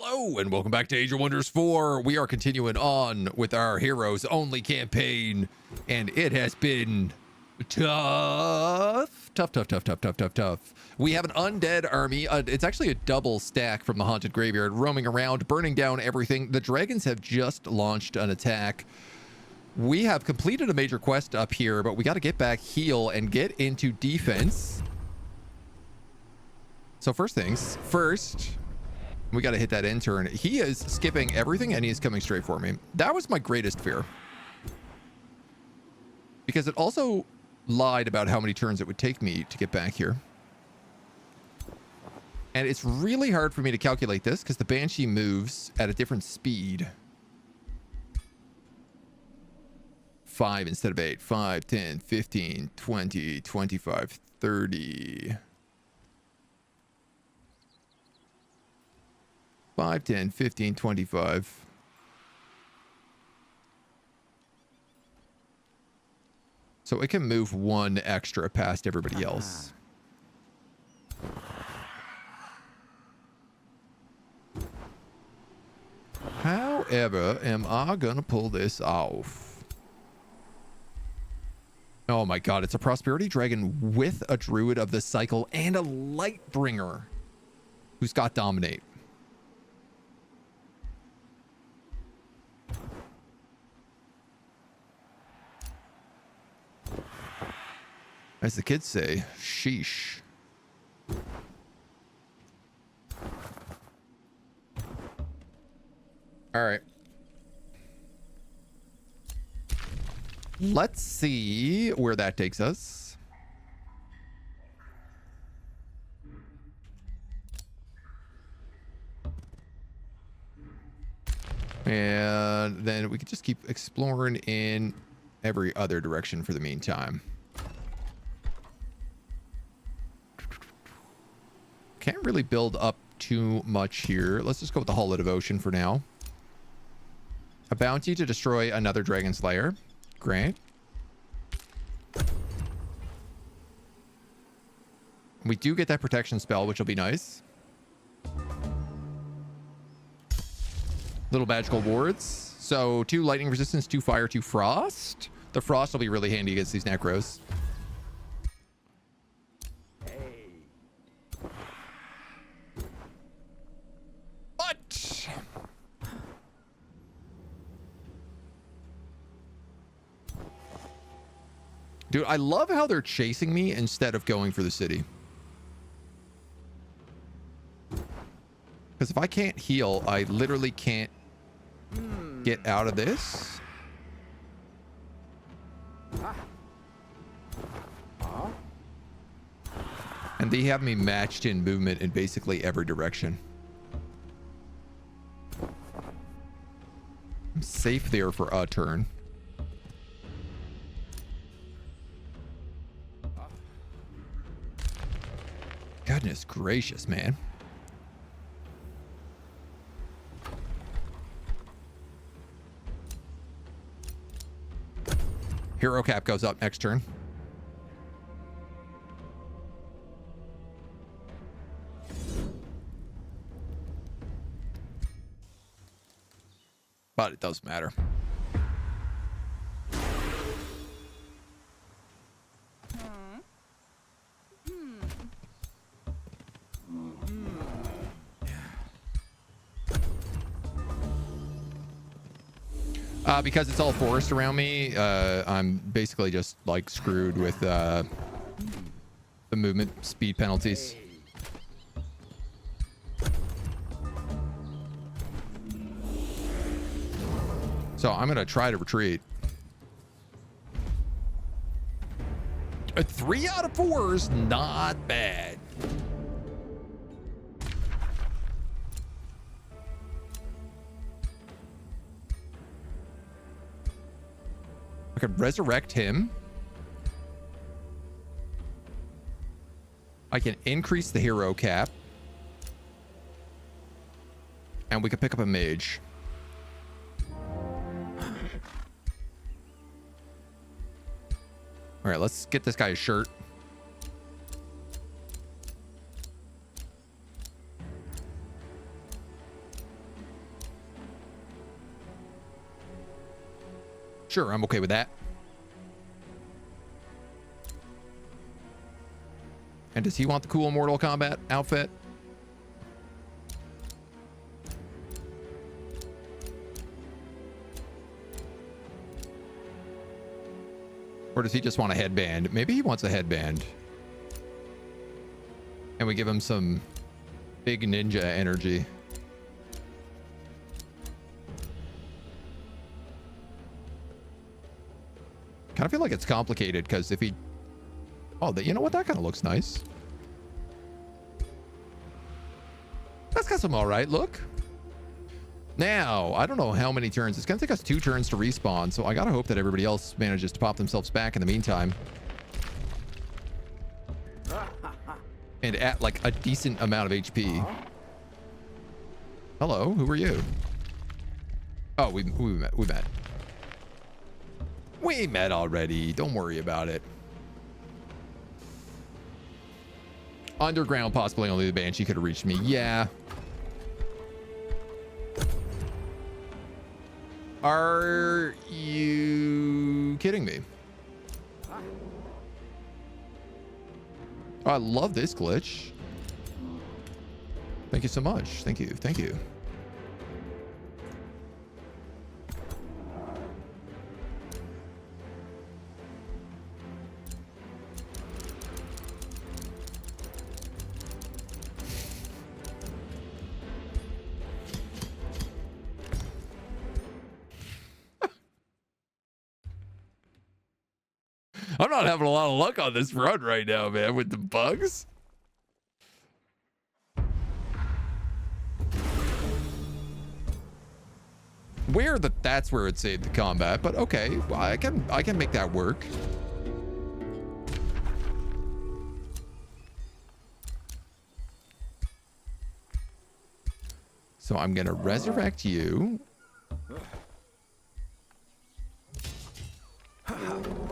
Hello and welcome back to Age of Wonders 4. We are continuing on with our Heroes Only campaign, and it has been tough. We have an undead army. It's actually a double stack from the Haunted Graveyard, roaming around, burning down everything. The dragons have just launched an attack. We have completed a major quest up here, but we got to get back, heal, and get into defense. So first things first, we got to hit that end turn. He is skipping everything and he's coming straight for me. That was my greatest fear, because it also lied about how many turns it would take me to get back here. And it's really hard for me to calculate this because the Banshee moves at a different speed. 5 instead of 8. 5, 10, 15, 20, 25, 30. 5, 10, 15, 25. So it can move one extra past everybody else. However, am I gonna pull this off? Oh my god, it's a prosperity dragon with a druid of the cycle and a lightbringer who's got dominate. As the kids say, sheesh. All right. Let's see where that takes us. And then we could just keep exploring in every other direction for the meantime. Can't really build up too much here. Let's just go with the Hall of Devotion for now. A bounty to destroy another Dragon's Lair. Great. We do get that protection spell, which will be nice. Little magical wards. So 2 lightning resistance, 2 fire, 2 frost. The frost will be really handy against these necros. Dude, I love how they're chasing me instead of going for the city. Because if I can't heal, I literally can't get out of this. And they have me matched in movement in basically every direction. I'm safe there for a turn. Goodness gracious, man. Hero cap goes up next turn. But it does matter. Because it's all forest around me, I'm basically just like screwed with the movement speed penalties. So I'm gonna try to retreat. A 3 out of 4 is not bad. I could resurrect him. I can increase the hero cap. And we could pick up a mage. All right, let's get this guy a shirt. Sure, I'm okay with that. And does he want the cool Mortal Kombat outfit? Or does he just want a headband? Maybe he wants a headband. And we give him some big ninja energy. Kind of feel like it's complicated because if he... Oh, you know what? That kind of looks nice. That's got some all right look. Now, I don't know how many turns. It's going to take us 2 turns to respawn, so I got to hope that everybody else manages to pop themselves back in the meantime. And at, like, a decent amount of HP. Hello, who are you? Oh, we met. We met. We met already. Don't worry about it. Underground, possibly only the Banshee could have reached me. Yeah. Are you kidding me? Oh, I love this glitch. Thank you so much. Thank you. Thank you. I'm not having a lot of luck on this run right now, man, with the bugs. Where that's where it saved the combat, but okay, well, I can make that work. So I'm gonna resurrect you.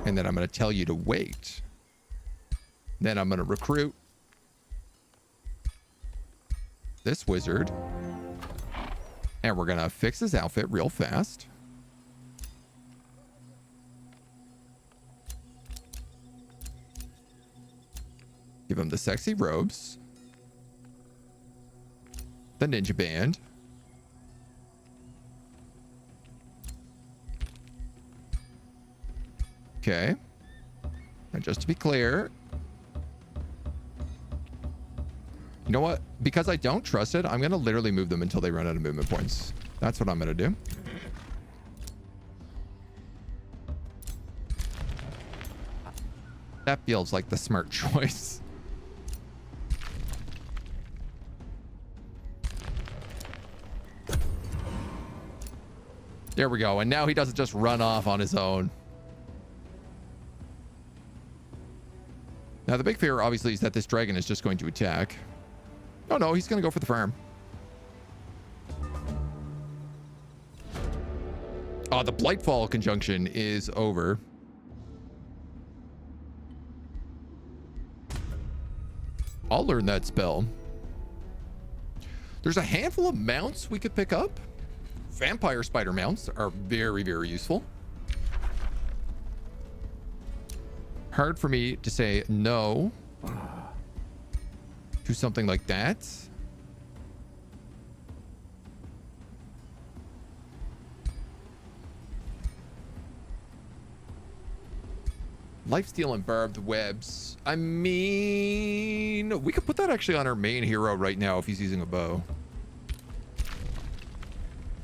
And then I'm going to tell you to wait. Then I'm going to recruit this wizard. And we're going to fix his outfit real fast. Give him the sexy robes. The ninja band. Okay. And just to be clear, you know what? Because I don't trust it, I'm going to literally move them until they run out of movement points. That's what I'm going to do. That feels like the smart choice. There we go. And now he doesn't just run off on his own. Now, the big fear, obviously, is that this dragon is just going to attack. Oh, no, he's going to go for the farm. Oh, the Blightfall conjunction is over. I'll learn that spell. There's a handful of mounts we could pick up. Vampire spider mounts are very, very useful. Hard for me to say no to something like that. Lifesteal and barbed webs. I mean, we could put that actually on our main hero right now if he's using a bow.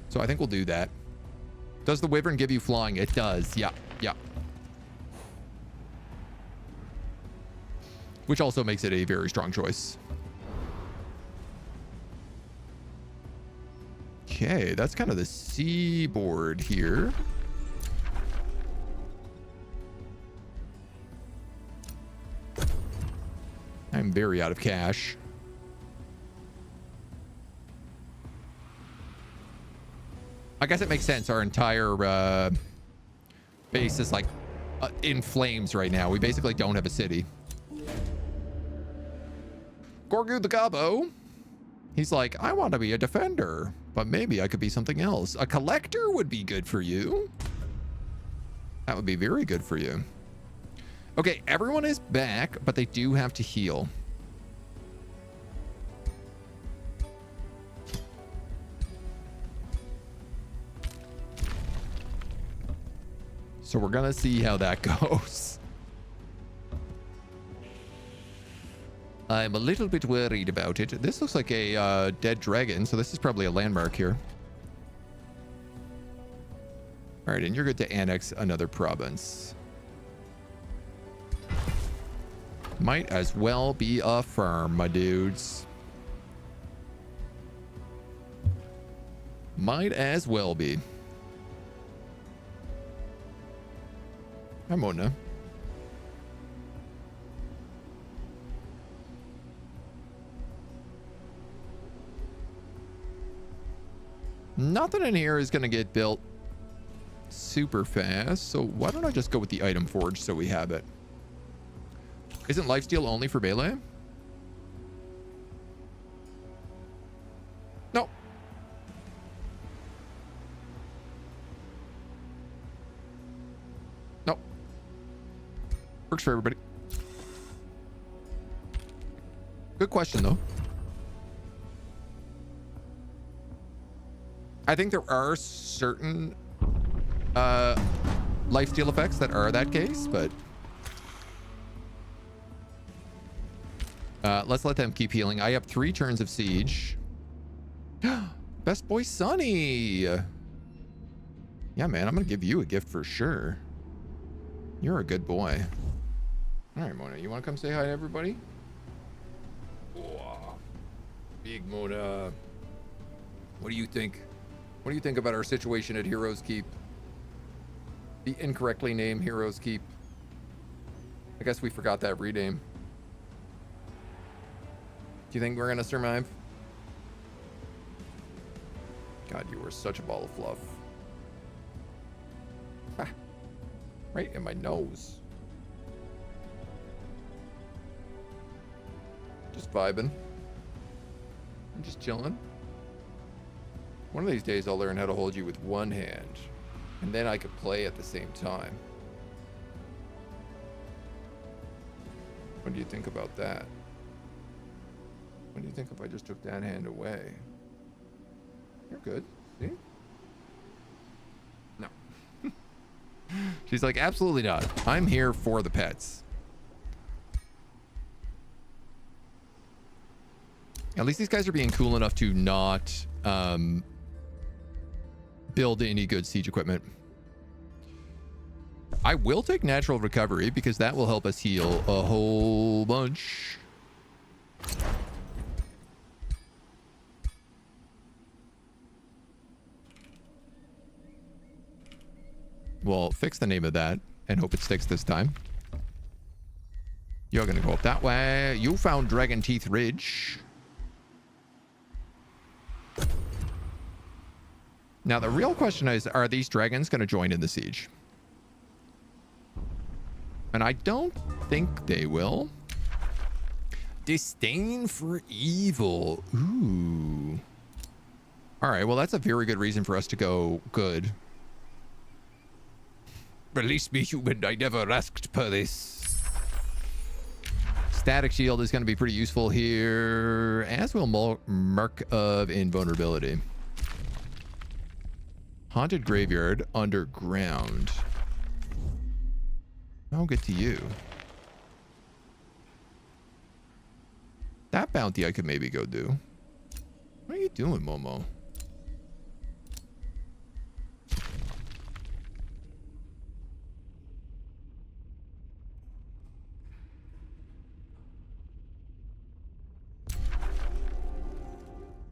So I think we'll do that. Does the wyvern give you flying? It does. Yeah. Yeah. Which also makes it a very strong choice. Okay, that's kind of the seaboard here. I'm very out of cash. I guess it makes sense. Our entire base is like in flames right now. We basically don't have a city. Gorgu the Gobbo, he's like, I want to be a defender, but maybe I could be something else. A collector would be good for you. That would be very good for you. Okay, everyone is back, but they do have to heal. So we're gonna see how that goes. I'm a little bit worried about it. This looks like a dead dragon, so this is probably a landmark here. All right, and you're good to annex another province. Might as well be a farm, my dudes. Might as well be. I'm on now. Nothing in here is going to get built super fast, so why don't I just go with the item forge so we have it? Isn't lifesteal only for melee? No. No. Works for everybody. Good question, though. I think there are certain lifesteal effects that are that case, but let's let them keep healing. I have 3 turns of siege. Best boy Sonny. Yeah, man, I'm gonna give you a gift for sure. You're a good boy. All right, Mona, you want to come say hi to everybody? Oh, big Mona. What do you think? What do you think about our situation at Heroes Keep? The incorrectly named Heroes Keep. I guess we forgot that rename. Do you think we're gonna survive? God, you were such a ball of fluff. Ha. Right in my nose. Just vibing. I'm just chilling. One of these days I'll learn how to hold you with one hand, and then I could play at the same time. What do you think about that? What do you think if I just took that hand away? You're good. See? No. She's like, absolutely not. I'm here for the pets. At least these guys are being cool enough to not build any good siege equipment. I will take natural recovery because that will help us heal a whole bunch. We'll fix the name of that and hope it sticks this time. You're gonna go up that way. You found Dragon Teeth Ridge. Now, the real question is, are these dragons going to join in the siege? And I don't think they will. Disdain for evil. Ooh. All right, well, that's a very good reason for us to go good. Release me, human. I never asked for this. Static shield is going to be pretty useful here, as will Mark of Invulnerability. Haunted Graveyard underground. I'll get to you. That bounty I could maybe go do. What are you doing, Momo?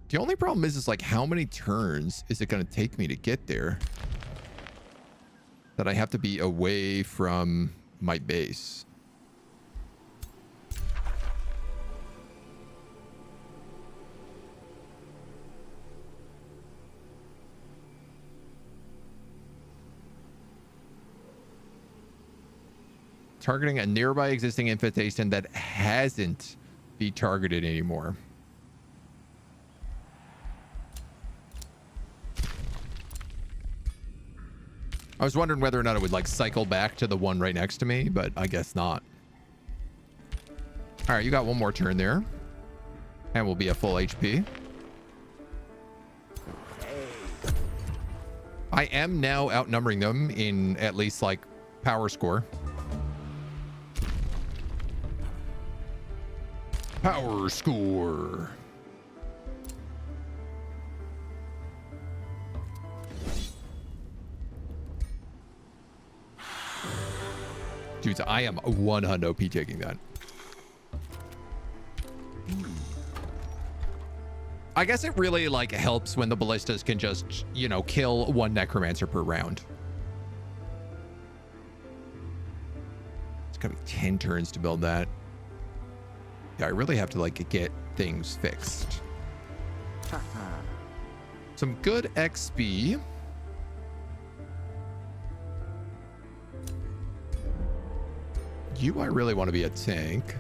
The only problem is like, how many turns is it going to take me to get there? That I have to be away from my base. Targeting a nearby existing infestation that hasn't been targeted anymore. I was wondering whether or not it would like cycle back to the one right next to me, but I guess not. All right, you got one more turn there. And we'll be at full HP. I am now outnumbering them in at least like power score. Power score. Dude, I am 100 OP taking that. I guess it really like helps when the ballistas can just, you know, kill one necromancer per round. It's gonna be 10 turns to build that. Yeah, I really have to like get things fixed. Some good XP. I really want to be a tank.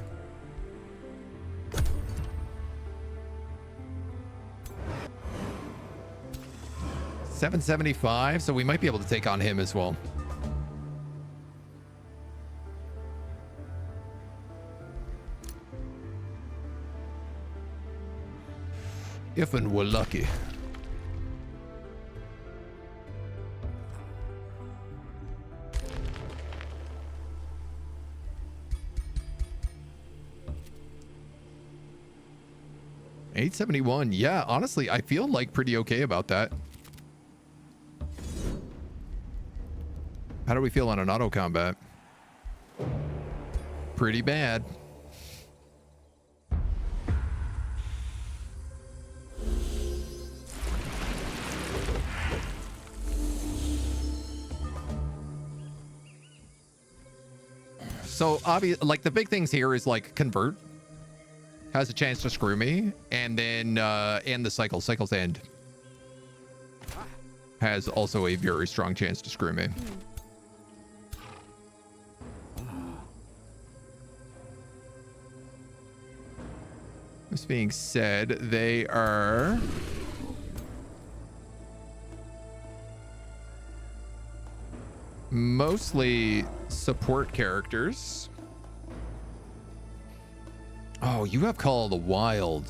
$775, so we might be able to take on him as well. If and we're lucky. $871. Yeah, honestly, I feel like pretty okay about that. How do we feel on an auto combat? Pretty bad. So obvious, like the big things here is like convert has a chance to screw me, and then and the cycle's end has also a very strong chance to screw me. This being said, they are mostly support characters. Oh, you have Call of the Wild.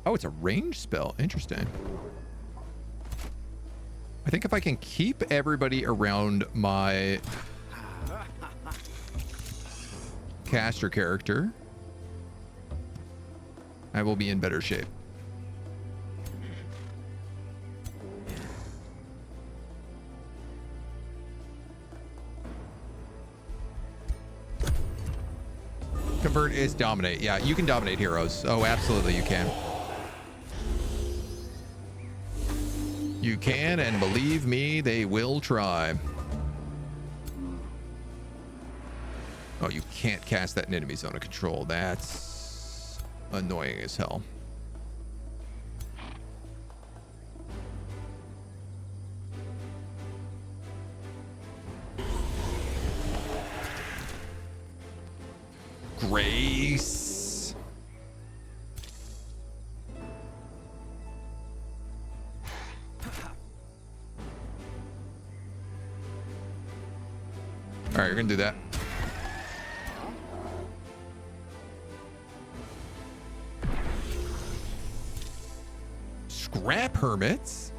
Oh, it's a range spell. Interesting. I think if I can keep everybody around my caster character, I will be in better shape. Convert is dominate. Yeah, you can dominate heroes. Oh, absolutely you can. You can, and believe me, they will try. Oh, you can't cast that in enemy zone of control. That's annoying as hell. Grace. All right, you're gonna do that. Scrap hermits.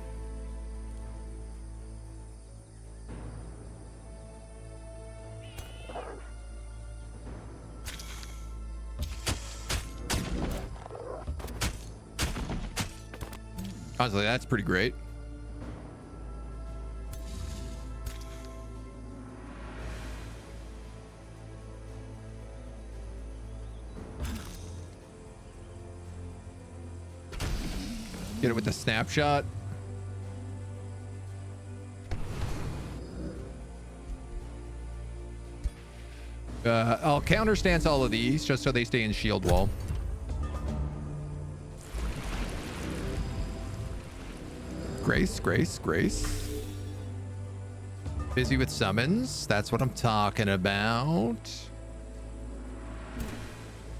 Honestly, that's pretty great. Get it with the snapshot. I'll counterstance all of these just so they stay in shield wall. Grace, grace, grace. Busy with summons. That's what I'm talking about.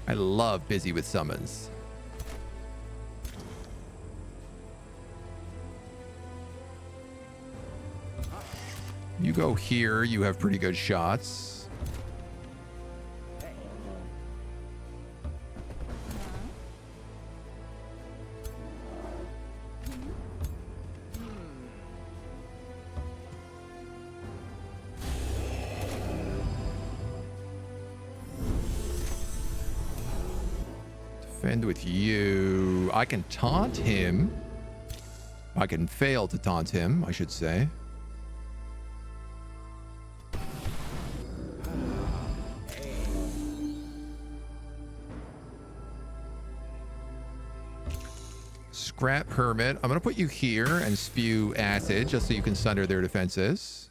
I love busy with summons. You go here. You have pretty good shots. Defend with you. I can taunt him. I can fail to taunt him, I should say. Scrap Hermit. I'm going to put you here and spew acid just so you can sunder their defenses.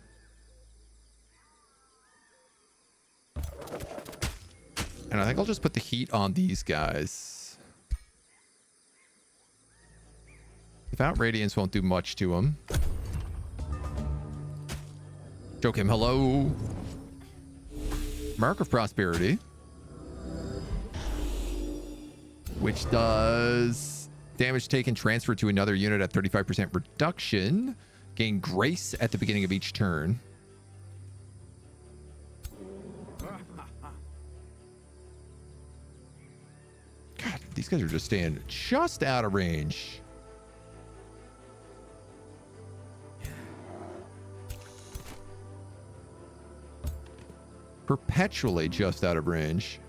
And I think I'll just put the heat on these guys. Without Radiance won't do much to him. Joke him hello. Mark of Prosperity. Which does damage taken transferred to another unit at 35% reduction. Gain Grace at the beginning of each turn. God, these guys are just staying just out of range. Perpetually just out of range.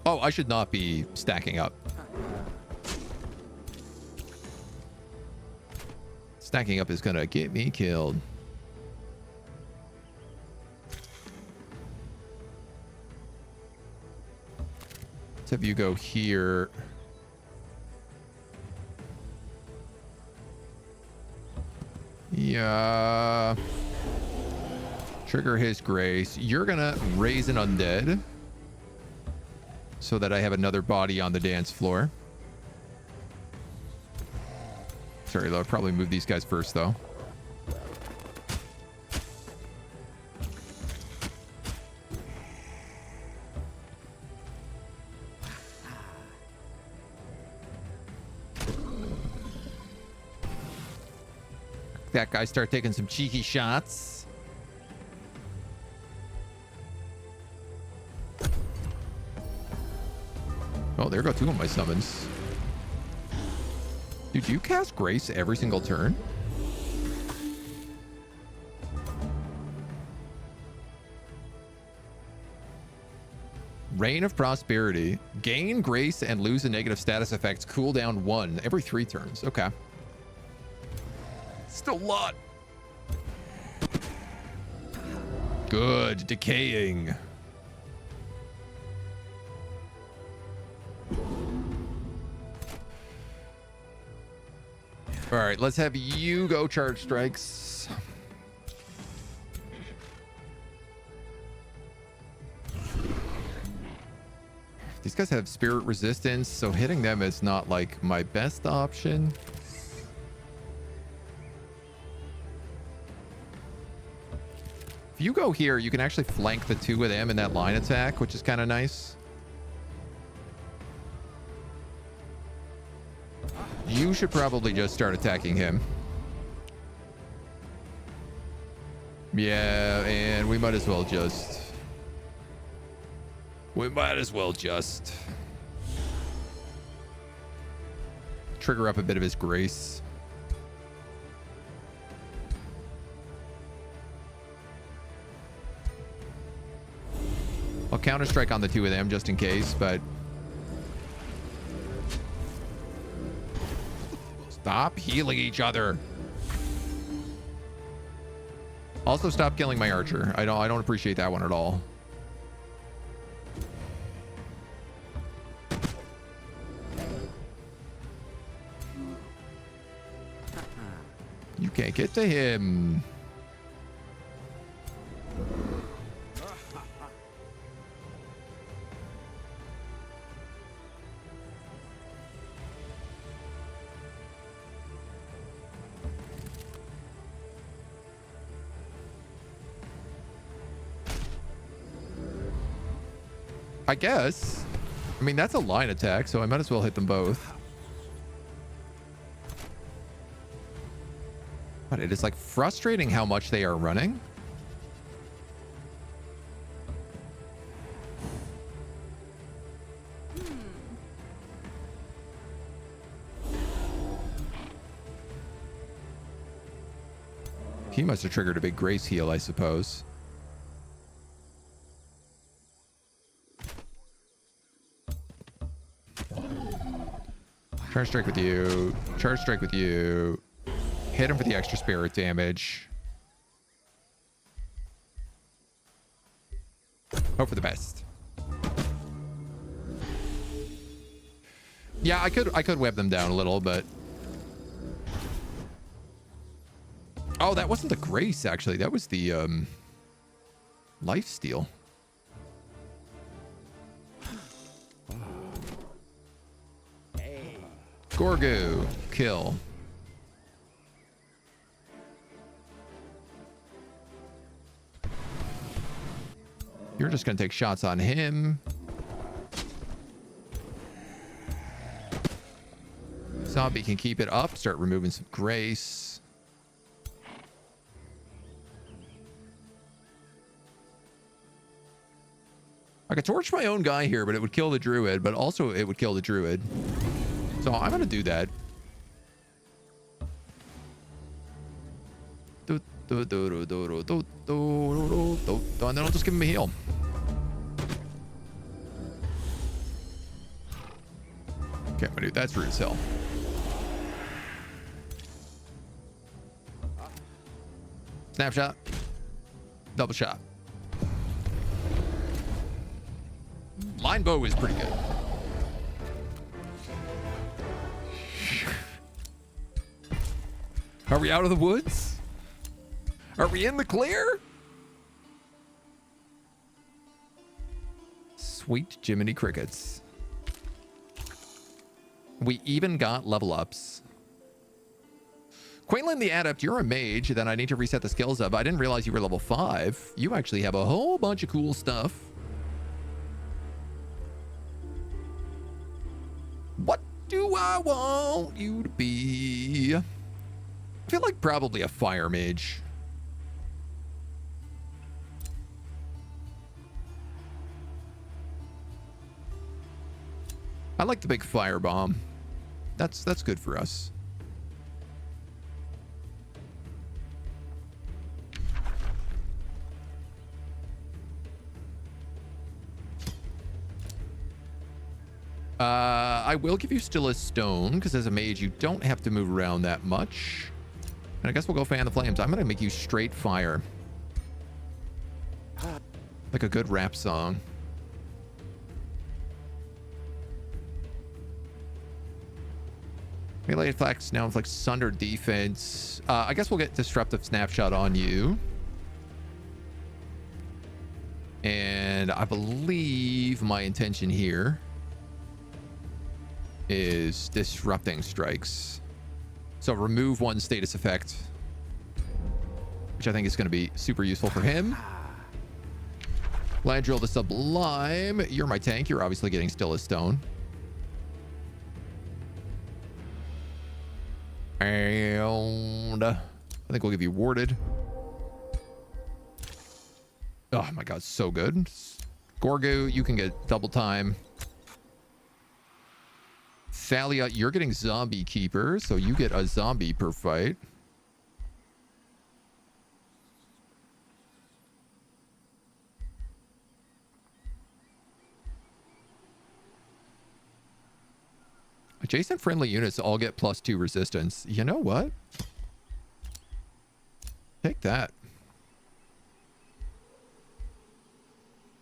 Oh, I should not be stacking up. Stacking up is gonna get me killed. Let's have you go here. Yeah. Trigger his grace. You're gonna raise an undead so that I have another body on the dance floor. Sorry, I'll probably move these guys first, though. That guy start taking some cheeky shots. Oh, there go two of my summons. Dude, do you cast Grace every single turn? Reign of Prosperity. Gain Grace and lose a negative status effects. Cooldown 1 every 3 turns. Okay. Still a lot. Good. Decaying. All right, let's have you go charge strikes. These guys have spirit resistance, so hitting them is not like my best option. If you go here, you can actually flank the two of them in that line attack, which is kind of nice. You should probably just start attacking him. Yeah, and we might as well just... trigger up a bit of his grace. I'll counter-strike on the two of them just in case, but... Stop healing each other. Also, stop killing my archer. I don't appreciate that one at all. You can't get to him. I guess. I mean, that's a line attack, so I might as well hit them both. But it is like frustrating how much they are running. He must have triggered a big grace heal, I suppose. Charge strike with you. Charge strike with you. Hit him for the extra spirit damage. Hope for the best. Yeah, I could web them down a little, but... Oh, that wasn't the grace, actually. That was the, lifesteal. Gorgu. Kill. You're just going to take shots on him. Zombie can keep it up. Start removing some grace. I could torch my own guy here, but it would kill the druid, but also it would kill the druid. So I'm going to do that. And then I'll just give him a heal. Okay, my dude, that's rude as hell. Snapshot. Double shot. Line bow is pretty good. Are we out of the woods? Are we in the clear? Sweet Jiminy Crickets. We even got level ups. Quainlin the Adept, you're a mage. Then I need to reset the skills up. I didn't realize you were level 5. You actually have a whole bunch of cool stuff. What do I want you to be? I feel like probably a fire mage. I like the big fire bomb. That's good for us. I will give you still a stone, because as a mage, you don't have to move around that much. And I guess we'll go fan the flames. I'm going to make you straight fire. Like a good rap song. Melee attacks now with like Sunder defense. I guess we'll get Disruptive Snapshot on you. And I believe my intention here is Disrupting Strikes. So remove one status effect, which I think is going to be super useful for him. Landrill the Sublime. You're my tank. You're obviously getting Still as Stone. And I think we'll give you Warded. Oh my god, so good. Gorgu, you can get double time. Thalia, you're getting Zombie Keeper, so you get a zombie per fight. Adjacent friendly units all get +2 resistance. You know what? Take that.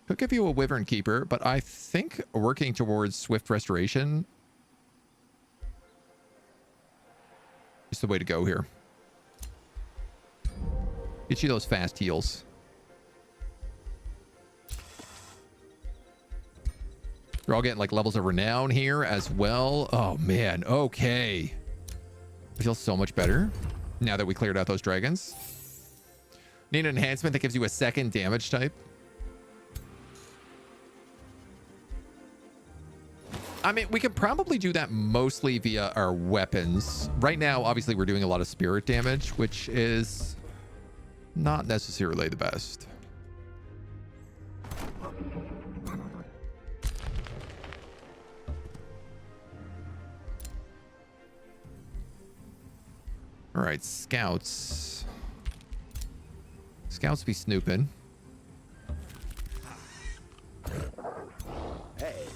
Could give you a Wyvern Keeper, but I think working towards Swift Restoration is the way to go here. Get you those fast heals. You're all getting like levels of renown here as well. Oh man, okay. I feel so much better now that we cleared out those dragons. Need an enhancement that gives you a second damage type. I mean, we could probably do that mostly via our weapons. Right now, obviously, we're doing a lot of spirit damage, which is not necessarily the best. All right, scouts. Scouts be snooping. Hey.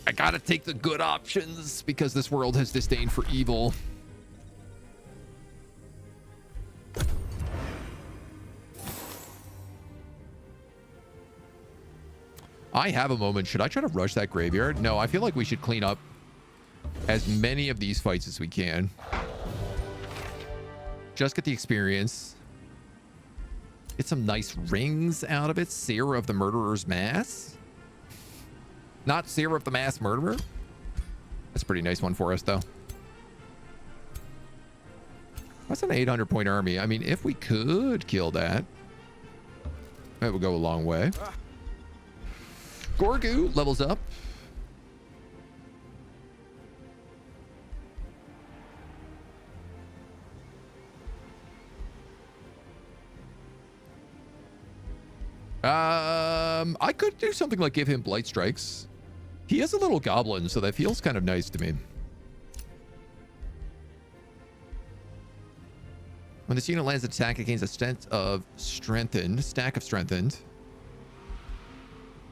I gotta take the good options because this world has disdain for evil. I have a moment. Should I try to rush that graveyard? No, I feel like we should clean up as many of these fights as we can. Just get the experience. Get some nice rings out of it. Seer of the Murderer's Mass. Not Seer of the Mass Murderer. That's a pretty nice one for us, though. That's an 800-point army. I mean, if we could kill that, that would go a long way. Gorgu levels up. I could do something like give him Blight Strikes. He is a little goblin, so that feels kind of nice to me. When this unit lands an attack, it gains a stack of strengthened.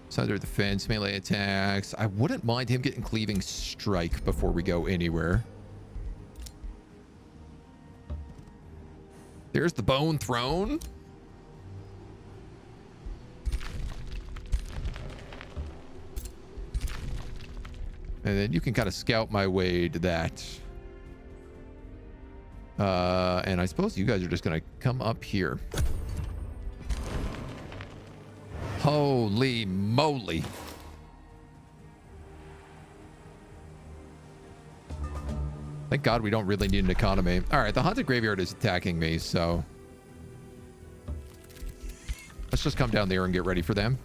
Southern defense, melee attacks. I wouldn't mind him getting cleaving strike before we go anywhere. There's the Bone Throne. And then you can kind of scout my way to that. And I suppose you guys are just going to come up here. Holy moly. Thank God we don't really need an economy. All right, the Haunted Graveyard is attacking me, so let's just come down there and get ready for them.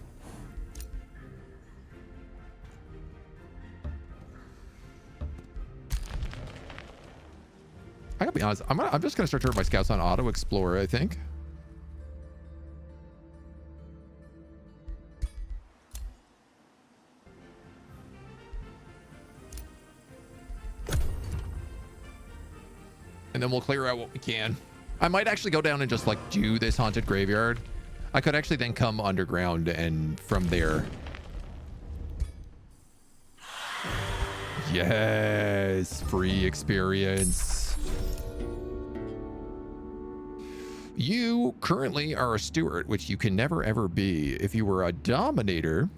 I gotta be honest, I'm just gonna start turning my scouts on Auto Explorer, I think. And then we'll clear out what we can. I might actually go down and just like do this Haunted Graveyard. I could actually then come underground and from there. Yes, free experience. You currently are a steward, which you can never ever be. If you were a dominator,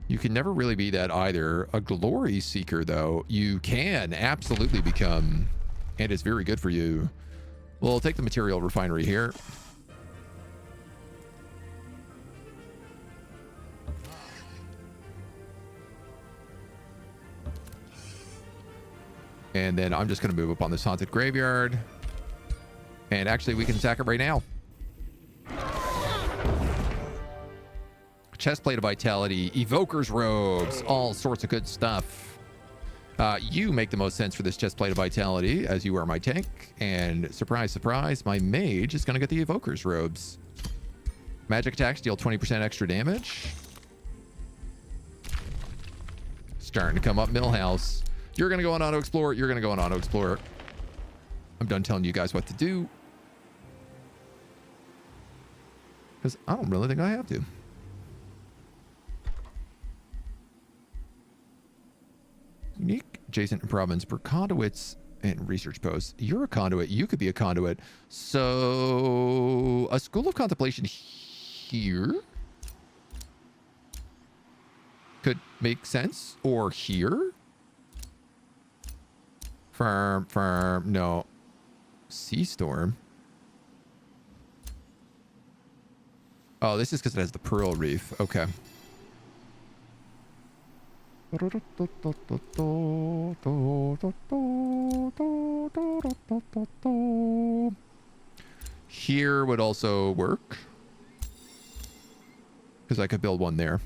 you can never really be that either. A glory seeker, though, you can absolutely become, and it's very good for you. We'll take the material refinery here. And then I'm just going to move up on this Haunted Graveyard. And actually, we can attack it right now. Chestplate of Vitality, Evoker's Robes, all sorts of good stuff. You make the most sense for this Chestplate of Vitality, as you are my tank. And surprise, surprise, my mage is going to get the Evoker's Robes. Magic attacks deal 20% extra damage. Starting to come up Millhouse. You're going to go on Auto Explorer. You're going to go on Auto Explorer. I'm done telling you guys what to do. Because I don't really think I have to. Unique adjacent province per conduits and research posts. You're a conduit. You could be a conduit. So a school of contemplation here could make sense. Or here. Firm. No. Sea Storm. Oh, this is because it has the Pearl Reef. Okay. Here would also work. Because I could build one there.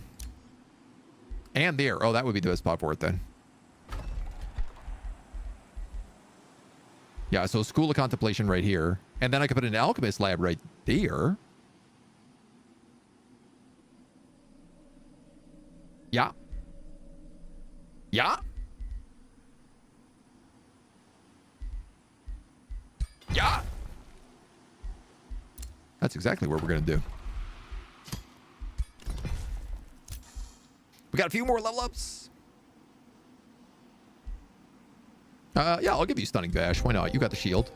And there. Oh, that would be the best spot for it then. Yeah, so School of Contemplation right here. And then I could put an Alchemist Lab right there. Yeah. Yeah. Yeah. That's exactly what we're going to do. We got a few more level ups. Yeah, I'll give you Stunning Bash. Why not? You got the shield.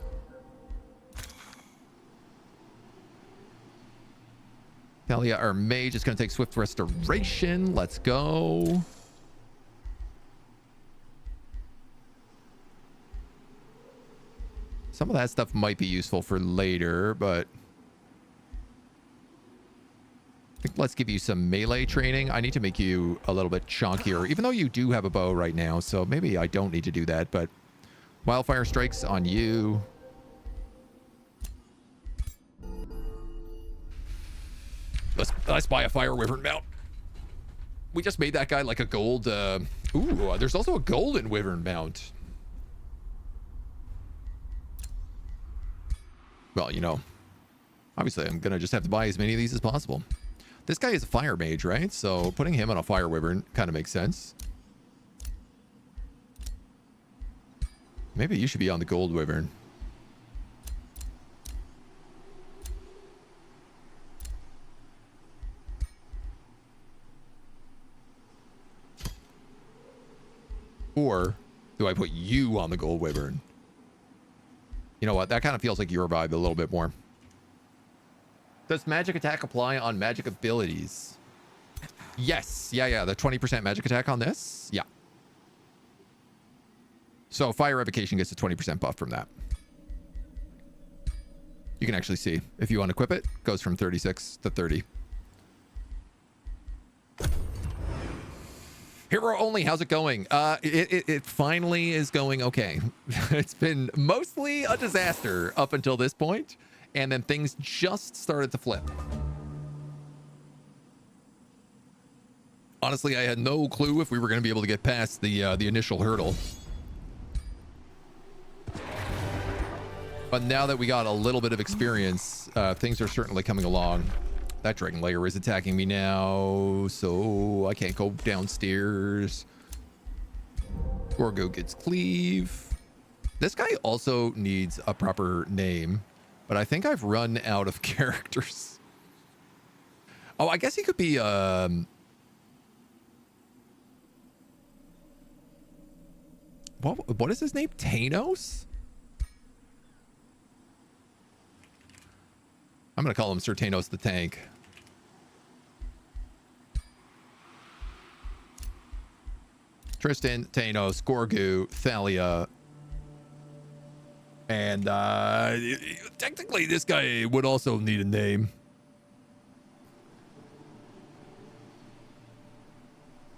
Hell yeah, our mage is going to take Swift Restoration. Let's go. Some of that stuff might be useful for later, but I think let's give you some melee training. I need to make you a little bit chunkier, even though you do have a bow right now, so maybe I don't need to do that, but Wildfire Strikes on you. Let's buy a Fire Wyvern mount. We just made that guy like a gold. Ooh, there's also a golden Wyvern mount. Well, you know, obviously I'm going to just have to buy as many of these as possible. This guy is a fire mage, right? So putting him on a Fire Wyvern kind of makes sense. Maybe you should be on the gold Wyvern. Or do I put you on the gold Wyvern? You know what? That kind of feels like your vibe a little bit more. Does magic attack apply on magic abilities? Yes. Yeah. The 20% magic attack on this. Yeah. So Fire Revocation gets a 20% buff from that. You can actually see if you unequip it, goes from 36 to 30. Hero only, how's it going? It finally is going okay. It's been mostly a disaster up until this point, and then things just started to flip. Honestly, I had no clue if we were going to be able to get past the initial hurdle. But now that we got a little bit of experience, things are certainly coming along. That Dragon Lair is attacking me now, so I can't go downstairs. Gorgo gets Cleave. This guy also needs a proper name, but I think I've run out of characters. Oh, I guess he could be... What is his name? Thanos? I'm going to call him Sir Thanos the Tank. Tristan, Thanos, Gorgu, Thalia. And technically this guy would also need a name.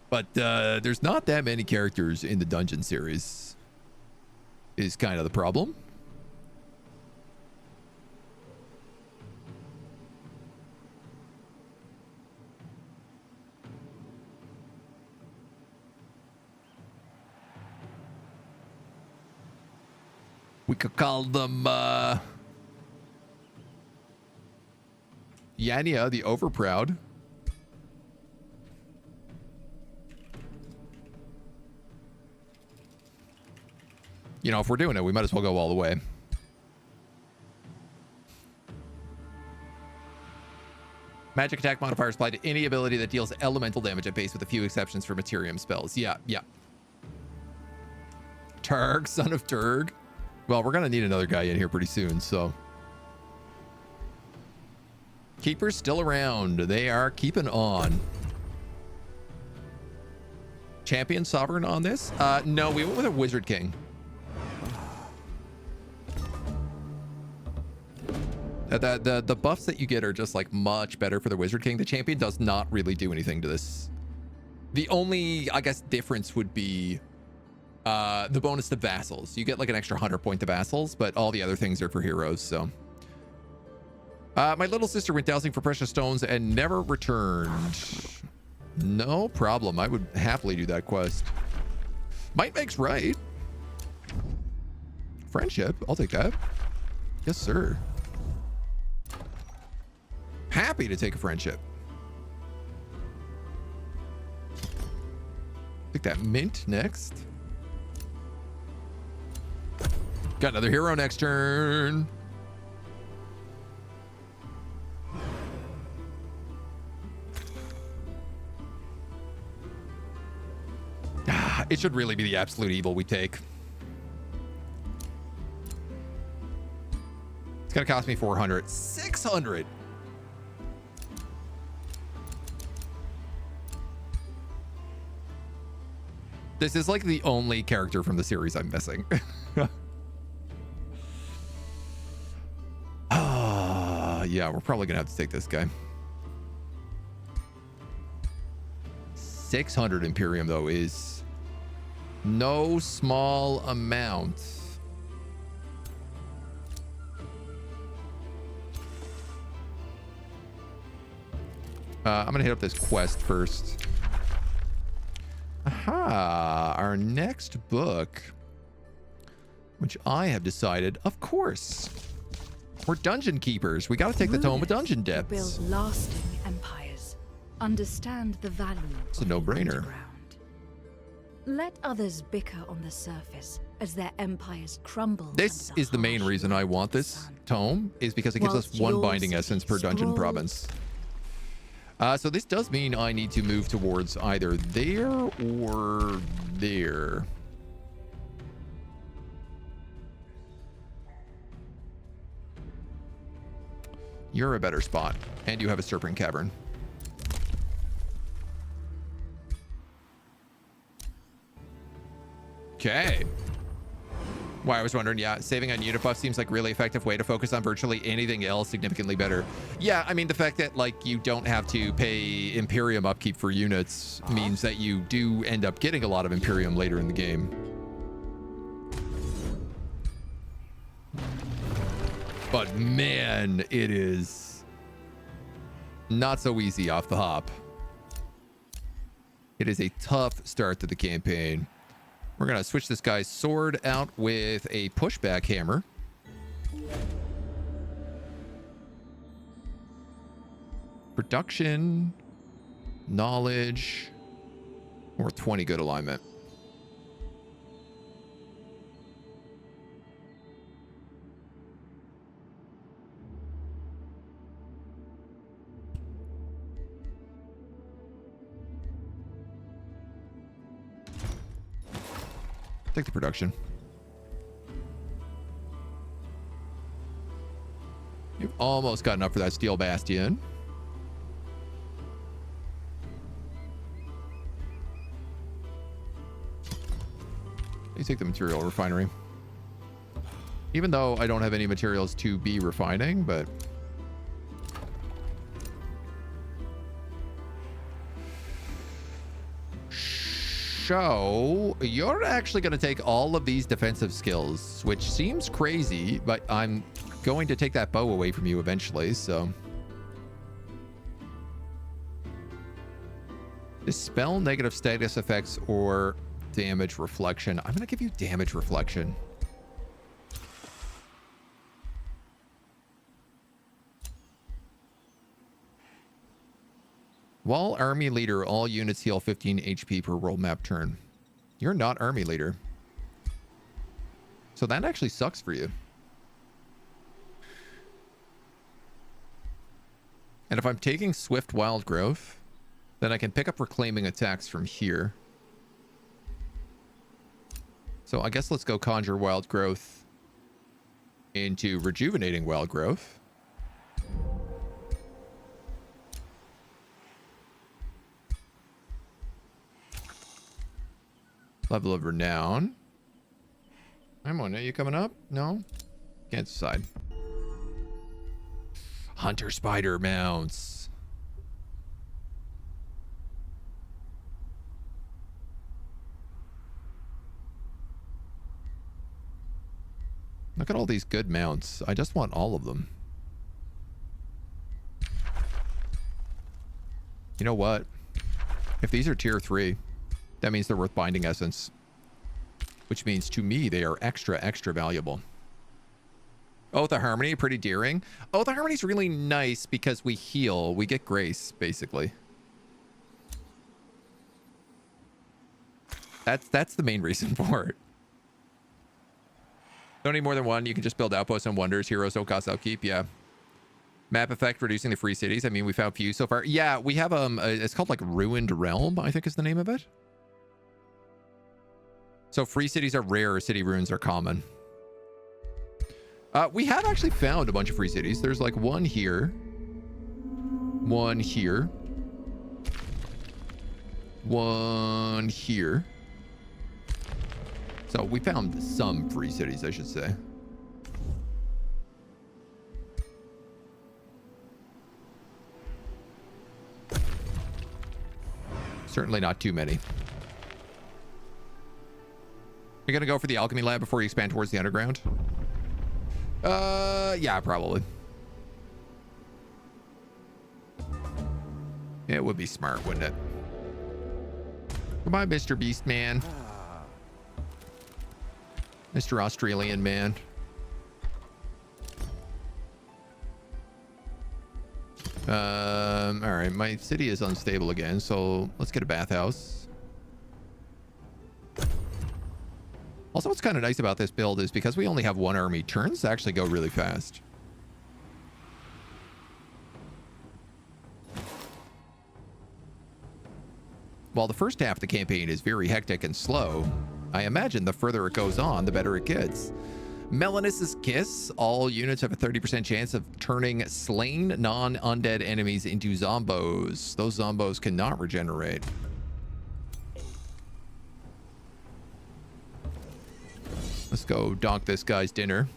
But there's not that many characters in the Dungeon series, is kind of the problem. We could call them Yania the Overproud. You know, if we're doing it, we might as well go all the way. Magic attack modifiers apply to any ability that deals elemental damage at base, with a few exceptions for Materium spells. Yeah. Turg, son of Turg. Well, we're going to need another guy in here pretty soon, so. Keeper's still around. They are keeping on. Champion Sovereign on this? No, we went with a Wizard King. The buffs that you get are just like much better for the Wizard King. The champion does not really do anything to this. The only, I guess, difference would be the bonus to vassals. You get like an extra 100 point to vassals, but all the other things are for heroes, so. My little sister went dowsing for precious stones and never returned. No problem. I would happily do that quest. Might makes right. Friendship. I'll take that. Yes, sir. Happy to take a friendship. Take that mint next. Got another hero next turn. It should really be the absolute evil we take. It's gonna cost me 400. 600. This is like the only character from the series I'm missing. Yeah, we're probably gonna have to take this guy. 600 Imperium though is no small amount. I'm gonna hit up this quest first. Aha, our next book, which I have decided, of course, we're dungeon keepers. We got to take the Tome of Dungeon Depths. Build lasting empires. Understand the value. It's a no-brainer. Let others bicker on the surface as their empires crumble. This is the main reason I want this tome, is because it gives us one binding essence per dungeon province. So this does mean I need to move towards either there or there. You're a better spot, and you have a serpent cavern. Okay. Why I was wondering, yeah, saving on unit buff seems like really effective way to focus on virtually anything else significantly better. Yeah, I mean, the fact that, like, you don't have to pay Imperium upkeep for units means that you do end up getting a lot of Imperium later in the game. But man, it is not so easy off the hop. It is a tough start to the campaign. We're going to switch this guy's sword out with a pushback hammer. Production, knowledge, or 20 good alignment. Take the production. You've almost got enough for that steel bastion. You take the material refinery. Even though I don't have any materials to be refining, but so you're actually going to take all of these defensive skills, which seems crazy, but I'm going to take that bow away from you eventually, so. Dispel negative status effects or damage reflection. I'm going to give you damage reflection. While army leader, all units heal 15 HP per roll map turn. You're not army leader. So that actually sucks for you. And if I'm taking Swift Wild Growth, then I can pick up reclaiming attacks from here. So I guess let's go Conjure Wild Growth into Rejuvenating Wild Growth. Level of Renown. I'm on it. You coming up? No? Can't decide. Hunter Spider mounts. Look at all these good mounts. I just want all of them. You know what? If these are tier 3, that means they're worth binding essence. Which means to me, they are extra, extra valuable. Oath of Harmony, pretty deering. Oath of Harmony is really nice because we heal. We get grace, basically. That's the main reason for it. Don't need more than one. You can just build outposts and wonders. Heroes don't cost upkeep. Yeah. Map effect, reducing the free cities. I mean, we found few so far. Yeah, we have it's called like Ruined Realm, I think is the name of it. So free cities are rare, city ruins are common. We have actually found a bunch of free cities. There's like one here. One here. One here. So we found some free cities, I should say. Certainly not too many. You're gonna go for the alchemy lab before you expand towards the underground? Yeah, probably. It would be smart, wouldn't it? Goodbye, Mr. Beast Man. Mr. Australian Man. All right, my city is unstable again, so let's get a bathhouse. Also, what's kind of nice about this build is because we only have one army, turns actually go really fast. While the first half of the campaign is very hectic and slow, I imagine the further it goes on, the better it gets. Melanus' Kiss. All units have a 30% chance of turning slain non-undead enemies into zombos. Those zombos cannot regenerate. Let's go donk this guy's dinner.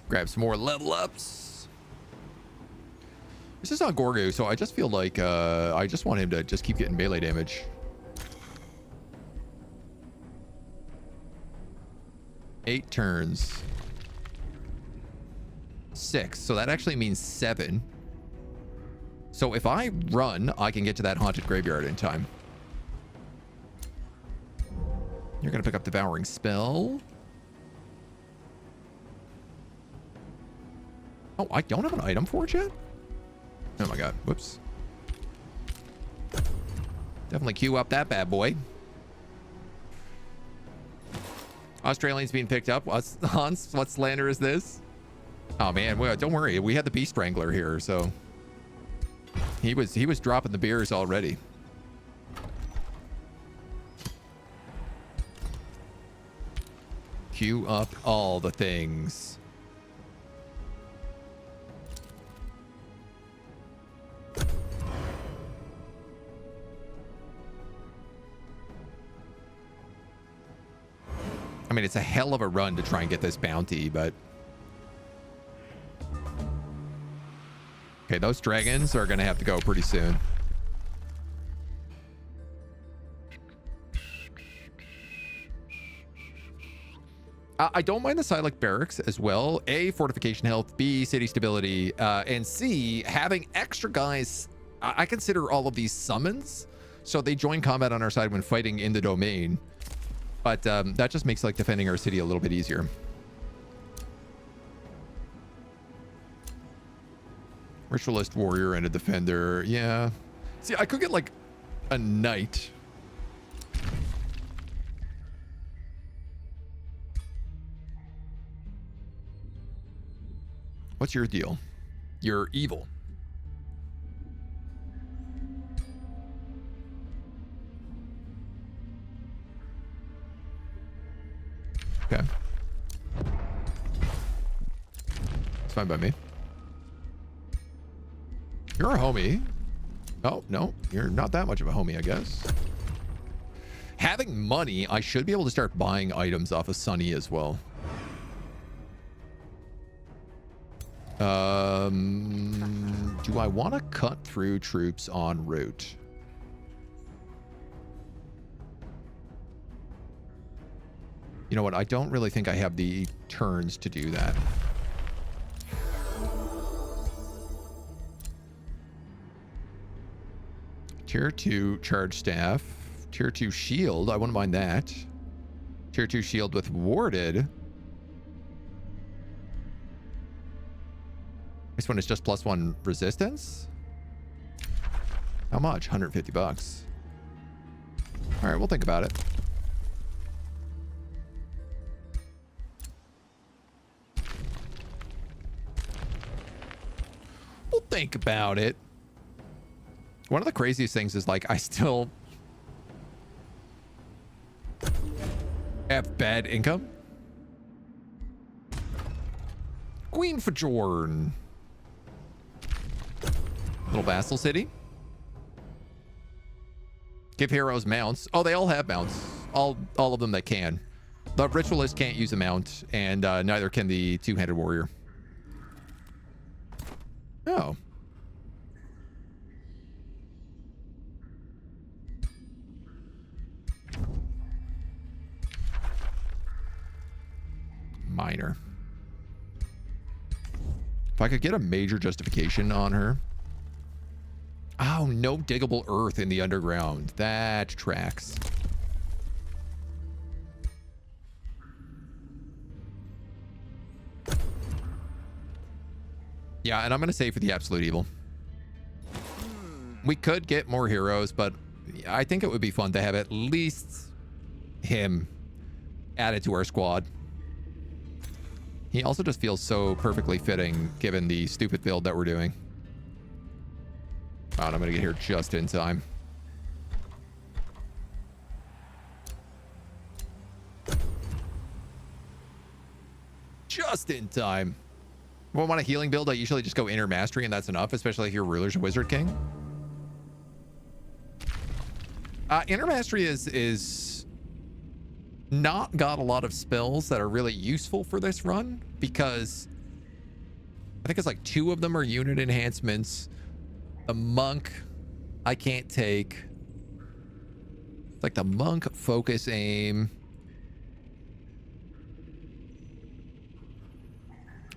Grab some more level ups. This is on Gorgu, so I just feel like I just want him to just keep getting melee damage. 8 turns. 6, so that actually means 7. So if I run, I can get to that haunted graveyard in time. You're gonna pick up Devouring Spell. Oh, I don't have an item for it yet? Oh my god, whoops. Definitely queue up that bad boy. Australians being picked up. Hans, what slander is this? Oh man, well, don't worry. We had the Beast Wrangler here, so he was dropping the beers already. Queue up all the things. I mean, it's a hell of a run to try and get this bounty, but... Okay, those dragons are going to have to go pretty soon. I don't mind the Silac Barracks as well. A, fortification health. B, city stability. And C, having extra guys. I consider all of these summons, so they join combat on our side when fighting in the domain. But that just makes like defending our city a little bit easier. Ritualist warrior and a defender. Yeah. See, I could get like a knight. What's your deal? You're evil. Okay. It's fine by me. You're a homie. Oh, no. You're not that much of a homie, I guess. Having money, I should be able to start buying items off of Sunny as well. Do I want to cut through troops en route? You know what? I don't really think I have the turns to do that. Tier 2 charge staff. Tier 2 shield. I wouldn't mind that. Tier 2 shield with warded. This one is just +1 resistance. How much? 150 bucks. All right, we'll think about it. We'll think about it. One of the craziest things is, like, I still have bad income. Queen Fjorn. Little vassal city. Give heroes mounts. Oh, they all have mounts. All of them that can. The ritualist can't use a mount, and neither can the two-handed warrior. Oh. Minor. If I could get a major justification on her. Oh, no diggable earth in the underground. That tracks. Yeah, and I'm going to say for the absolute evil. We could get more heroes, but I think it would be fun to have at least him added to our squad. He also just feels so perfectly fitting given the stupid build that we're doing. Oh, and I'm going to get here just in time. Just in time. When I want a healing build, I usually just go inner mastery, and that's enough, especially if your ruler's a wizard king. Inner mastery is not got a lot of spells that are really useful for this run, because I think it's like 2 of them are unit enhancements. The monk I can't take. It's like the monk, focus aim.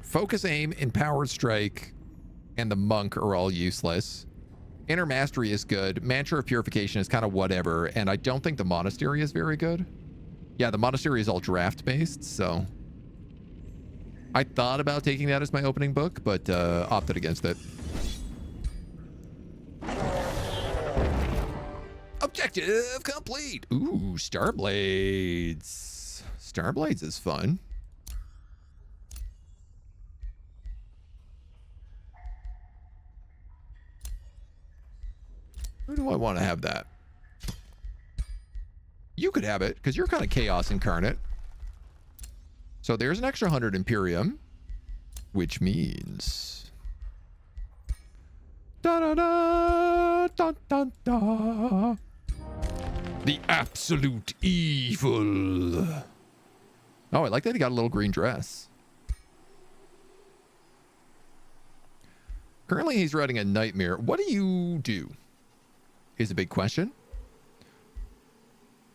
Focus aim, empowered strike, and the monk are all useless. Inner mastery is good. Mantra of purification is kind of whatever, and I don't think the monastery is very good. Yeah, the monastery is all draft based, so I thought about taking that as my opening book, but opted against it. Objective complete. Ooh, Starblades. Starblades is fun. Who do I want to have that? You could have it, because you're kind of chaos incarnate. So there's an extra 100 Imperium, which means... Da-da-da, da-da-da. The absolute evil. Oh, I like that he got a little green dress. Currently, he's riding a nightmare. What do you do? Is a big question.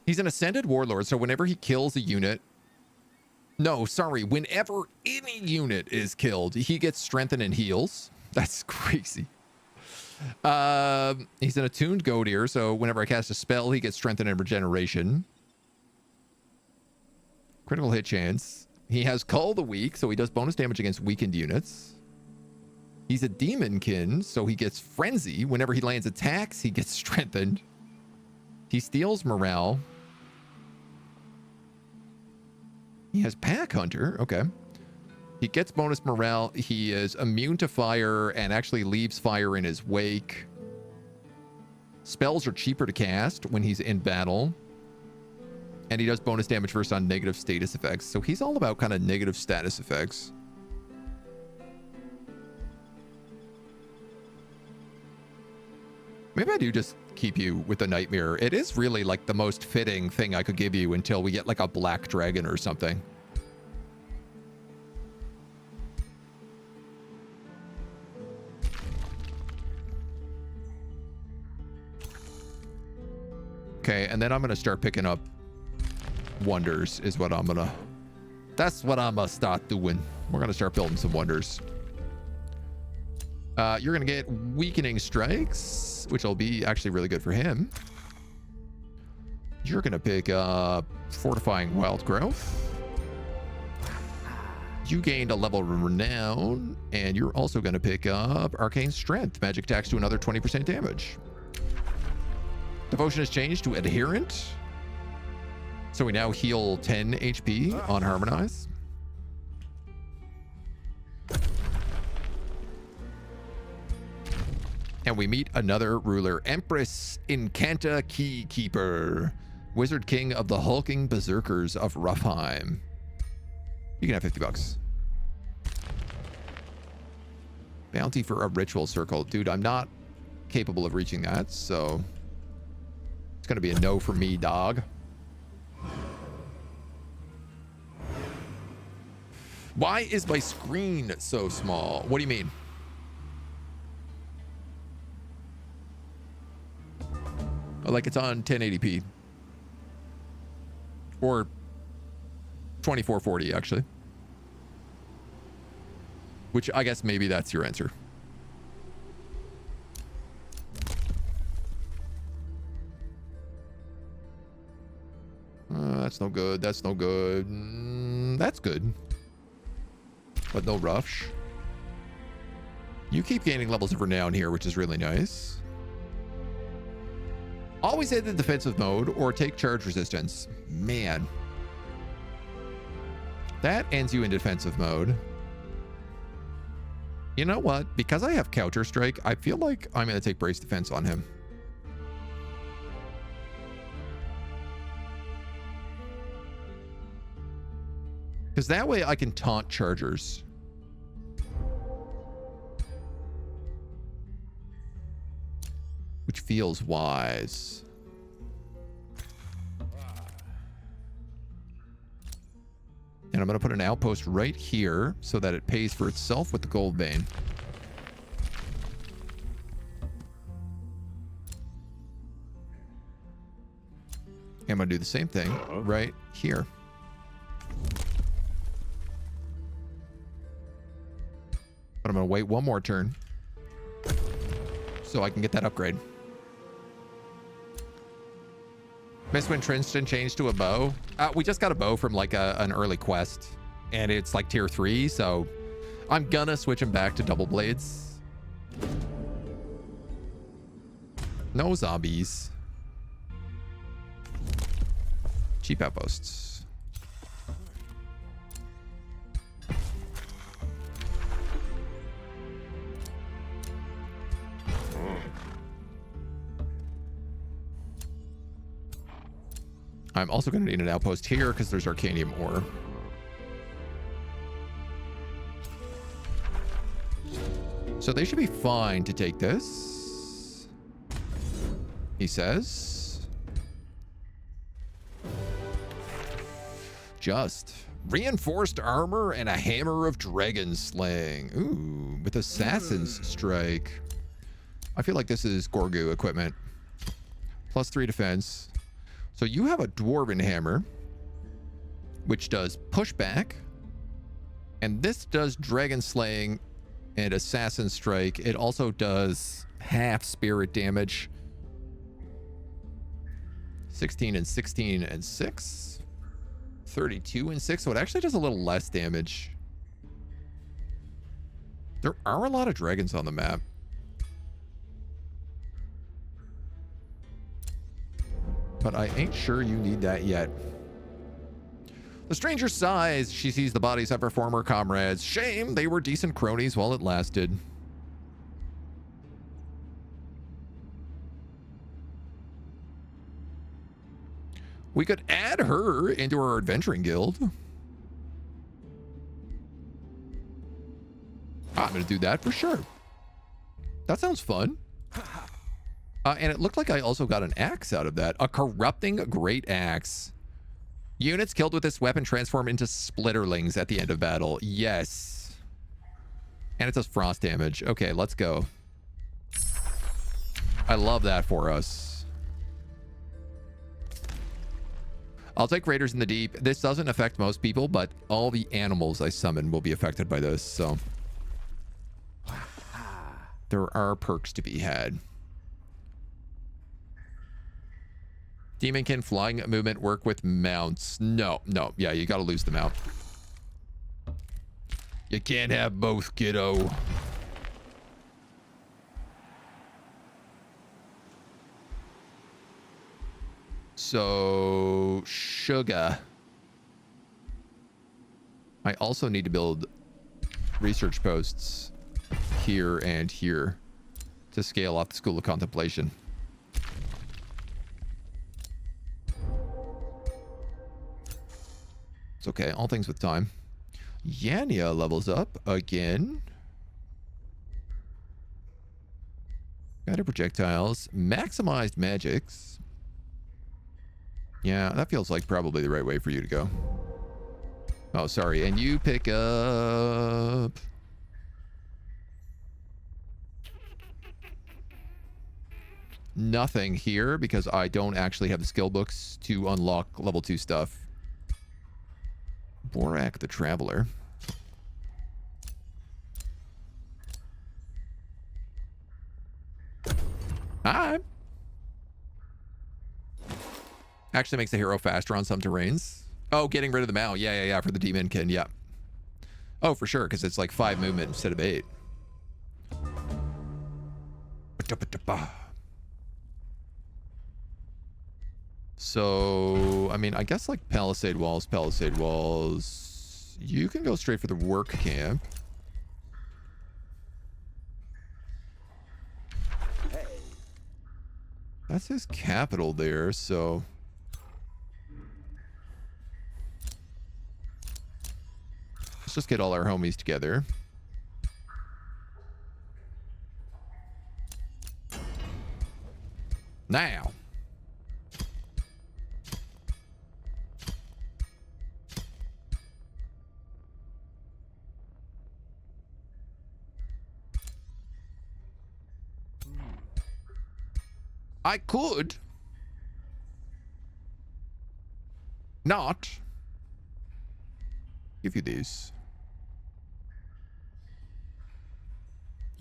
He's an ascended warlord, so whenever he kills a unit... No, sorry. Whenever any unit is killed, he gets strengthened and heals. That's crazy. He's an attuned goat ear, so whenever I cast a spell, he gets strengthened and regeneration. Critical hit chance. He has Cull the Weak, so he does bonus damage against weakened units. He's a demonkin, so he gets frenzy. Whenever he lands attacks, he gets strengthened. He steals morale. He has pack hunter. Okay. He gets bonus morale. He is immune to fire and actually leaves fire in his wake. Spells are cheaper to cast when he's in battle. And he does bonus damage first on negative status effects. So he's all about kind of negative status effects. Maybe I do just keep you with the nightmare. It is really like the most fitting thing I could give you until we get like a black dragon or something. Okay, and then I'm going to start picking up wonders is what I'm gonna... That's what I'm gonna start doing. We're gonna start building some wonders. You're gonna get weakening strikes, which will be actually really good for him. You're gonna pick up fortifying wild growth. You gained a level of renown, and you're also gonna pick up arcane strength. Magic attacks do another 20% damage. Devotion has changed to adherent. So we now heal 10 HP on harmonize. And we meet another ruler, Empress Incanta Keykeeper, Wizard King of the Hulking Berserkers of Roughheim. You can have 50 bucks. Bounty for a ritual circle. Dude, I'm not capable of reaching that, so it's going to be a no for me, dog. Why is my screen so small? What do you mean? Like it's on 1080p. Or 2440, actually. Which I guess maybe that's your answer. That's no good. That's no good. That's good. But no rush. You keep gaining levels of renown here, which is really nice. Always hit the defensive mode or take charge resistance. Man. That ends you in defensive mode. You know what? Because I have Counter Strike, I feel like I'm going to take Brace Defense on him. Because that way I can taunt chargers. Which feels wise. And I'm going to put an outpost right here so that it pays for itself with the gold vein. And I'm going to do the same thing right here. But I'm going to wait one more turn so I can get that upgrade. Mistwind Trinston changed to a bow. We just got a bow from like an early quest, and it's like tier 3, so I'm gonna switch him back to double blades. No zombies. Cheap outposts. I'm also going to need an outpost here because there's Arcanium ore. So they should be fine to take this, he says. Just reinforced armor and a hammer of dragon slaying. Ooh, with Assassin's Strike. I feel like this is Gorgu equipment. +3 defense. So you have a Dwarven Hammer, which does pushback, and this does Dragon Slaying and Assassin Strike. It also does half spirit damage. 16 and 16 and 6. 32 and 6, so it actually does a little less damage. There are a lot of dragons on the map. But I ain't sure you need that yet. The stranger sighs. She sees the bodies of her former comrades. Shame, they were decent cronies while it lasted. We could add her into our adventuring guild. I'm going to do that for sure. That sounds fun. And it looked like I also got an axe out of that. A corrupting great axe. Units killed with this weapon transform into splitterlings at the end of battle. Yes. And it does frost damage. Okay, let's go. I love that for us. I'll take Raiders in the Deep. This doesn't affect most people, but all the animals I summon will be affected by this, so there are perks to be had. Demonkin flying movement work with mounts. No. Yeah, you gotta lose the mount. You can't have both, kiddo. So, sugar. I also need to build research posts here and here to scale off the School of Contemplation. It's okay. All things with time. Yania levels up again. Better projectiles. Maximized magics. Yeah, that feels like probably the right way for you to go. Oh, sorry. And you pick up... nothing here because I don't actually have the skill books to unlock level 2 stuff. Borak the Traveler. Hi. Actually makes the hero faster on some terrains. Oh, getting rid of the mount. Yeah, for the Demonkin. Yeah. Oh, for sure, because it's like 5 movement instead of 8. So, I mean, I guess like palisade walls. You can go straight for the work camp. Hey. That's his capital there, so... let's just get all our homies together. Now. I could not give you these.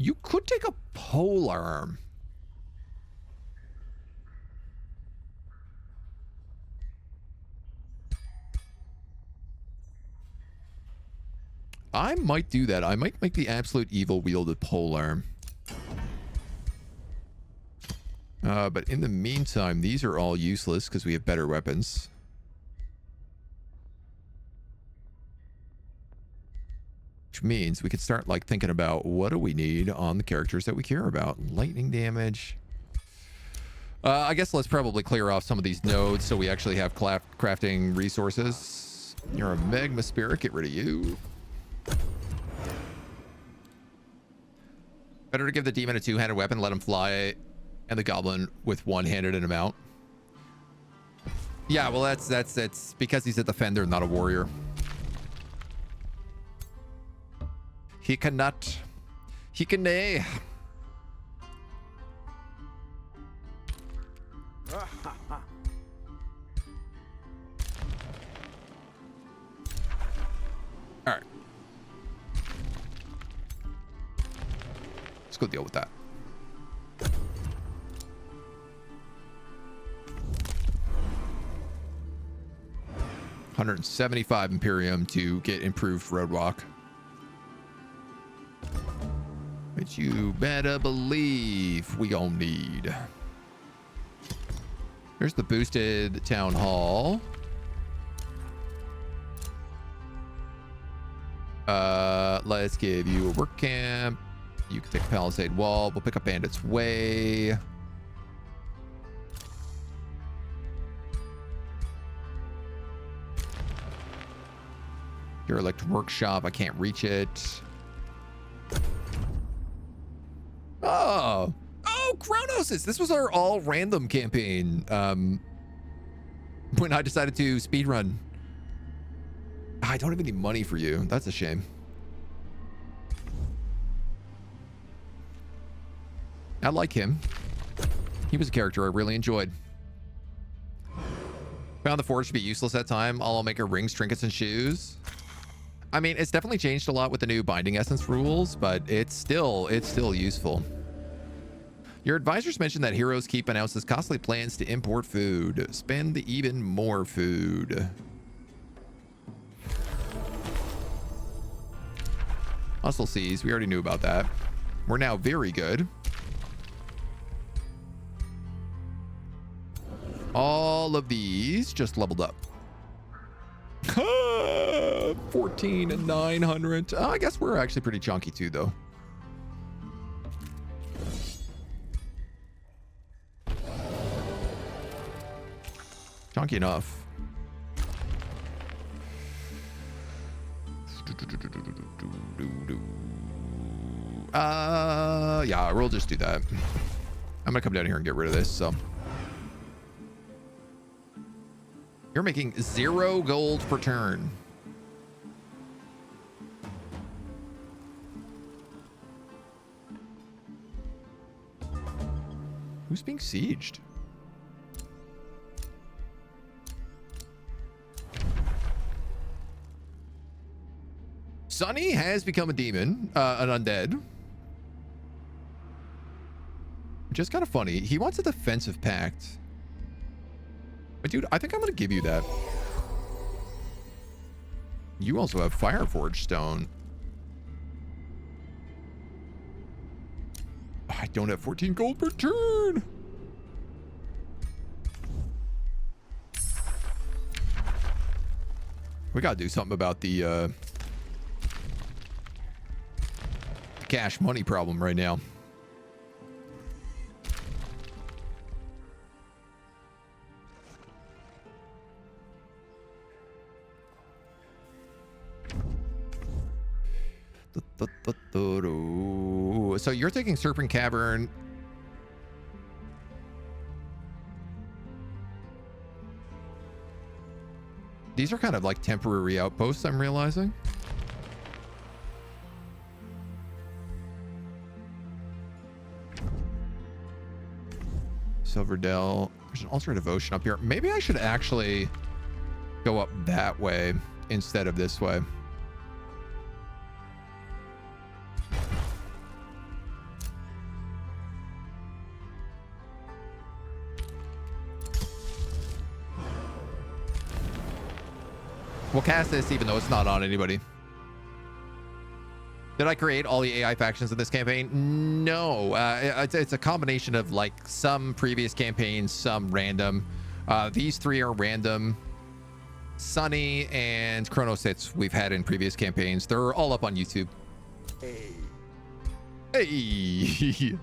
You could take a pole arm. I might do that. I might make the absolute evil wielded pole arm. But in the meantime, these are all useless because we have better weapons. Which means we could start like thinking about what do we need on the characters that we care about. Lightning damage. I guess let's probably clear off some of these nodes so we actually have crafting resources. You're a magma spirit. Get rid of you. Better to give the demon a two-handed weapon, let him fly, and the goblin with one-handed and a mount. Yeah, well, that's because he's a defender, not a warrior. He cannot. He can nay. All right. Let's go deal with that. $175 Imperium to get improved roadwalk. Which you better believe we gonna need. Here's the boosted town hall. Let's give you a work camp. You can take a palisade wall. We'll pick up Bandit's Way. Derelict Workshop. I can't reach it. Oh, Chronosis. This was our all random campaign. When I decided to speedrun. I don't have any money for you. That's a shame. I like him. He was a character I really enjoyed. Found the forge to be useless that time. I'll make her rings, trinkets, and shoes. I mean, it's definitely changed a lot with the new binding essence rules, but it's still useful. Your advisors mentioned that Heroes Keep announces costly plans to import food. Spend even more food. Hustle Seas, we already knew about that. We're now very good. All of these just leveled up. 14 and 900. I guess we're actually pretty chunky too, though. Chunky enough. Yeah, we'll just do that. I'm gonna come down here and get rid of this, so. You're making 0 gold per turn. Who's being sieged? Sunny has become a demon, an undead. Which is kind of funny. He wants a defensive pact. But dude, I think I'm going to give you that. You also have Fireforged Stone. I don't have 14 gold per turn. We got to do something about the cash money problem right now. So you're taking Serpent Cavern. These are kind of like temporary outposts, I'm realizing. Silverdell. There's an alternative ocean up here. Maybe I should actually go up that way instead of this way. We'll cast this even though it's not on anybody. Did I create all the AI factions in this campaign? No. It's a combination of like some previous campaigns, some random. These 3 are random. Sunny and Chronos hits we've had in previous campaigns. They're all up on YouTube. Hey. Hey.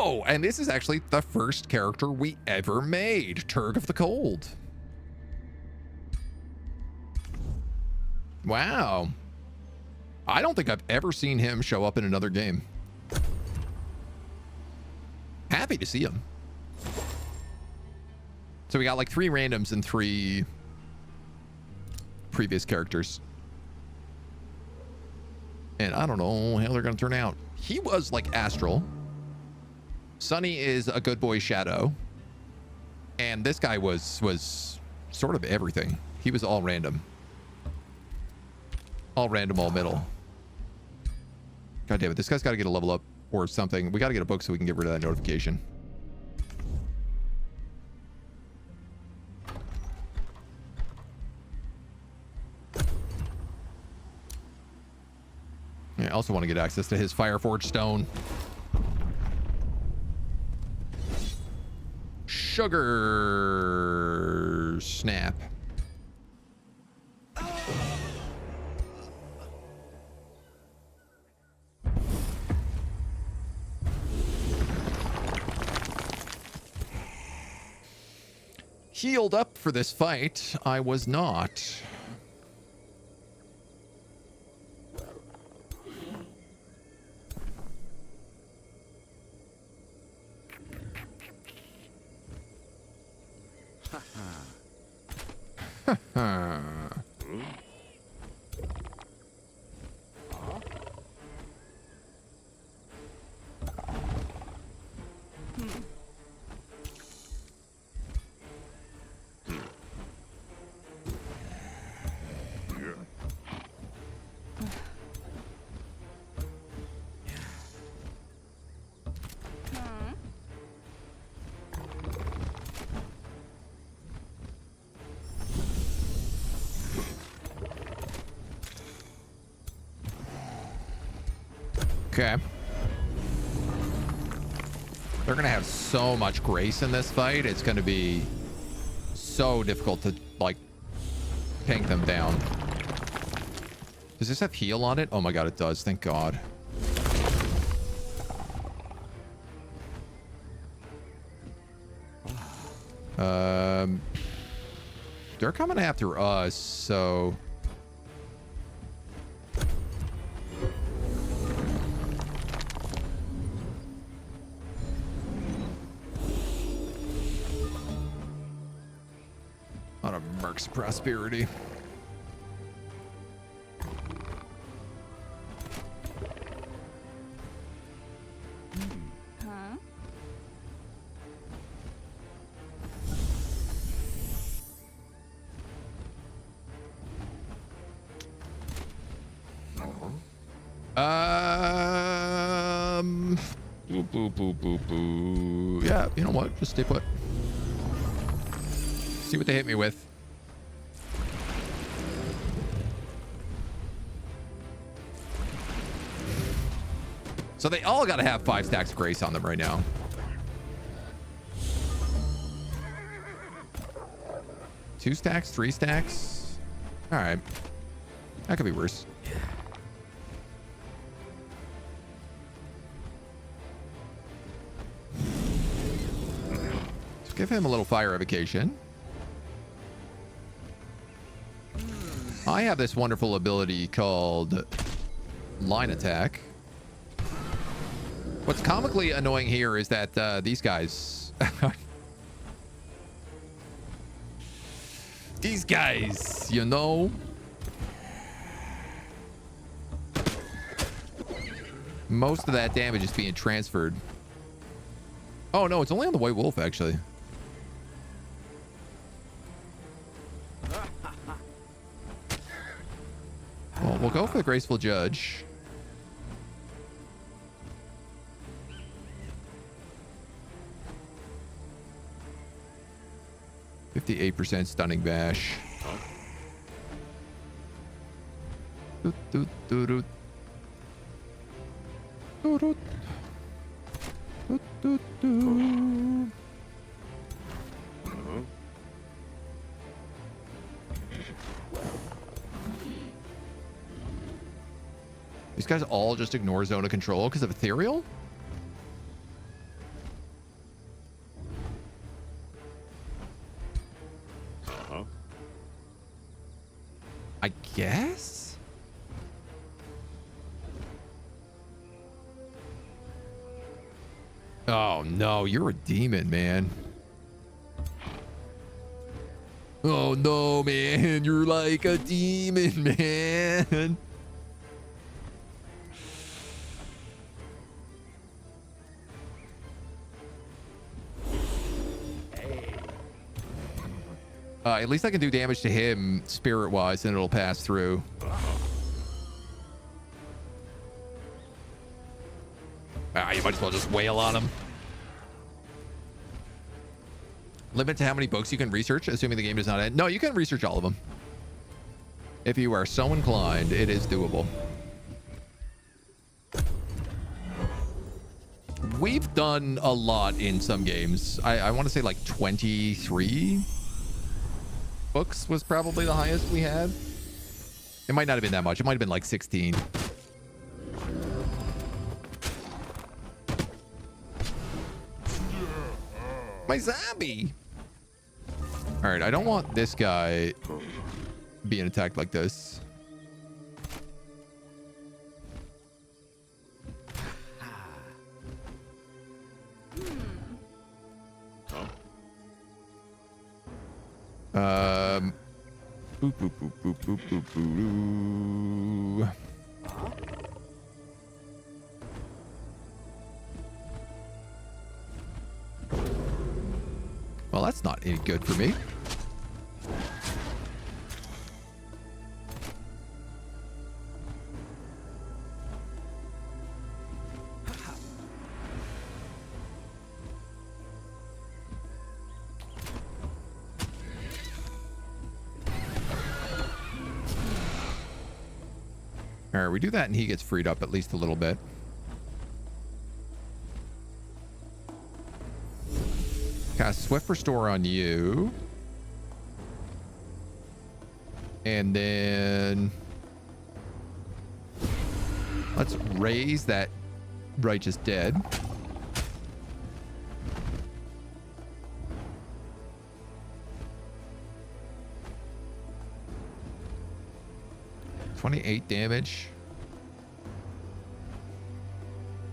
Oh, and this is actually the first character we ever made, Turg of the Cold. Wow. I don't think I've ever seen him show up in another game. Happy to see him. So we got like 3 randoms and 3 previous characters. And I don't know how they're going to turn out. He was like Astral. Sunny is a good boy Shadow. And this guy was sort of everything. He was all random. All random, all middle. God damn it. This guy's got to get a level up or something. We got to get a book so we can get rid of that notification. I also want to get access to his Fireforged Stone. Sugar snap. Healed up for this fight. I was not. Okay. They're going to have so much grace in this fight. It's going to be so difficult to, like, tank them down. Does this have heal on it? Oh my god, it does. Thank god. They're coming after us, so... On a Merc's prosperity. Huh? Boo, boo, boo, boo, boo. Yeah, you know what? Just stay put. See what they hit me with. So they all got to have 5 stacks of grace on them right now. Two stacks, 3 stacks. All right. That could be worse. Just give him a little fire evocation. I have this wonderful ability called line attack. What's comically annoying here is that these guys... these guys, you know? Most of that damage is being transferred. Oh, no, it's only on the White Wolf, actually. Well, we'll go for the Graceful Judge. %58 stunning bash. Doot, doot, doot, doot. Doot, doot. Doot, doot, doot. These guys all just ignore zone of control because of ethereal? I guess? Oh no, you're a demon, man. Oh no, man, you're like a demon, man. At least I can do damage to him spirit-wise, and it'll pass through. You might as well just wail on him. Limit to how many books you can research, assuming the game does not end. No, you can research all of them. If you are so inclined, it is doable. We've done a lot in some games. I want to say like 23 books was probably the highest we had. It might not have been that much. It might have been like 16. My zombie. All right, I don't want this guy being attacked like this. Boop, boop, boop, boop, boop, boop, boop. Well, that's not any good for me. All right, we do that and he gets freed up at least a little bit. Cast Swift Restore on you. And then let's raise that Righteous Dead. $28 damage.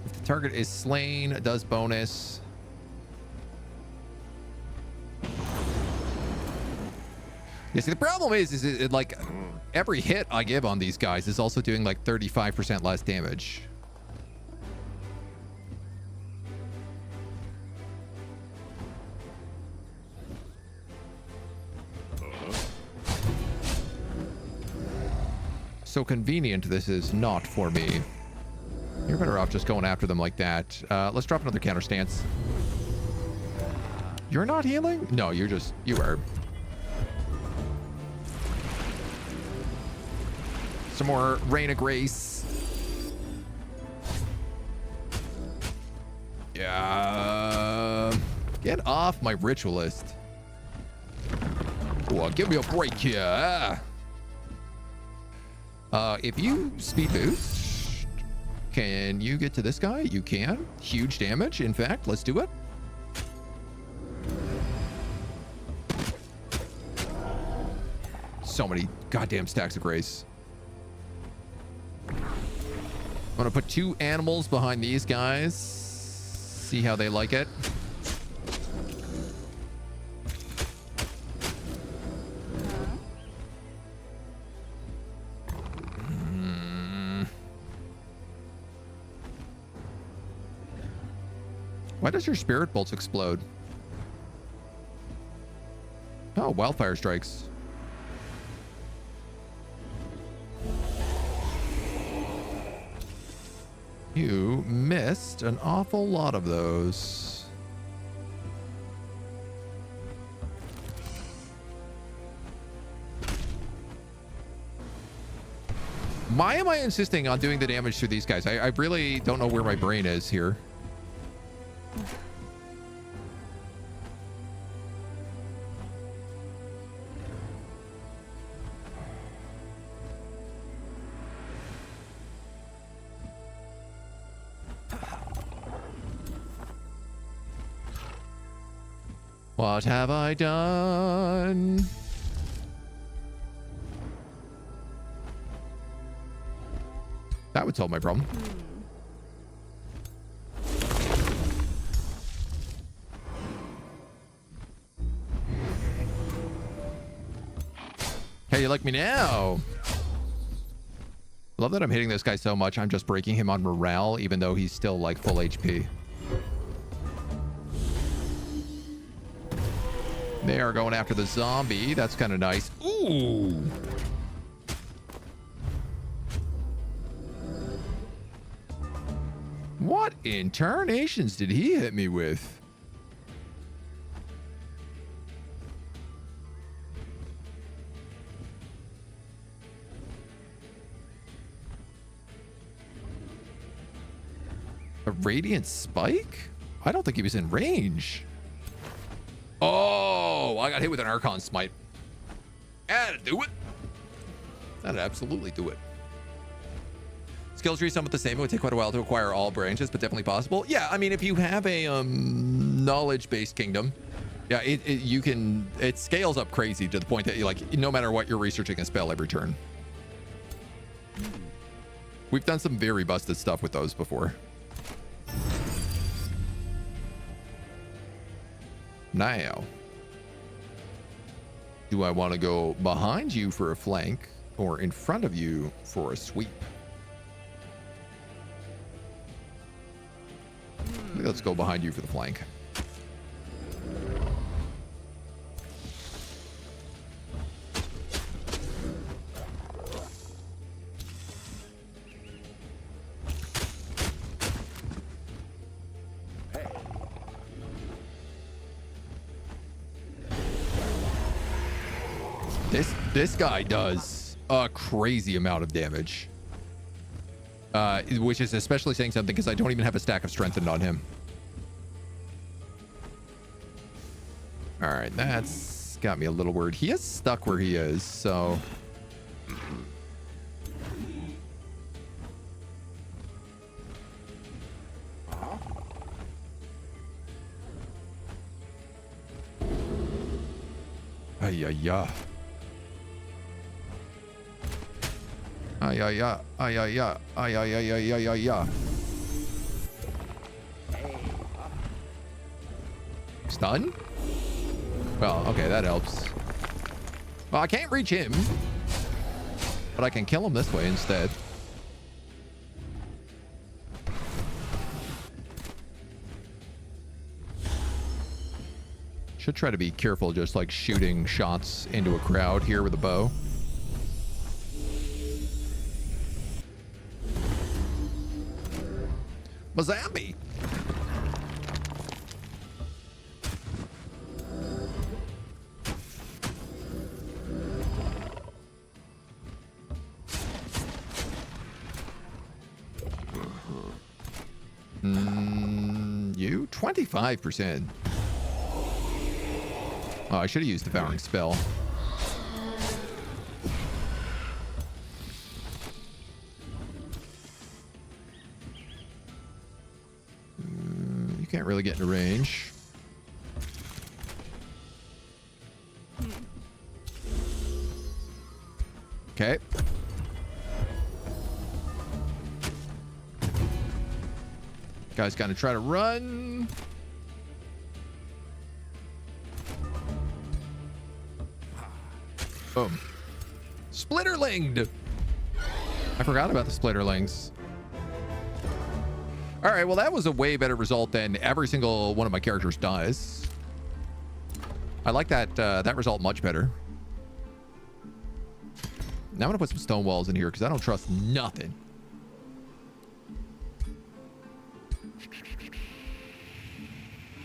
If the target is slain, it does bonus. Yeah, see, the problem is it like every hit I give on these guys is also doing like 35% less damage. So convenient this is not for me. You're better off just going after them like that. Let's drop another counter stance. You're not healing? No, you are. Some more Rain of Grace. Yeah. Get off my Ritualist. Oh, give me a break here. If you speed boost, can you get to this guy? You can. Huge damage. In fact, let's do it. So many goddamn stacks of grace. I'm gonna put 2 animals behind these guys. See how they like it. Why does your spirit bolts explode? Oh, wildfire strikes. You missed an awful lot of those. Why am I insisting on doing the damage to these guys? I really don't know where my brain is here. What have I done? That would solve my problem. Hey, you like me now? Love that I'm hitting this guy so much. I'm just breaking him on morale, even though he's still like full HP. They are going after the zombie. That's kind of nice. Ooh. What in tarnations did he hit me with? A radiant spike? I don't think he was in range. Oh, I got hit with an Archon Smite. That'd do it. That'd absolutely do it. Skill tree somewhat the same. It would take quite a while to acquire all branches, but definitely possible. Yeah, I mean, if you have a knowledge-based kingdom, yeah, it scales up crazy to the point that you like no matter what, you're researching a spell every turn. We've done some very busted stuff with those before. Now, do I want to go behind you for a flank or in front of you for a sweep? Let's go behind you for the flank. This guy does a crazy amount of damage. Which is especially saying something because I don't even have a stack of strengthened on him. All right, that's got me a little worried. He is stuck where he is, so... Ay, ay, ay. Ay, ay, ay, ay, ay, ay, ay, ay, ay, ay, ay, ay, ay. Stun? Well, okay, that helps. Well, I can't reach him, but I can kill him this way instead. Should try to be careful just like shooting shots into a crowd here with a bow. Mazambi! You? 25%. Oh, I should have used Devouring Spell. You can't really get into range. Okay. Guy's gonna try to run. Boom. Splitterlinged. I forgot about the Splitterlings. All right, well, that was a way better result than every single one of my characters dies. I like that that result much better. Now I'm gonna put some stone walls in here because I don't trust nothing.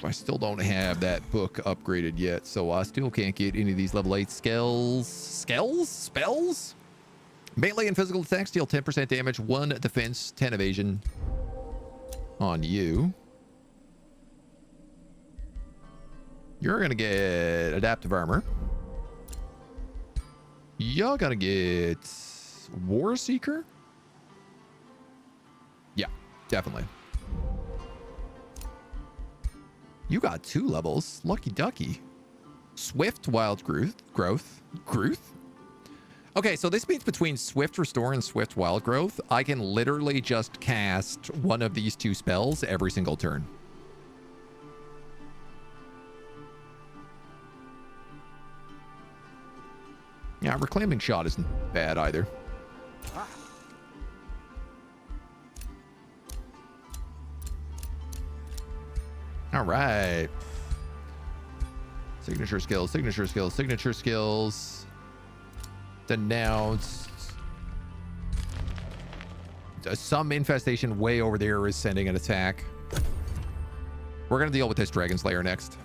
I still don't have that book upgraded yet, so I still can't get any of these level 8 spells? Melee and physical attacks deal 10% damage, 1 defense, 10 evasion on you. You're gonna get adaptive armor. You're gonna get War Seeker. Yeah, definitely. You got 2 levels. Lucky ducky. Swift wild growth. Okay, so this means between Swift Restore and Swift Wild Growth, I can literally just cast one of these 2 spells every single turn. Yeah, Reclaiming Shot isn't bad either. All right. Signature skills, signature skills, signature skills. Denounced. Some infestation way over there is sending an attack. We're going to deal with this Dragon Slayer next.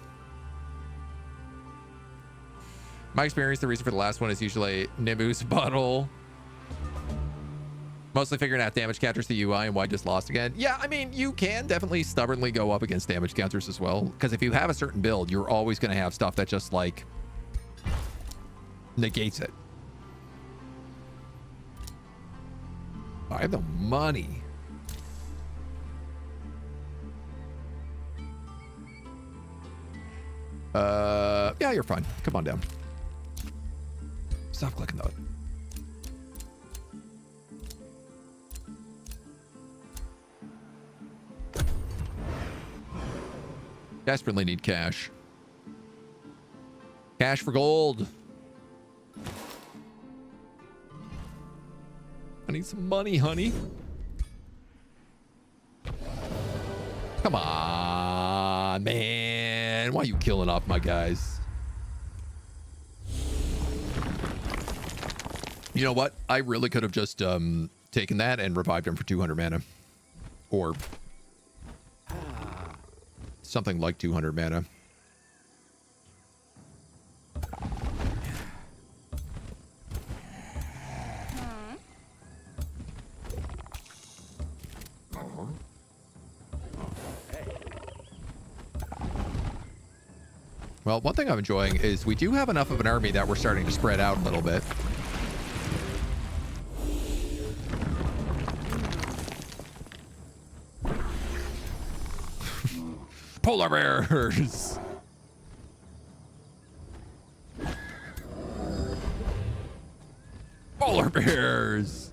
My experience, the reason for the last one is usually Nimbus bottle. Mostly figuring out damage counters to UI and why I just lost again. Yeah, I mean, you can definitely stubbornly go up against damage counters as well. Because if you have a certain build, you're always going to have stuff that just, like, negates it. I have the money. Yeah, you're fine. Come on down. Stop clicking though. Desperately need cash. Cash for gold. I need some money, honey. Come on, man. Why are you killing off my guys? You know what? I really could have just taken that and revived him for 200 mana. Or something like 200 mana. Well, one thing I'm enjoying is we do have enough of an army that we're starting to spread out a little bit. Polar bears! Polar bears!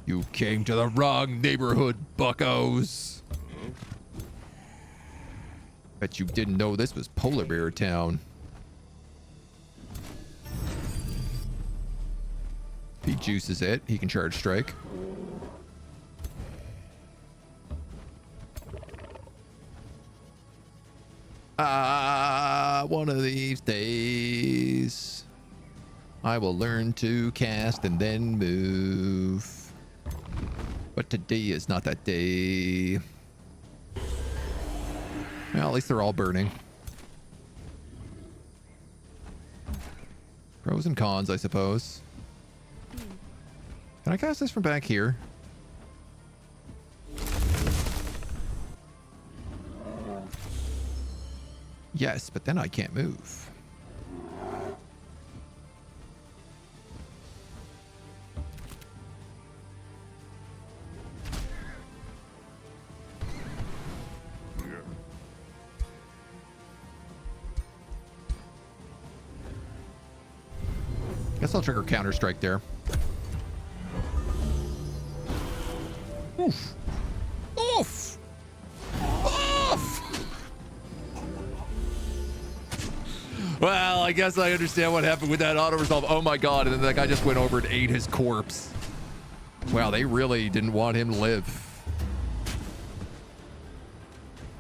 You came to the wrong neighborhood, buckos. Bet you didn't know this was Polar Bear Town. If he juices it, he can charge strike. One of these days, I will learn to cast and then move. But today is not that day. Well, at least they're all burning. Pros and cons, I suppose. Can I cast this from back here? Yes, but then I can't move. Guess I'll trigger counter strike there. Oof. Oof. Oof. Well, I guess I understand what happened with that auto resolve. Oh my god, and then that guy just went over and ate his corpse. Wow, they really didn't want him to live.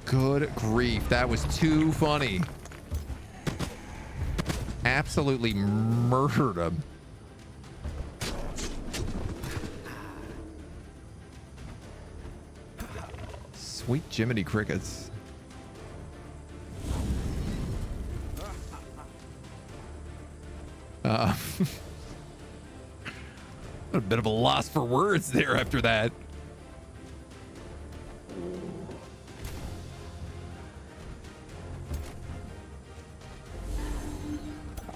Good grief, that was too funny. Absolutely murdered him. Sweet Jiminy Crickets. A bit of a loss for words there after that.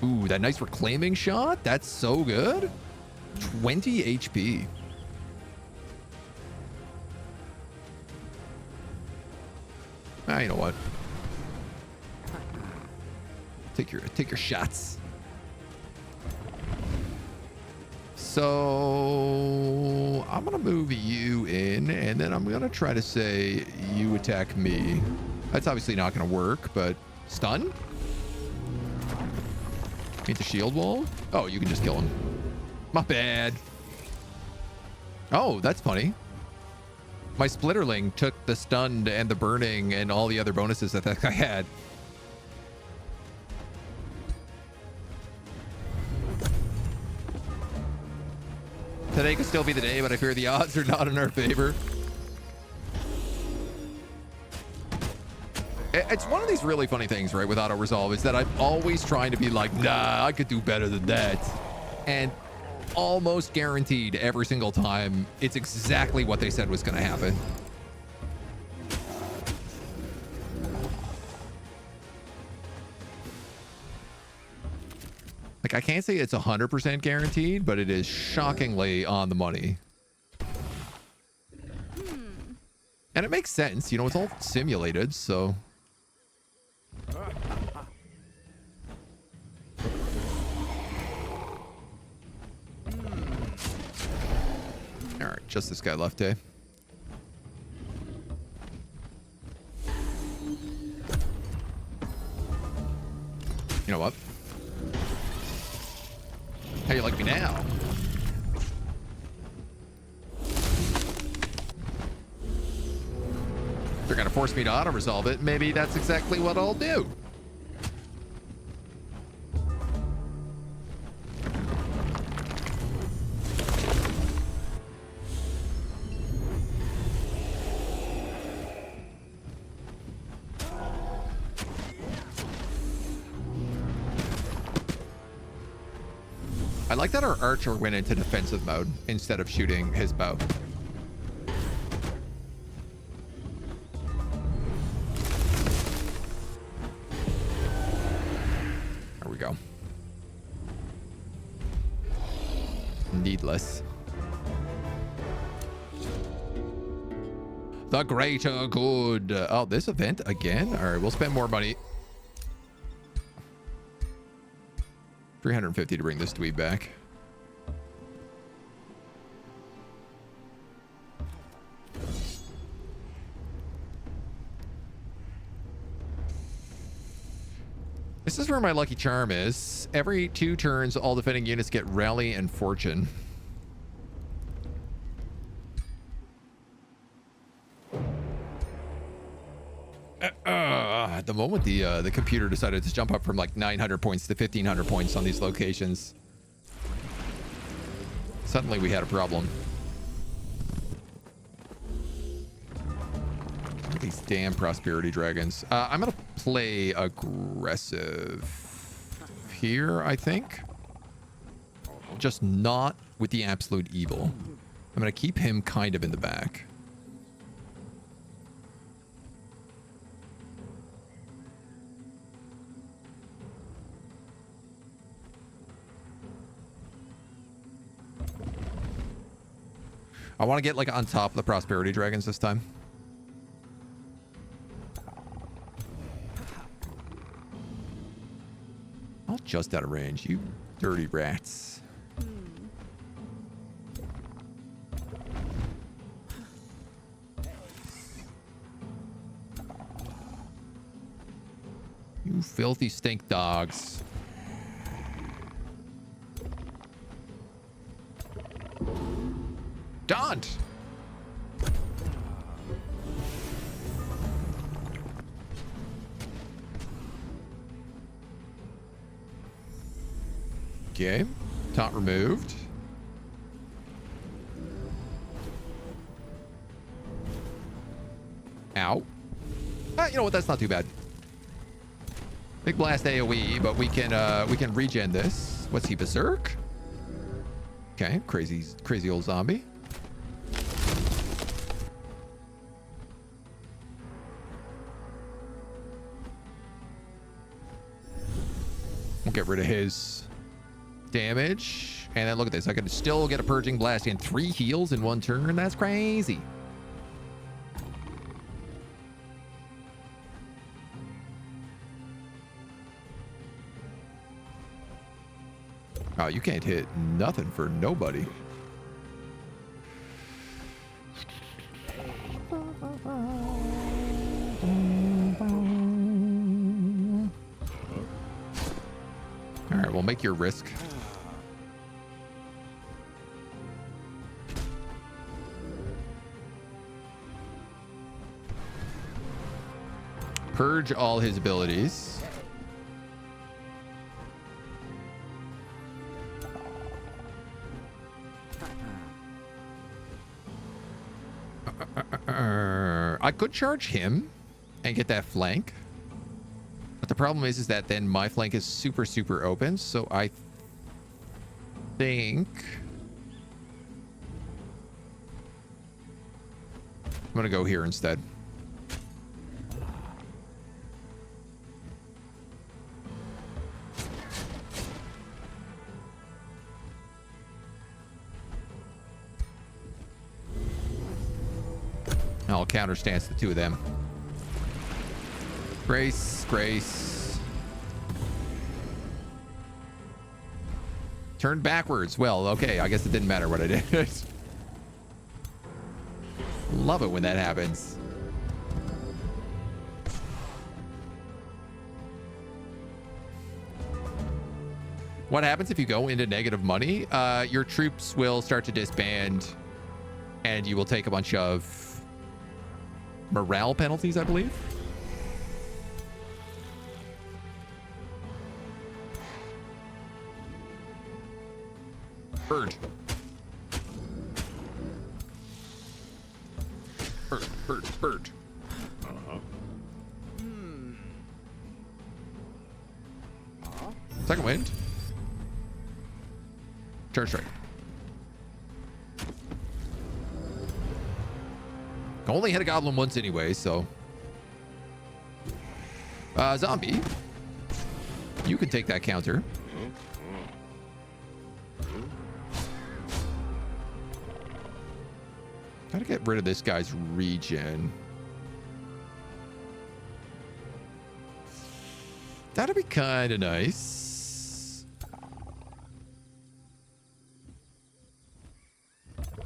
Ooh, that nice reclaiming shot. That's so good. 20 HP. Ah, you know what? Take your shots. So I'm gonna move you in, and then I'm gonna try to say you attack me. That's obviously not gonna work, but stun? Paint the shield wall? Oh, you can just kill him. My bad. Oh, that's funny. My Splitterling took the stunned and the burning and all the other bonuses that guy had. Today could still be the day, but I fear the odds are not in our favor. It's one of these really funny things, right, with auto resolve, is that I'm always trying to be like, nah, I could do better than that. And almost guaranteed every single time, it's exactly what they said was going to happen. Like, I can't say it's 100% guaranteed, but it is shockingly on the money. And it makes sense. You know, it's all simulated, so... All right, just this guy left, eh? You know what? How you like me now? They're gonna force me to auto-resolve it. Maybe that's exactly what I'll do. I like that our archer went into defensive mode instead of shooting his bow. ridiculous. The greater good. Oh, this event again? All right, we'll spend more money. 350 to bring this dweeb back. This is where my lucky charm is. Every 2 turns, all defending units get rally and fortune. At the moment, the computer decided to jump up from like 900 points to 1500 points on these locations. Suddenly, we had a problem. Look at these damn prosperity dragons. I'm gonna play aggressive here, I think. Just not with the absolute evil. I'm gonna keep him kind of in the back. I want to get like on top of the prosperity dragons this time. All just out of range, you dirty rats. You filthy stink dogs. Don't. Okay, taunt removed. Ow. You know what? That's not too bad. Big blast AOE, but we can regen this. What's he, berserk? Okay, crazy old zombie. We'll get rid of his damage. And then look at this. I can still get a purging blast and 3 heals in 1 turn. That's crazy. Oh, you can't hit nothing for nobody. All right, we'll make your risk. Purge all his abilities. I could charge him and get that flank. But the problem is that then my flank is super open. So I think I'm going to go here instead. I'll counterstance the 2 of them. Grace. Turn backwards. Well, okay. I guess it didn't matter what I did. Love it when that happens. What happens if you go into negative money? Your troops will start to disband and you will take a bunch of morale penalties, I believe. Bird. Second wind. Charge strike. Only hit a goblin once anyway, so. Zombie. You can take that counter. Gotta get rid of this guy's regen. That'd be kind of nice.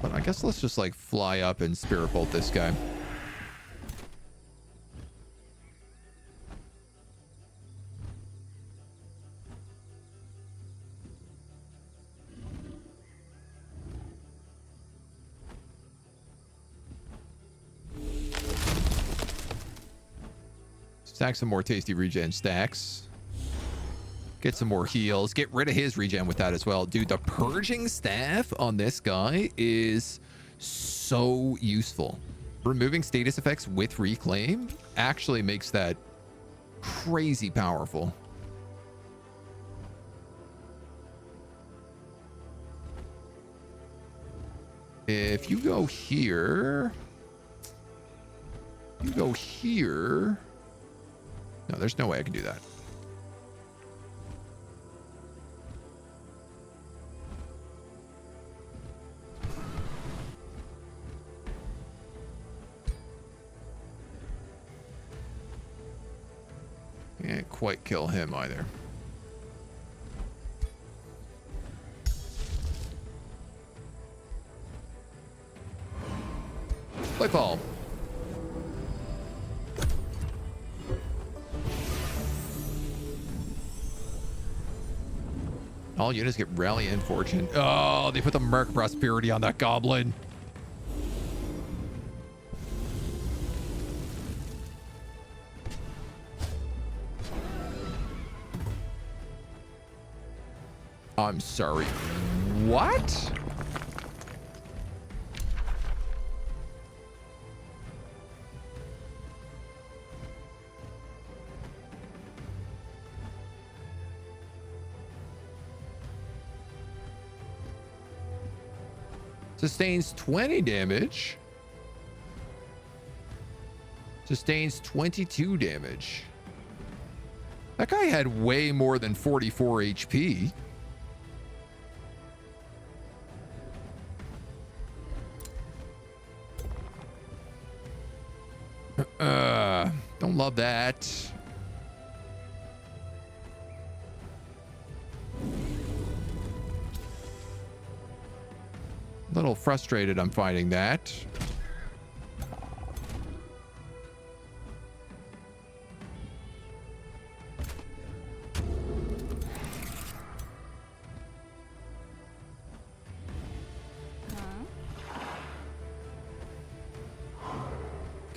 But I guess let's just like fly up and spirit bolt this guy. Stack some more tasty regen stacks. Get some more heals. Get rid of his regen with that as well. Dude, the purging staff on this guy is so useful. Removing status effects with reclaim actually makes that crazy powerful. If you go here, you go here. No, there's no way I can do that. Can't quite kill him either. Lightfall. All units get rally and fortune. Oh, they put the Mark of Prosperity on that goblin. I'm sorry. What? Sustains 20 damage. Sustains 22 damage. That guy had way more than 44 HP. Don't love that. A little frustrated I'm finding that.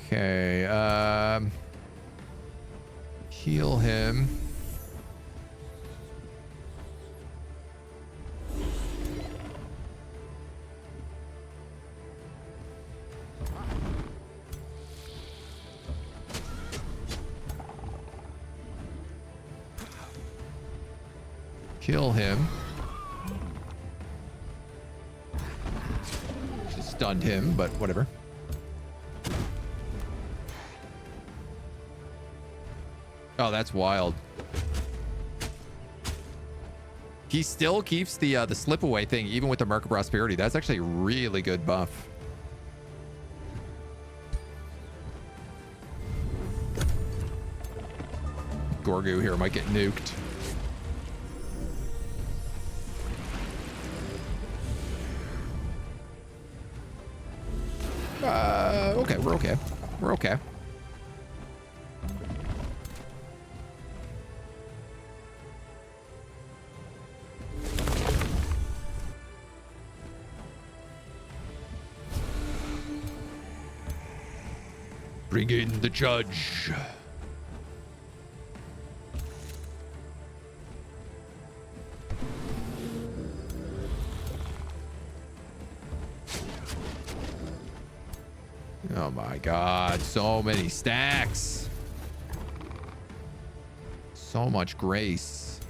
Okay, heal him. Kill him. Just stunned him, but whatever. Oh, that's wild. He still keeps the slip away thing even with the Mark of Prosperity. That's actually a really good buff. Gorgu here might get nuked. Okay, we're okay. We're okay. Bring in the judge. Oh my God, so many stacks. So much grace.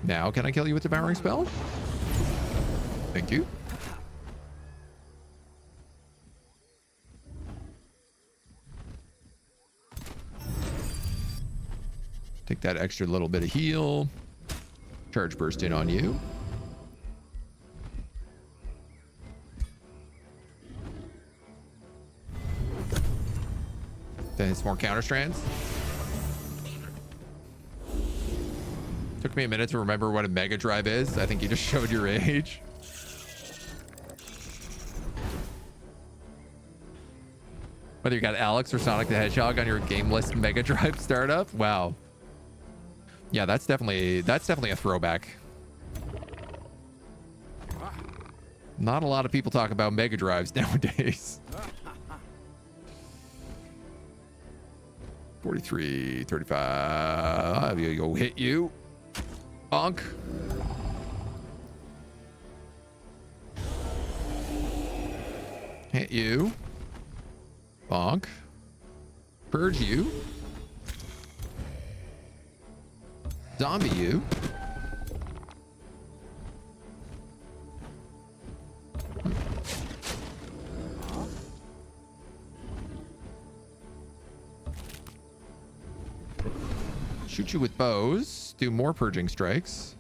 Now can I kill you with Devouring Spell? Thank you. Take that extra little bit of heal. Charge burst in on you. Then it's more counter strands. Took me a minute to remember what a Mega Drive is. I think you just showed your age. Whether you got Alex or Sonic the Hedgehog on your gameless Mega Drive startup. Wow. Yeah, that's definitely a throwback. Not a lot of people talk about Mega Drives nowadays. 43, 35. Go hit you. Bonk. Hit you. Bonk. Purge you. Zombie you. Shoot you with bows. Do more purging strikes.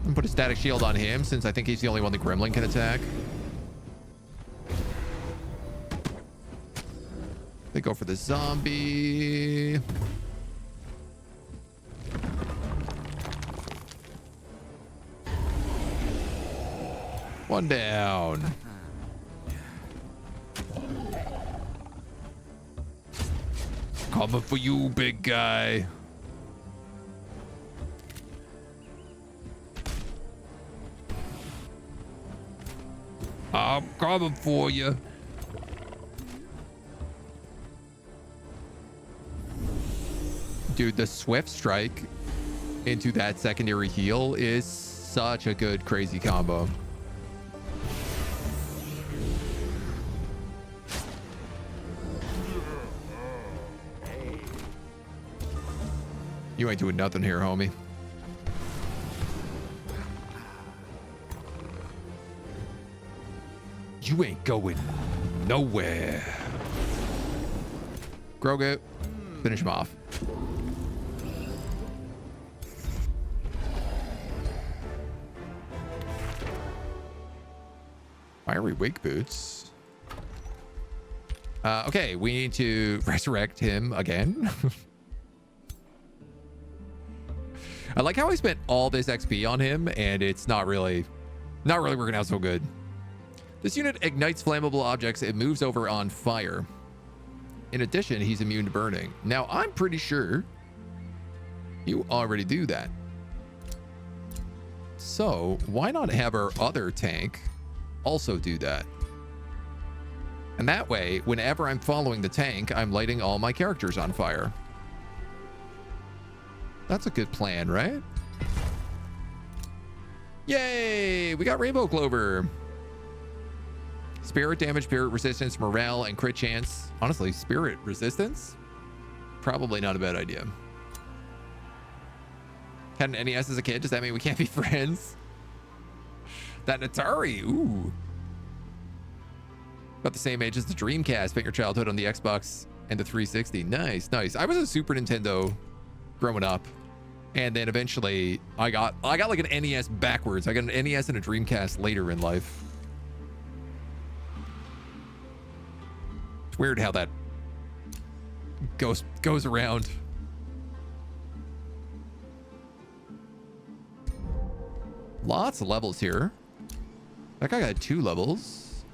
And put a static shield on him, since I think he's the only one the gremlin can attack. They go for the zombie. One down. Coming for you, big guy. I'm coming for you. Dude, the swift strike into that secondary heal is such a good crazy combo. You ain't doing nothing here, homie. You ain't going nowhere. Grogu, finish him off. Fiery wake boots. Okay, we need to resurrect him again. I like how I spent all this XP on him and it's not really working out so good. This unit ignites flammable objects. It moves over on fire. In addition, he's immune to burning. Now, I'm pretty sure you already do that. So why not have our other tank also do that? And that way, whenever I'm following the tank, I'm lighting all my characters on fire. That's a good plan, right? Yay! We got Rainbow Clover. Spirit damage, spirit resistance, morale, and crit chance. Honestly, spirit resistance? Probably not a bad idea. Had an NES as a kid. Does that mean we can't be friends? That Atari. Ooh. About the same age as the Dreamcast. Spent your childhood on the Xbox and the 360. Nice, nice. I was a Super Nintendo growing up. And then eventually I got like an NES backwards. I got an NES and a Dreamcast later in life. It's weird how that goes around. Lots of levels here. That guy got 2 levels.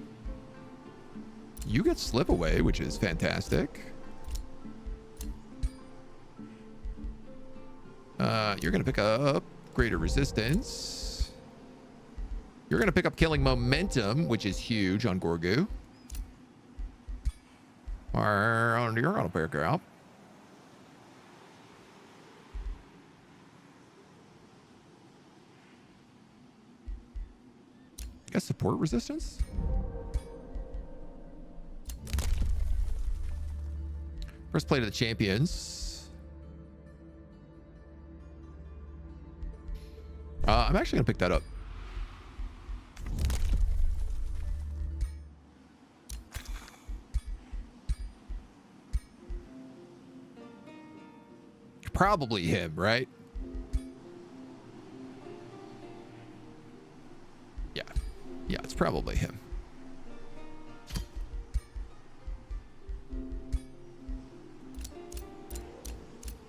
You get slip away, which is fantastic. You're going to pick up greater resistance. You're going to pick up killing momentum, which is huge on Gorgu. And you're going to pick up. Got support resistance? First plate of the champions. I'm actually gonna pick that up. probably him, right? Yeah. Yeah, it's probably him.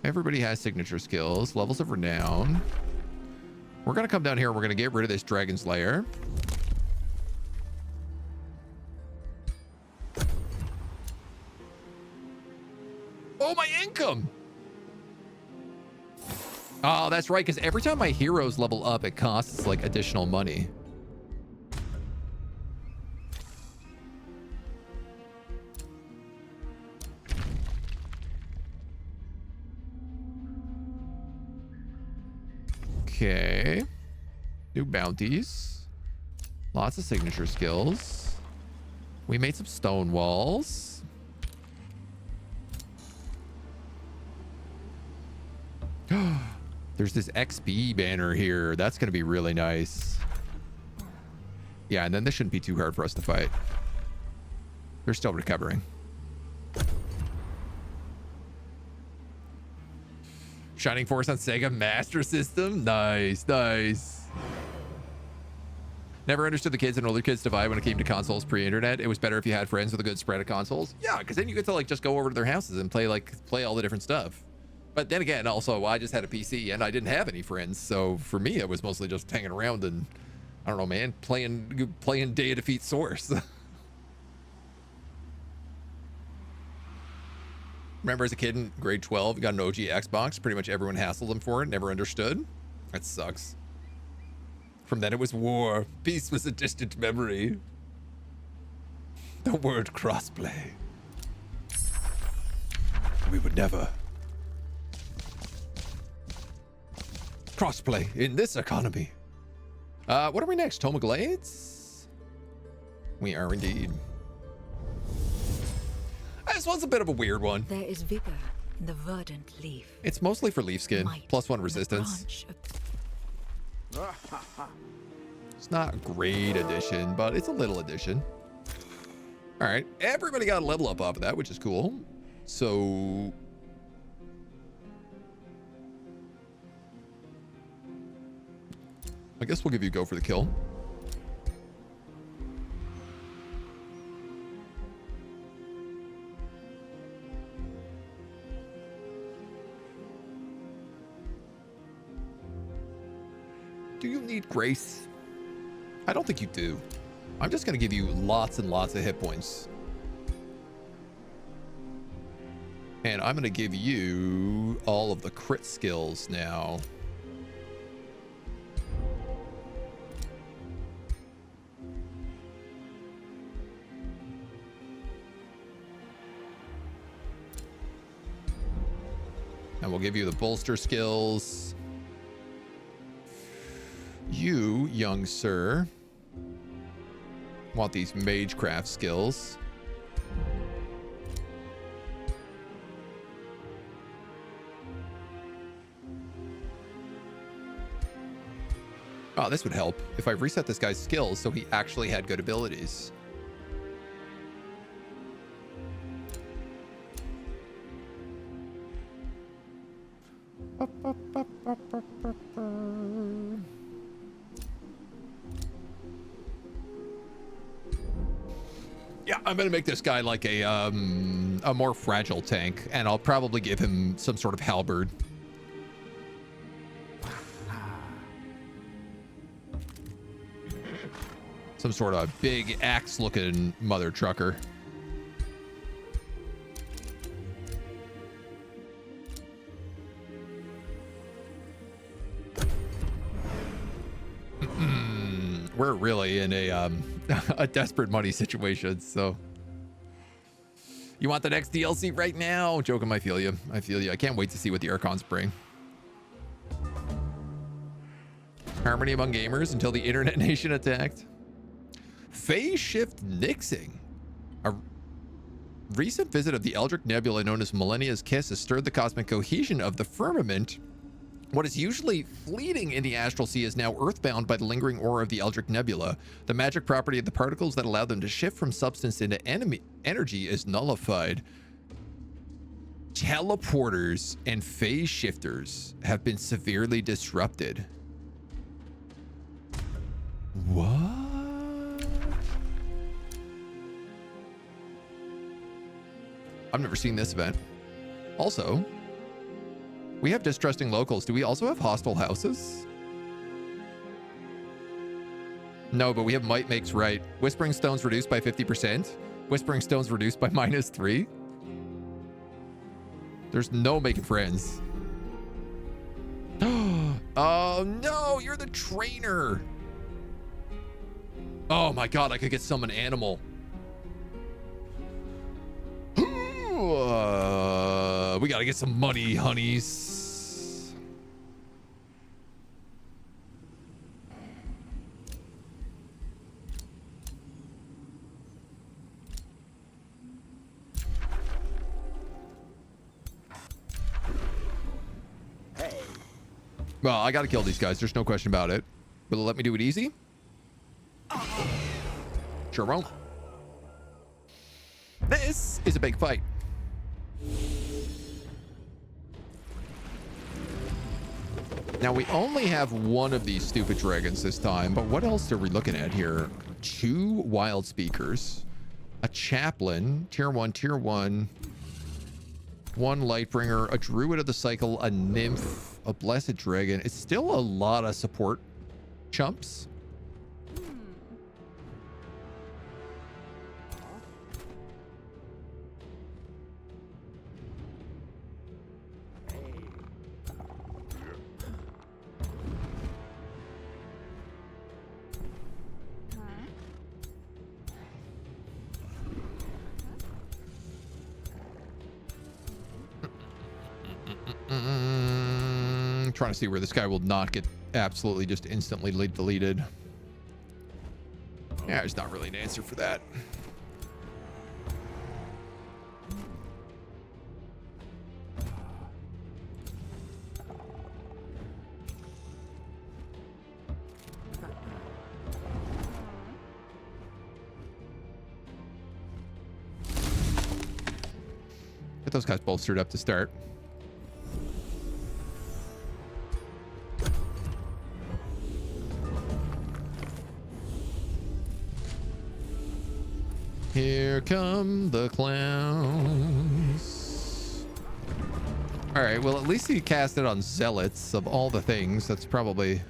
Everybody has signature skills, levels of renown. We're going to come down here and we're going to get rid of this dragon's lair. Oh, my income. Oh, that's right, because every time my heroes level up, it costs like additional money. Okay. New bounties. Lots of signature skills. We made some stone walls. There's this XP banner here. That's going to be really nice. Yeah, and then this shouldn't be too hard for us to fight. They're still recovering. Shining Force on Sega Master System. Nice, nice. Never understood the kids and older kids divide when it came to consoles pre-internet. It was better if you had friends with a good spread of consoles. Yeah, because then you get to like just go over to their houses and play all the different stuff. But then again, also I just had a PC and I didn't have any friends, so for me it was mostly just hanging around and I don't know, man, playing Day of Defeat Source. Remember as a kid in grade 12, you got an OG Xbox. Pretty much everyone hassled them for it. Never understood. That sucks. From then it was war. Peace was a distant memory. The word crossplay. We would never. Crossplay in this economy. What are we next? Toma Glades? We are indeed. This one's a bit of a weird one. There is vigor in the verdant leaf. It's mostly for leaf skin. Might +1 in resistance. It's not a great addition, but it's a little addition. All right. Everybody got a level up off of that, which is cool. So... I guess we'll give you a go for the kill. Do you need grace? I don't think you do. I'm just going to give you lots and lots of hit points. And I'm going to give you all of the crit skills now. And we'll give you the bolster skills. You, young sir, want these magecraft skills. Oh, this would help if I reset this guy's skills so he actually had good abilities. Yeah, I'm gonna make this guy like a more fragile tank, and I'll probably give him some sort of halberd. Some sort of big axe-looking mother trucker. We're really in a desperate money situation, so. You want the next DLC right now? Joking, I feel you. I feel you. I can't wait to see what the Archons bring. Harmony among gamers until the internet nation attacked. Phase shift nixing. A recent visit of the Eldritch Nebula known as Millennia's Kiss has stirred the cosmic cohesion of the firmament. What is usually fleeting in the astral sea is now earthbound by the lingering aura of the Eldritch Nebula. The magic property of the particles that allow them to shift from substance into energy is nullified. Teleporters and phase shifters have been severely disrupted. What? I've never seen this event. Also, we have distrusting locals. Do we also have hostile houses? No, but we have might makes right. Whispering stones reduced by 50%. Whispering stones reduced by -3. There's no making friends. Oh no, you're the trainer. Oh my god, I could get summon animal. We gotta get some money, honeys. Well, I gotta kill these guys. There's no question about it. Will it let me do it easy? Sure won't. This is a big fight. Now, we only have one of these stupid dragons this time, but what else are we looking at here? 2 wild speakers, a chaplain, tier 1, 1 lightbringer, a druid of the cycle, a nymph, a blessed dragon. It's still a lot of support chumps. Trying to see where this guy will not get absolutely just instantly deleted. Yeah, there's not really an answer for that. Get those guys bolstered up to start. Here come the clowns. All right, well, at least he cast it on zealots. Of all the things, that's probably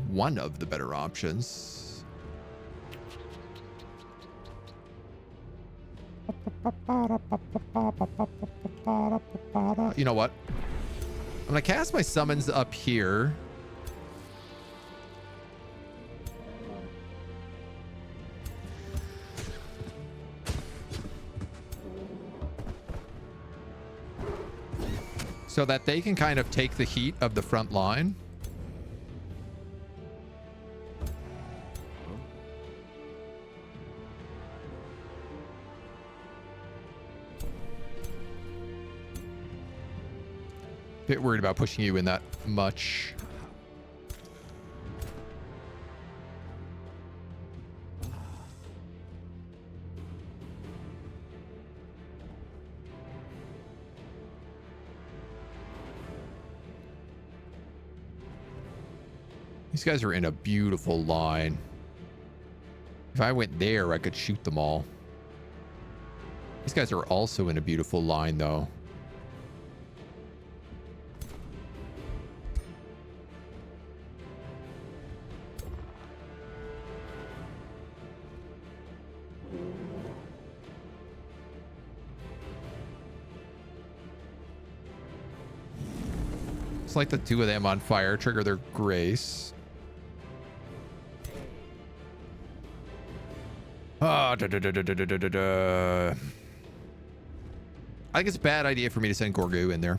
one of the better options. You know what? I'm gonna cast my summons up here. So that they can kind of take the heat of the front line. Bit worried about pushing you in that much. These guys are in a beautiful line. If I went there, I could shoot them all. These guys are also in a beautiful line, though. It's like the 2 of them on fire trigger their grace. I think it's a bad idea for me to send Gorgu in there.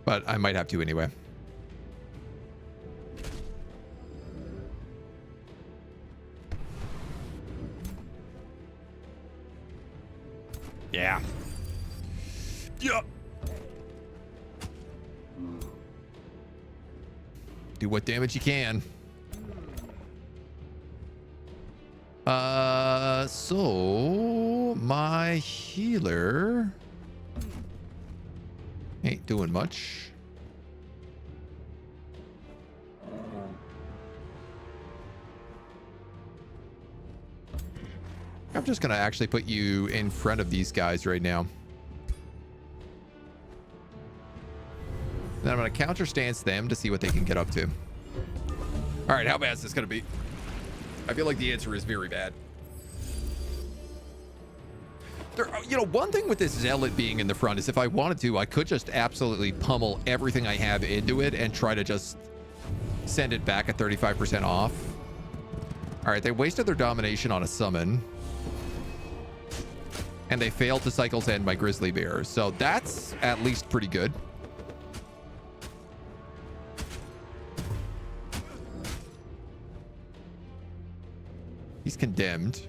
But I might have to anyway. Yeah. Yeah. Do what damage you can. So my healer ain't doing much. I'm just gonna actually put you in front of these guys right now. Then I'm gonna counter stance them to see what they can get up to. All right, how bad is this gonna be? I feel like the answer is very bad. There, you know, one thing with this zealot being in the front is if I wanted to, I could just absolutely pummel everything I have into it and try to just send it back at 35% off. All right, they wasted their domination on a summon. And they failed to cycles end my grizzly bear. So that's at least pretty good. He's condemned.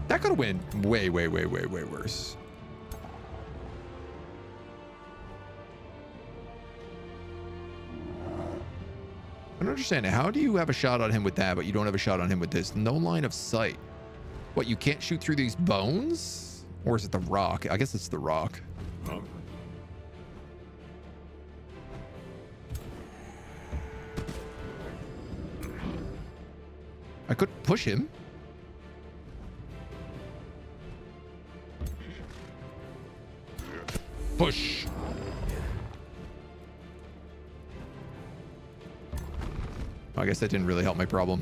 That could have went way worse. I don't understand. How do you have a shot on him with that, but you don't have a shot on him with this? No line of sight. What, you can't shoot through these bones? Or is it the rock? I guess it's the rock. I could push him. Push. I guess that didn't really help my problem.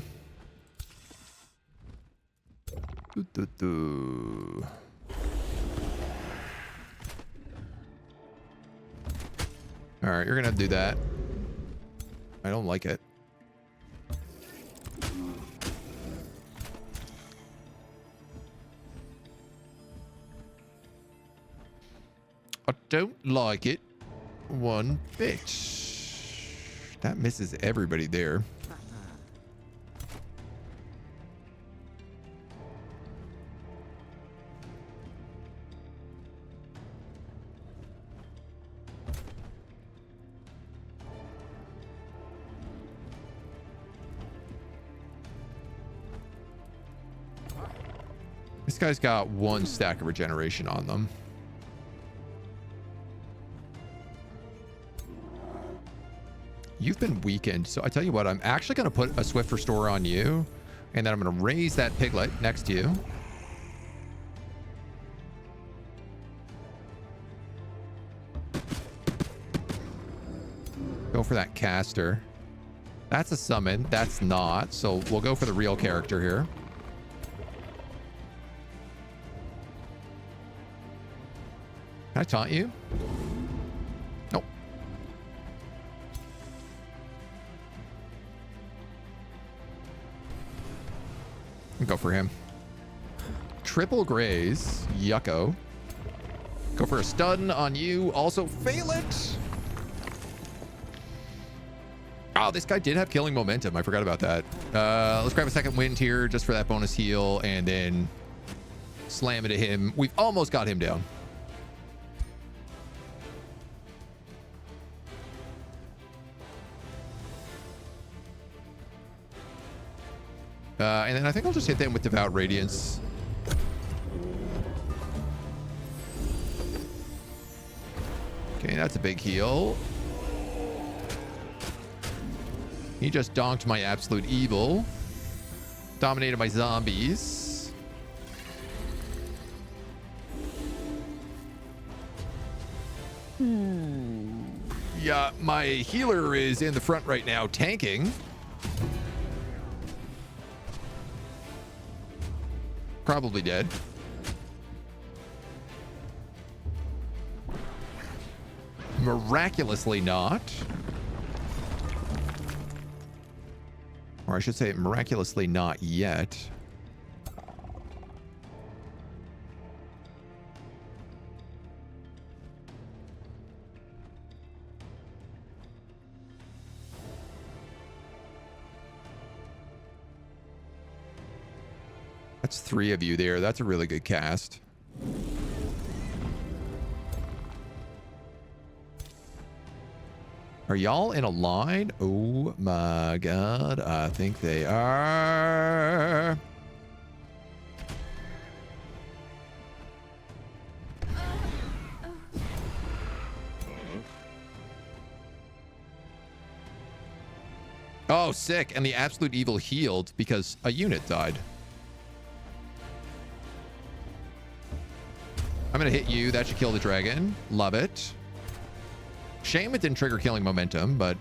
All right, you're gonna do that. I don't like it. I don't like it one bit. That misses everybody there. This guy's got one stack of regeneration on them. You've been weakened, so I tell you what, I'm actually going to put a Swift Restore on you, and then I'm going to raise that piglet next to you. Go for that caster. That's a summon. That's not, so we'll go for the real character here. Can I taunt you? Nope. Go for him. Triple graze. Yucko. Go for a stun on you. Also fail it. Oh, this guy did have killing momentum. I forgot about that. Let's grab a second wind here just for that bonus heal and then slam it at him. We've almost got him down. And then I think I'll just hit them with Devout Radiance. Okay, that's a big heal. He just donked my absolute evil. Dominated my zombies. Yeah, my healer is in the front right now, tanking. Probably dead. Miraculously not. Or I should say miraculously not yet. That's 3 of you there. That's a really good cast. Are y'all in a line? Oh my god, I think they are. Oh, sick. And the absolute evil healed because a unit died. I'm going to hit you. That should kill the dragon. Love it. Shame it didn't trigger killing momentum, but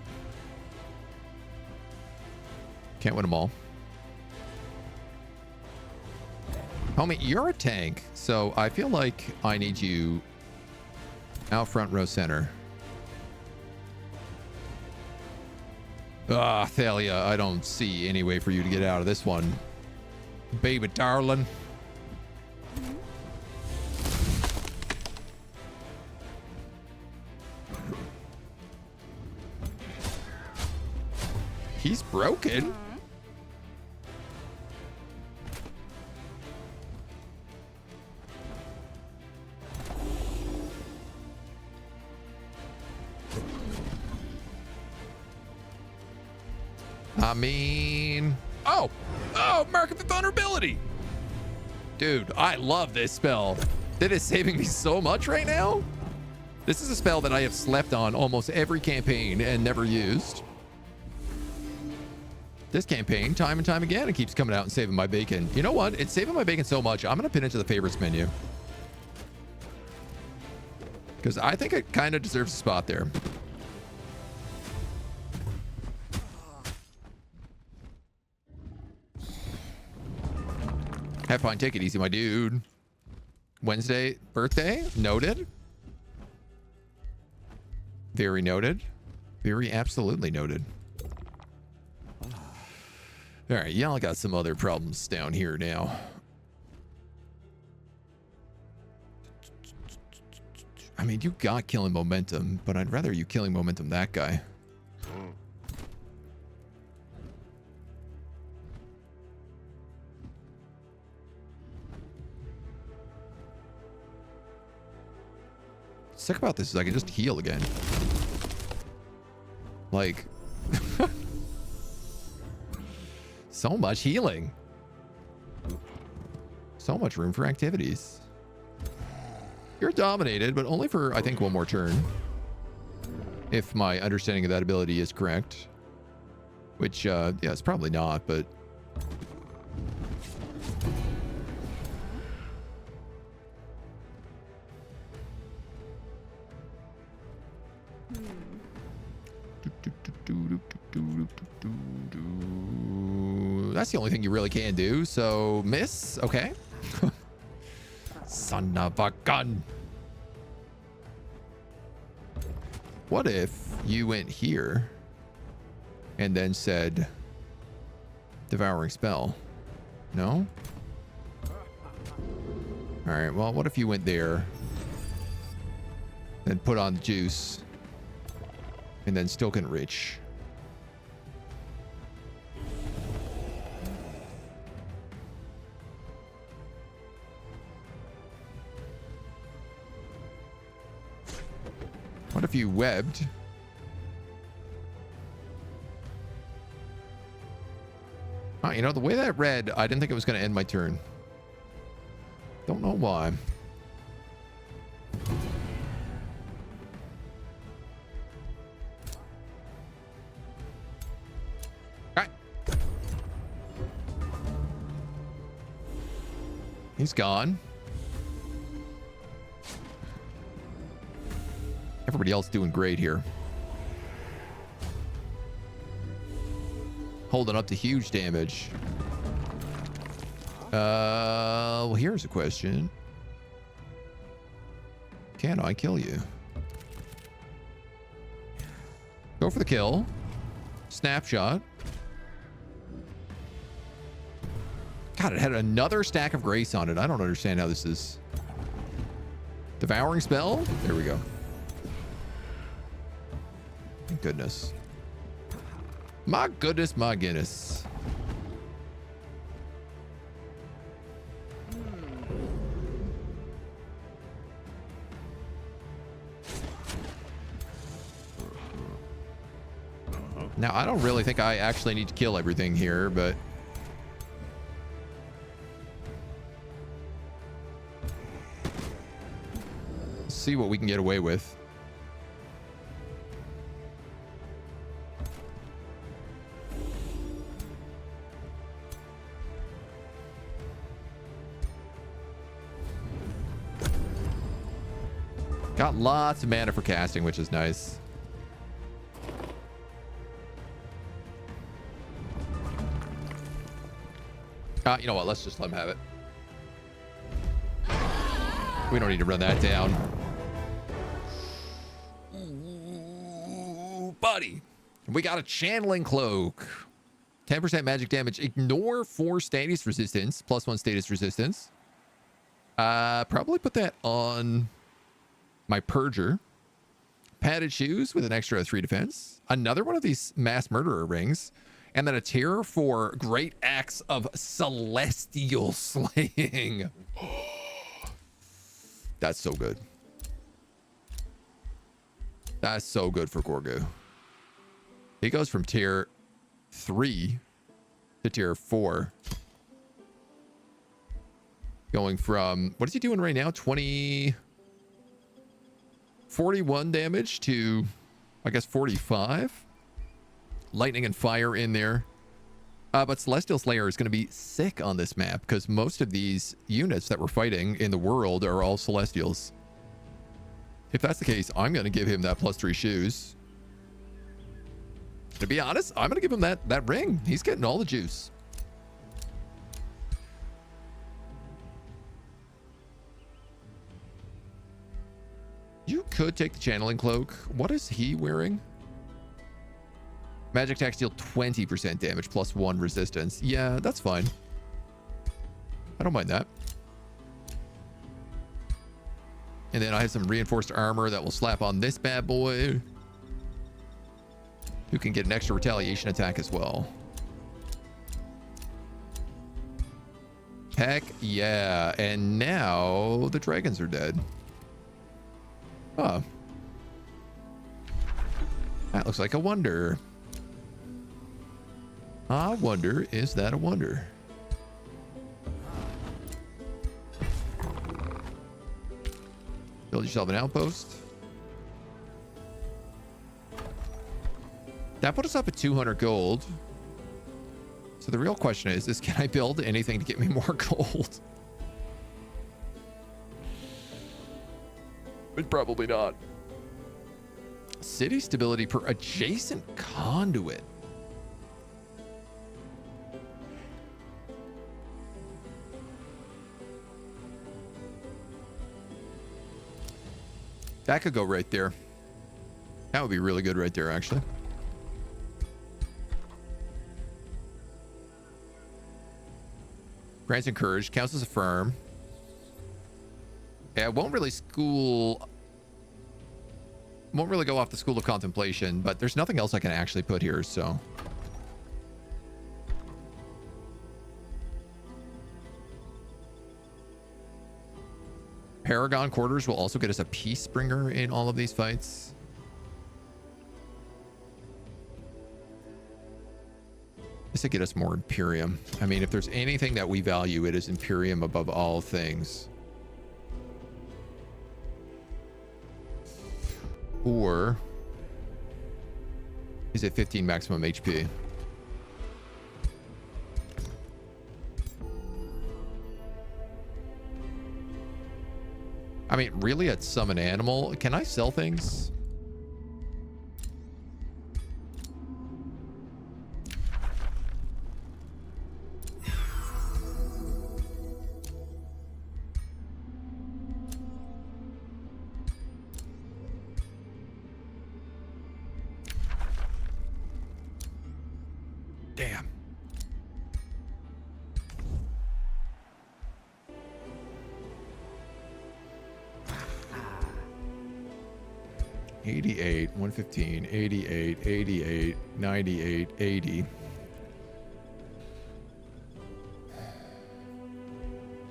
can't win them all. Homie, you're a tank, so I feel like I need you out front row center. Ah, Thalia, I don't see any way for you to get out of this one. Baby darling. He's broken. I mean, oh, Mark of the Vulnerability. Dude, I love this spell. That is saving me so much right now. This is a spell that I have slept on almost every campaign and never used. This campaign, time and time again, it keeps coming out and saving my bacon. You know what? It's saving my bacon so much, I'm going to pin it to the favorites menu. Because I think it kind of deserves a spot there. Have fun. Take it easy, my dude. Wednesday birthday. Noted. Very noted. Very absolutely noted. All right, y'all got some other problems down here now. I mean, you got killing momentum, but I'd rather you killing momentum that guy. Sick about this is I can just heal again. Like, so much healing. So much room for activities. You're dominated, but only for, I think, one more turn. If my understanding of that ability is correct. Which, yeah, it's probably not, but... That's the only thing you really can do, so miss, okay. Son of a gun. What if you went here and then said devouring spell? No? All right, well, what if you went there, then put on the juice, and then still couldn't reach? What if you webbed? Oh, you know, the way that read, I didn't think it was going to end my turn. Don't know why. All right. He's gone. Everybody else doing great here. Holding up to huge damage. Well, here's a question. Can I kill you? Go for the kill. Snapshot. God, it had another stack of grace on it. I don't understand how this is. Devouring spell? There we go. Thank goodness. My goodness, my goodness. Now, I don't really think I actually need to kill everything here, but... let's see what we can get away with. Got lots of mana for casting, which is nice. You know what? Let's just let him have it. We don't need to run that down. Ooh, buddy. We got a channeling cloak. 10% magic damage. Ignore 4 status resistance. +1 status resistance. Probably put that on my Purger. Padded shoes with an extra 3 defense. Another one of these mass murderer rings. And then a tier for Great Axe of Celestial Slaying. That's so good. That's so good for Gorgu. He goes from tier 3 to tier 4. Going from, what is he doing right now? 41 damage to, I guess, 45. Lightning and fire in there. But Celestial Slayer is going to be sick on this map because most of these units that we're fighting in the world are all Celestials. If that's the case, I'm going to give him that +3 shoes. To be honest, I'm going to give him that ring. He's getting all the juice. You could take the channeling cloak. What is he wearing? Magic attack deal 20% damage +1 resistance. Yeah, that's fine. I don't mind that. And then I have some reinforced armor that will slap on this bad boy, who can get an extra retaliation attack as well. Heck yeah. And now the dragons are dead. Huh. That looks like a wonder. I wonder, is that a wonder? Build yourself an outpost. That put us up at 200 gold. So the real question is can I build anything to get me more gold? But probably not. City stability per adjacent conduit. That could go right there. That would be really good right there, actually. Grants encouraged. Counts as a firm. Yeah, it won't really go off the School of Contemplation, but there's nothing else I can actually put here, so. Paragon quarters will also get us a peace bringer in all of these fights. This will get us more Imperium. I mean, if there's anything that we value, it is Imperium above all things. Or is it 15 maximum HP? I mean, really, at summon animal, can I sell things? Damn. $88, $115, $88, $88, $98, $80.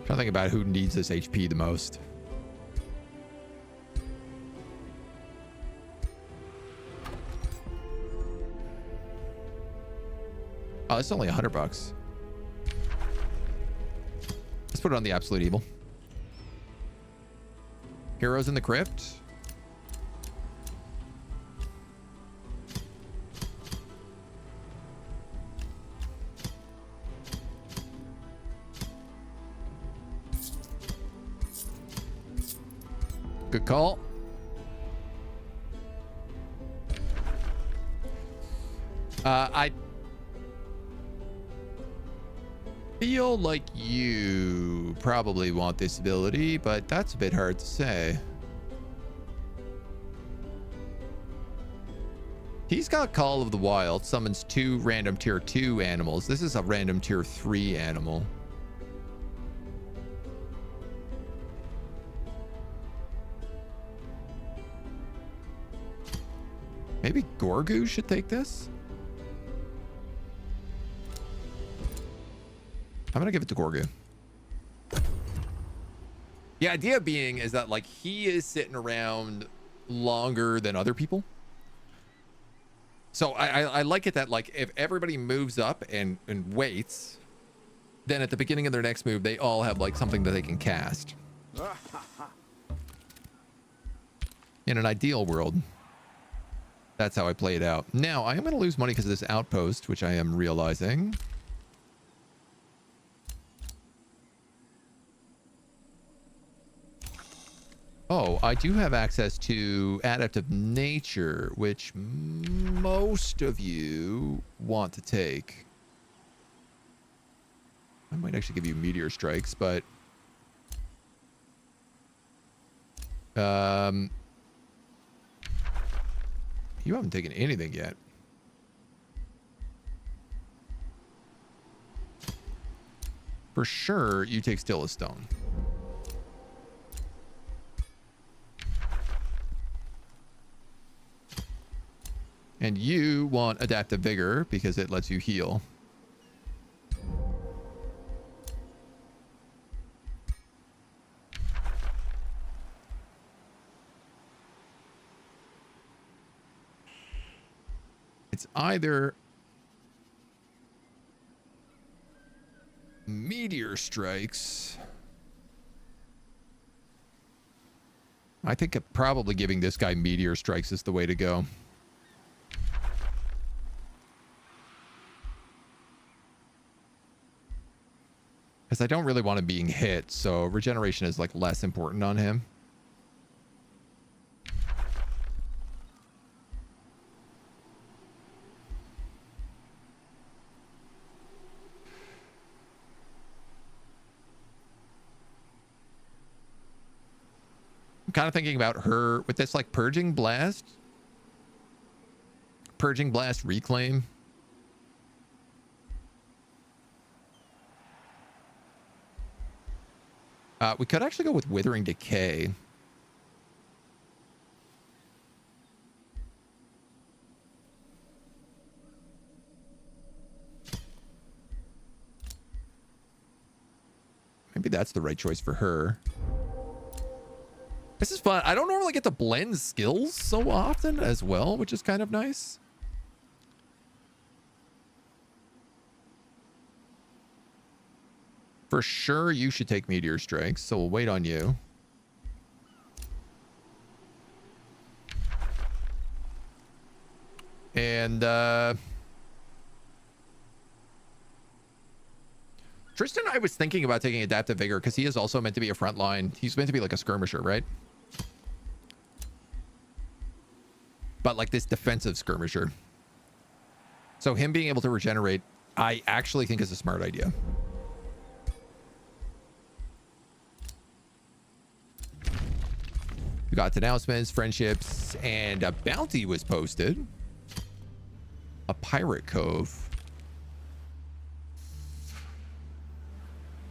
Trying to think about who needs this HP the most. Oh, it's only $100. Let's put it on the absolute evil. Heroes in the Crypt. Good call. I feel like you probably want this ability, but that's a bit hard to say. He's got Call of the Wild, summons 2 random tier 2 animals. This is a random tier 3 animal. Maybe Gorgu should take this? I'm gonna give it to Gorgu. The idea being is that like he is sitting around longer than other people. So I like it that like if everybody moves up and waits, then at the beginning of their next move, they all have like something that they can cast. In an ideal world, that's how I play it out. Now, I am going to lose money because of this outpost, which I am realizing. Oh, I do have access to Adaptive Nature, which most of you want to take. I might actually give you Meteor Strikes, but... you haven't taken anything yet. For sure, you take Still as Stone. And you want Adaptive Vigor because it lets you heal. It's either Meteor Strikes. I think probably giving this guy Meteor Strikes is the way to go. Because I don't really want him being hit, so regeneration is like less important on him. I'm kind of thinking about her with this like Purging Blast. Purging Blast Reclaim. We could actually go with Withering Decay. Maybe that's the right choice for her. This is fun. I don't normally get to blend skills so often as well, which is kind of nice. For sure, you should take Meteor Strikes, so we'll wait on you. And, Tristan, I was thinking about taking Adaptive Vigor because he is also meant to be a frontline. He's meant to be like a skirmisher, right? But like this defensive skirmisher. So him being able to regenerate, I actually think is a smart idea. We got announcements, friendships, and a bounty was posted. A pirate cove.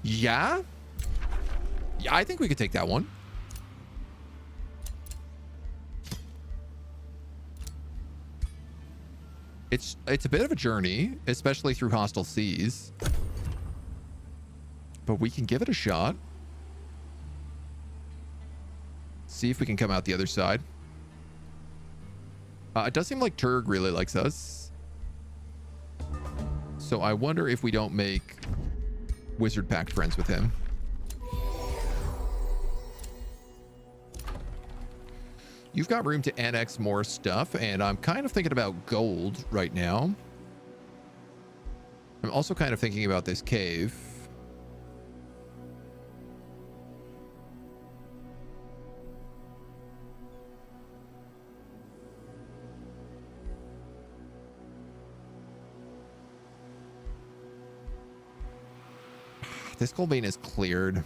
Yeah? Yeah, I think we could take that one. It's a bit of a journey, especially through hostile seas. But we can give it a shot. See if we can come out the other side. It does seem like Turg really likes us. So I wonder if we don't make Wizard Pact friends with him. You've got room to annex more stuff, and I'm kind of thinking about gold right now. I'm also kind of thinking about this cave. This gold vein is cleared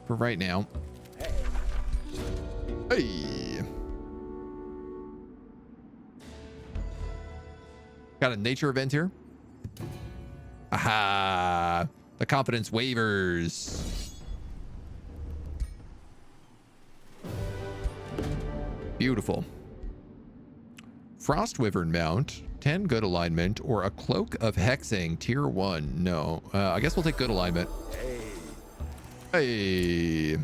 for right now. Hey. Got a nature event here. Aha. The confidence wavers. Beautiful. Frost Wyvern mount. 10 good alignment or a cloak of hexing tier 1. No. I guess we'll take good alignment. Hey.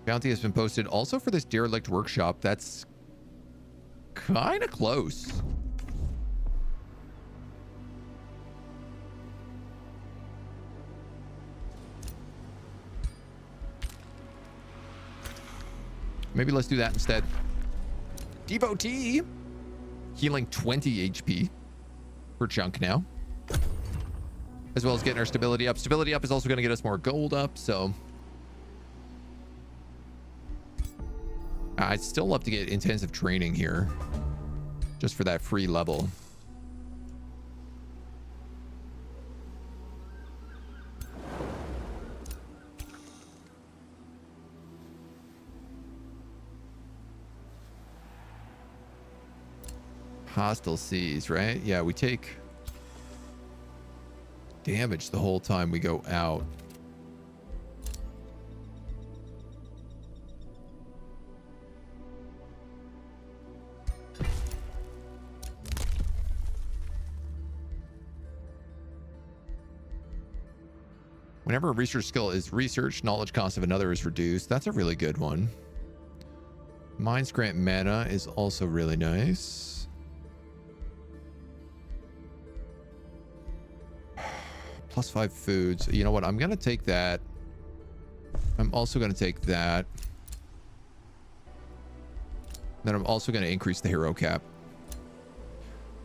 Bounty has been posted also for this derelict workshop. That's kind of close. Maybe let's do that instead. Devotee. Healing 20 HP per chunk now. As well as getting our stability up. Stability up is also going to get us more gold up, so... I'd still love to get intensive training here. Just for that free level. Hostile seas, right? Yeah, we take damage the whole time we go out. Whenever a research skill is researched, knowledge cost of another is reduced. That's a really good one. Mines grant mana is also really nice. +5 foods. You know what? I'm going to take that. I'm also going to take that. Then I'm also going to increase the hero cap.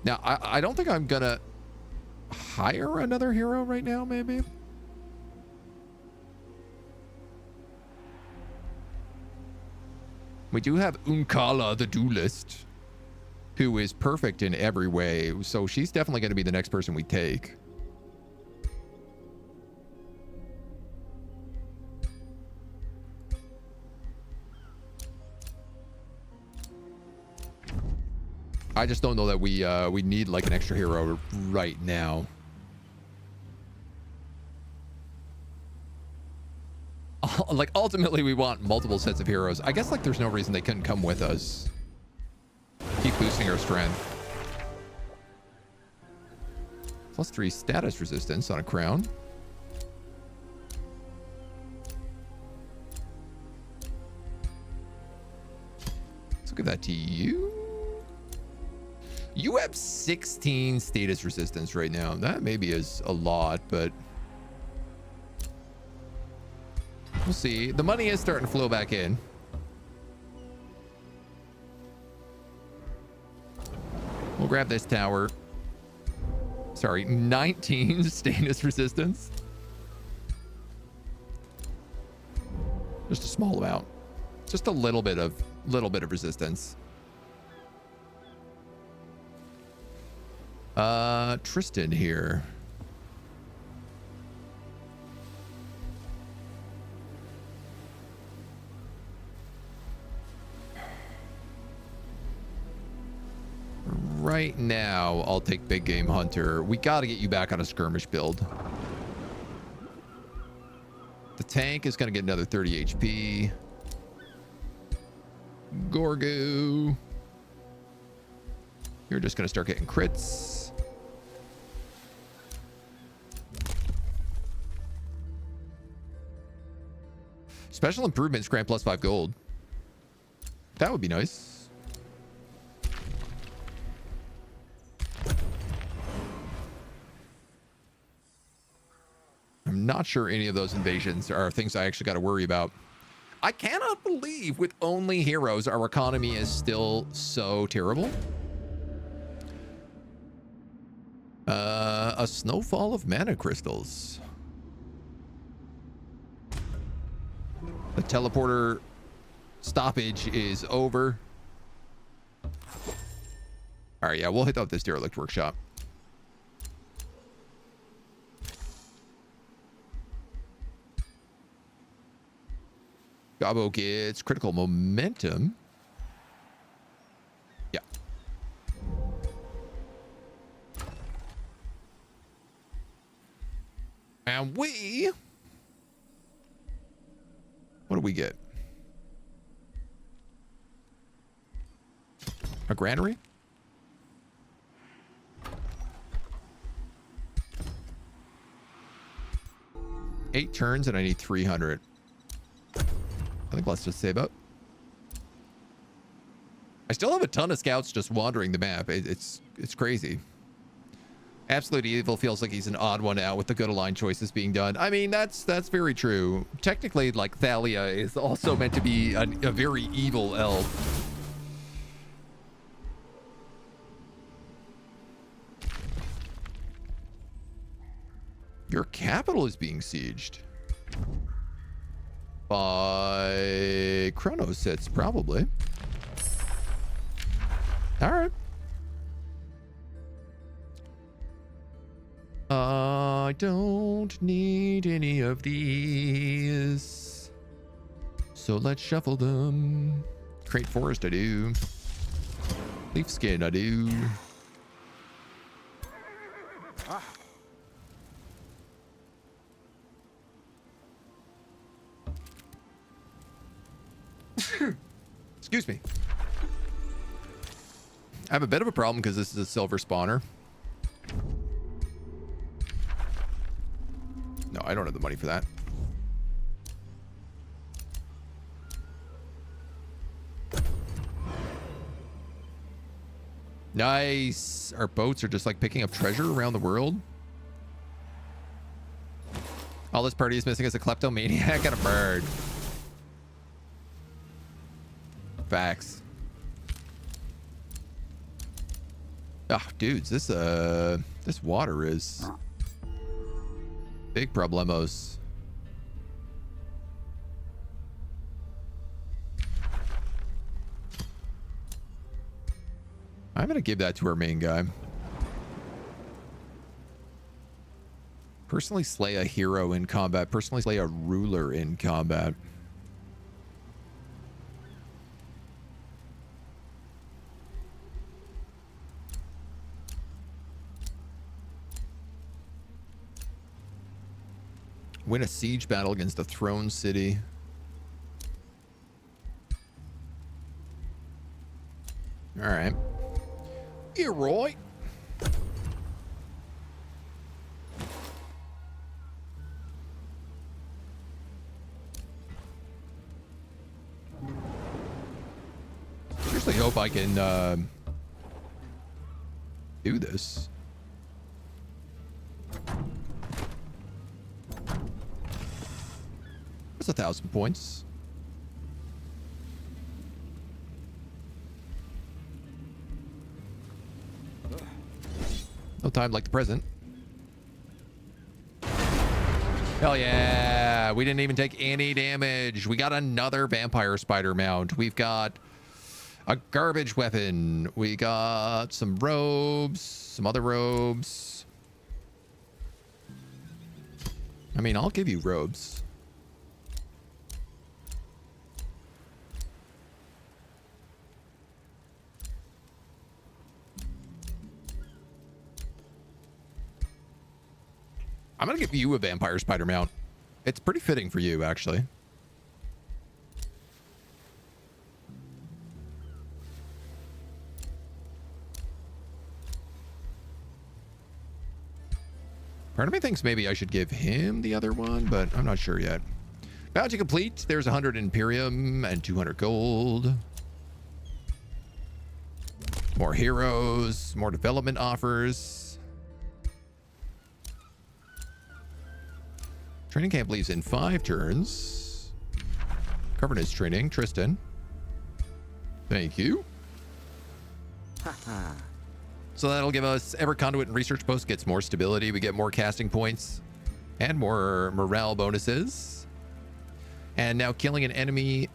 Now, I don't think I'm going to hire another hero right now, maybe. We do have Unkala, the duelist, who is perfect in every way. So she's definitely going to be the next person we take. I just don't know that we need like an extra hero right now. Like ultimately we want multiple sets of heroes. I guess like there's no reason they couldn't come with us. Keep boosting our strength. +3 status resistance on a crown. Let's give that to you. You have 16 status resistance right now. That maybe is a lot, but we'll see. The money is starting to flow back in. We'll grab this tower. Sorry, 19 status resistance. Just a small amount. Just a little bit of resistance. Tristan here. Right now, I'll take Big Game Hunter. We got to get you back on a skirmish build. The tank is going to get another 30 HP. Gorgu. You're just going to start getting crits. Special improvements grant +5 gold. That would be nice. I'm not sure any of those invasions are things I actually got to worry about. I cannot believe with only heroes, our economy is still so terrible. A snowfall of mana crystals. The teleporter stoppage is over. All right, yeah, we'll hit up this derelict workshop. Gabo gets critical momentum. Yeah. And we... What do we get? A granary? Eight turns and I need 300. I think let's just save up. I still have a ton of scouts just wandering the map. It's crazy. Absolute Evil feels like he's an odd one out with the good aligned choices being done. I mean, that's very true. Technically, like, Thalia is also meant to be a very evil elf. Your capital is being sieged. By Chronosets, probably. All right. I don't need any of these. So let's shuffle them. Crate Forest, I do. Leaf Skin, I do. Excuse me. I have a bit of a problem because this is a silver spawner. No, I don't have the money for that. Nice. Our boats are just like picking up treasure around the world. All this party is missing is a kleptomaniac and a bird. Facts. Ah, dudes, this water is big problemos. I'm gonna give that to our main guy. Personally slay a hero in combat. Personally slay a ruler in combat. Win a siege battle against the throne city. All right. You're right. Seriously hope I can do this. That's 1,000 points. No time like the present. Hell yeah. We didn't even take any damage. We got another vampire spider mount. We've got a garbage weapon. We got some robes, some other robes. I mean, I'll give you robes. I'm going to give you a vampire spider mount. It's pretty fitting for you, actually. Part of me thinks maybe I should give him the other one, but I'm not sure yet. Bounty complete. There's 100 Imperium and 200 gold. More heroes, more development offers. Training camp leaves in 5 turns. Governance training, Tristan. Thank you. So that'll give us Ever Conduit and Research Post gets more stability. We get more casting points and more morale bonuses. And now killing an enemy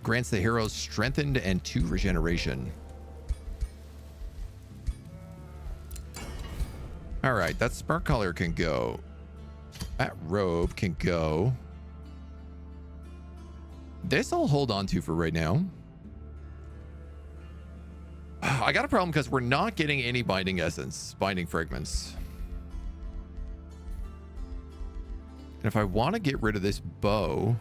grants the heroes strengthened and 2 regeneration. All right, that spark collar can go. That robe can go. This I'll hold on to for right now. I got a problem because we're not getting any binding essence, binding fragments. And if I want to get rid of this bow,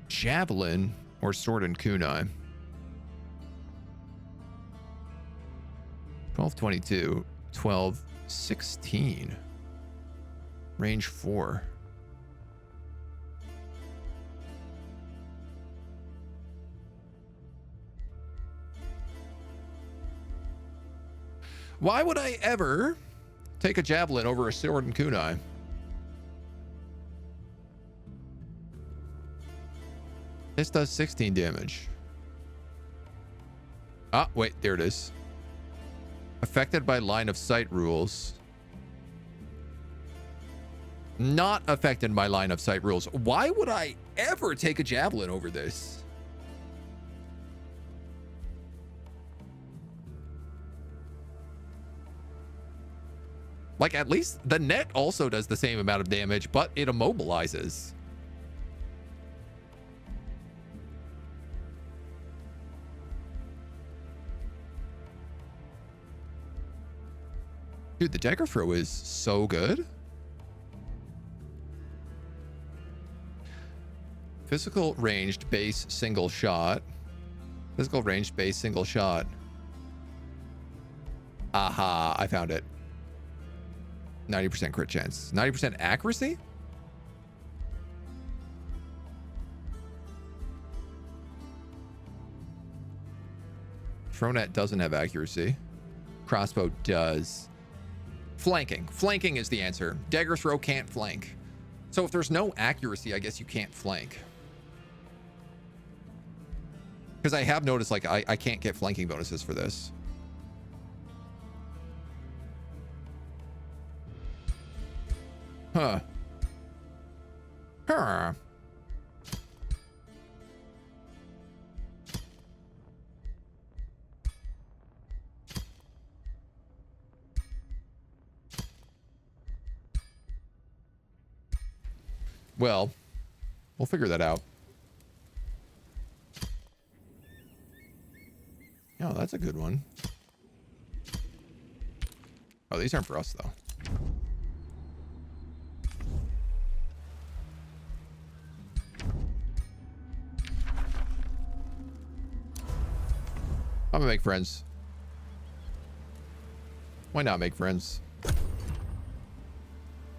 javelin or sword and kunai. 1222, 1216. Range 4. Why would I ever take a javelin over a sword and kunai? This does 16 damage. Ah, wait, there it is. Affected by line of sight rules. Not affected by line of sight rules. Why would I ever take a javelin over this? Like, at least the net also does the same amount of damage, but it immobilizes. Dude, the dagger throw is so good. Physical ranged base single shot. Physical ranged base single shot. Aha, I found it. 90% crit chance. 90% accuracy? Thronet doesn't have accuracy. Crossbow does. Flanking. Flanking is the answer. Dagger throw can't flank. So if there's no accuracy, I guess you can't flank. Because I have noticed, like, I can't get flanking bonuses for this. Huh. Huh. Well, we'll figure that out. Oh, that's a good one. Oh, these aren't for us, though. I'm gonna make friends. Why not make friends?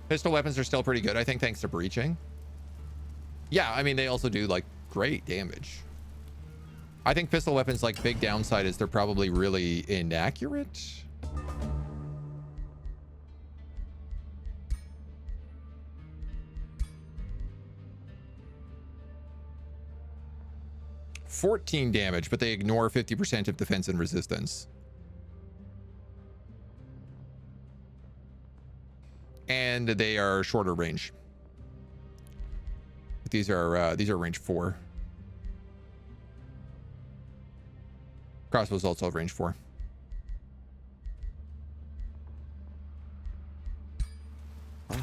Pistol weapons are still pretty good, I think, thanks to breaching. Yeah, I mean, they also do, like, great damage. I think pistol weapons, like, big downside is they're probably really inaccurate. $14 damage, but they ignore 50% of defense and resistance. And they are shorter range. These are range 4. Crossbow's also range 4. I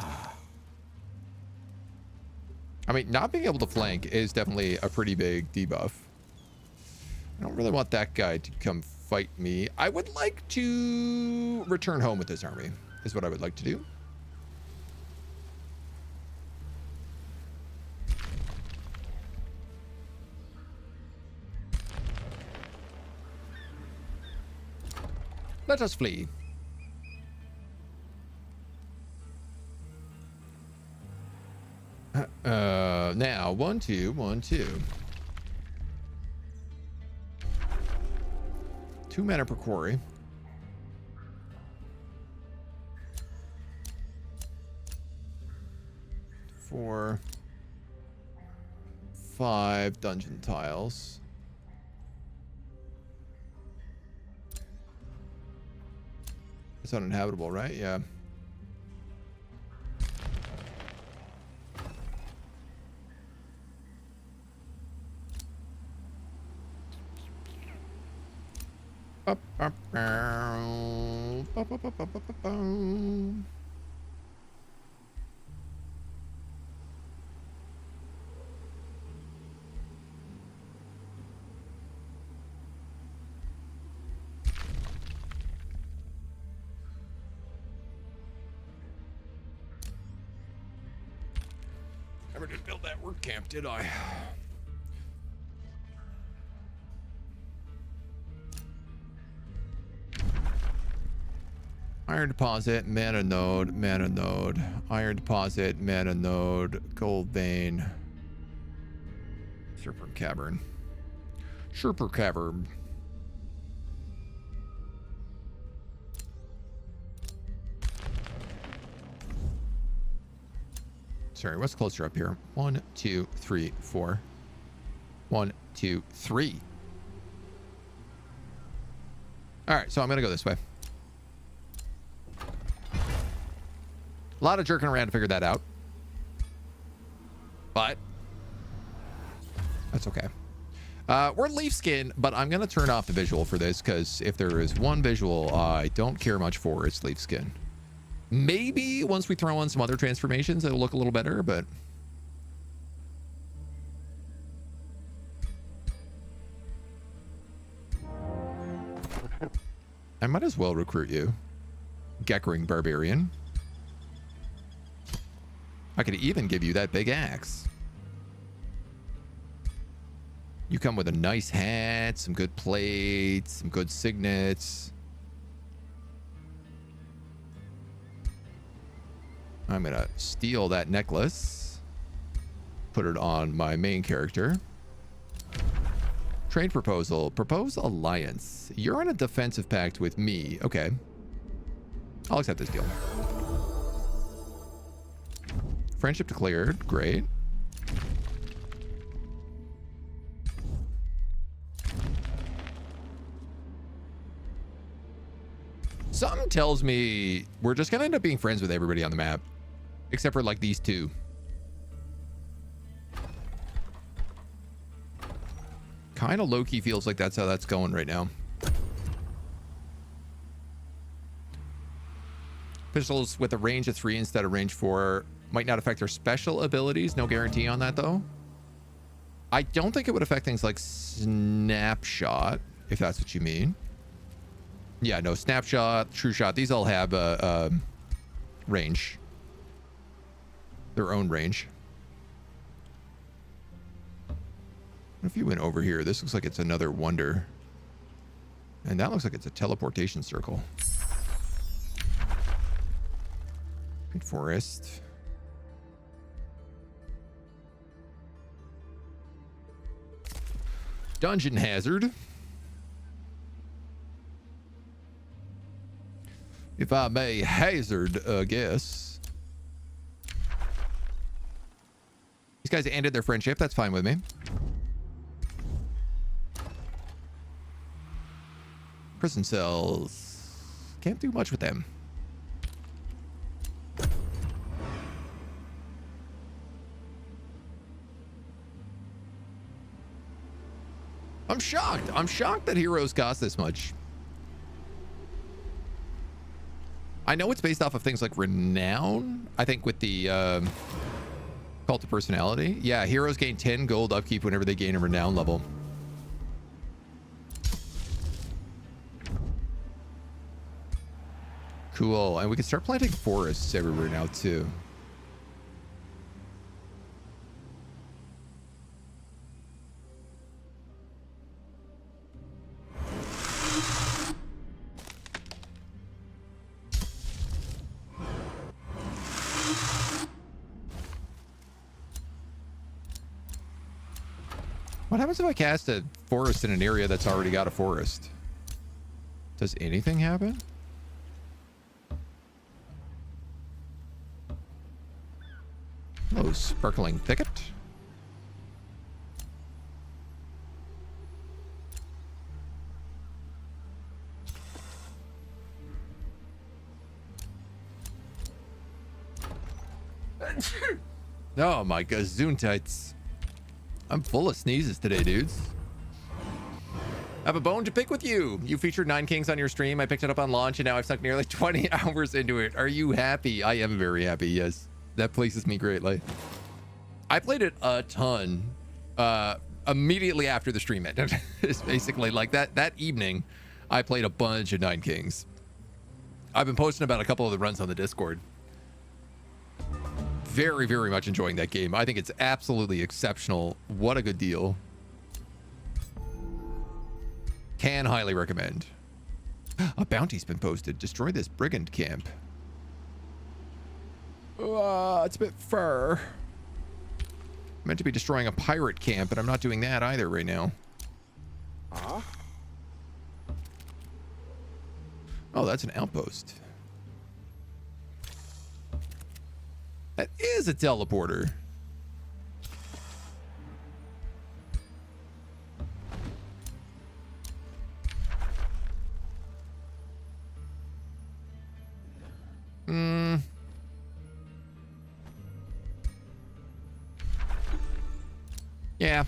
mean, not being able to flank is definitely a pretty big debuff. I don't really want that guy to come fight me. I would like to return home with this army, is what I would like to do. Let us flee. Now 1 2 1 2. 2 mana per quarry. Four, 5 dungeon tiles. It's uninhabitable, right? Yeah. Never did build that work camp, did I? Iron deposit, mana node, iron deposit, mana node, gold vein, Serpent cavern, Serpent cavern. Sorry, what's closer up here? 1 2 3 4. 1 2 3. All right, so I'm gonna go this way. A lot of jerking around to figure that out, but that's okay. We're leaf skin, but I'm gonna turn off the visual for this because if there is one visual I don't care much for, it's leaf skin. Maybe once we throw on some other transformations, it'll look a little better, but I might as well recruit you, Geckering Barbarian. I could even give you that big axe. You come with a nice hat, some good plates, some good signets. I'm gonna steal that necklace, put it on my main character. Trade proposal. Propose alliance. You're on a defensive pact with me. Okay. I'll accept this deal. Friendship declared. Great. Something tells me we're just gonna end up being friends with everybody on the map, except for like these two. Kind of low-key feels like that's how that's going right now. Pistols with a range of 3 instead of range 4 might not affect their special abilities. No guarantee on that though. I don't think it would affect things like snapshot, if that's what you mean. Yeah, no, snapshot, true shot, these all have a range. Their own range. What if you went over here? This looks like it's another wonder. And that looks like it's a teleportation circle. Good forest. Dungeon hazard. If I may hazard a guess. These guys ended their friendship. That's fine with me. Prison cells. Can't do much with them. I'm shocked. I'm shocked that heroes cost this much. I know it's based off of things like renown. I think with the cult of personality. Yeah, heroes gain 10 gold upkeep whenever they gain a renown level. Cool. And we can start planting forests everywhere now too. What happens if I cast a forest in an area that's already got a forest? Does anything happen? Hello, sparkling thicket. Oh my gazoontites. I'm full of sneezes today, dudes. I have a bone to pick with you. You featured Nine Kings on your stream. I picked it up on launch, and now I've sunk nearly 20 hours into it. Are you happy? I am very happy, yes. That pleases me greatly. I played it a ton immediately after the stream ended. It's basically like that evening, I played a bunch of Nine Kings. I've been posting about a couple of the runs on the Discord. Very, very much enjoying that game. I think it's absolutely exceptional. What a good deal. Can highly recommend. A bounty's been posted. Destroy this brigand camp. It's a bit far. Meant to be destroying a pirate camp, but I'm not doing that either right now. Oh, that's an outpost. That is a teleporter. Yeah.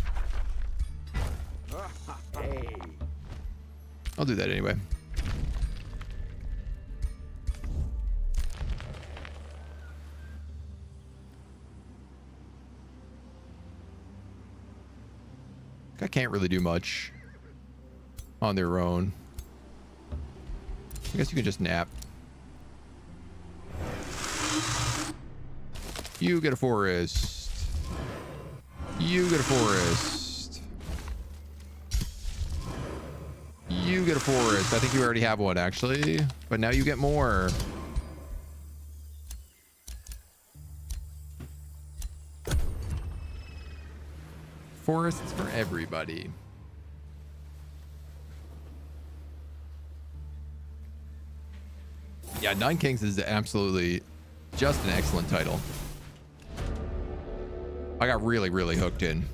Hey. I'll do that anyway. I can't really do much on their own. I guess you can just nap. You get a forest. You get a forest. You get a forest. I think you already have one, actually. But now you get more. Forests for everybody. Yeah, Nine Kings is absolutely just an excellent title. I got really, really hooked in.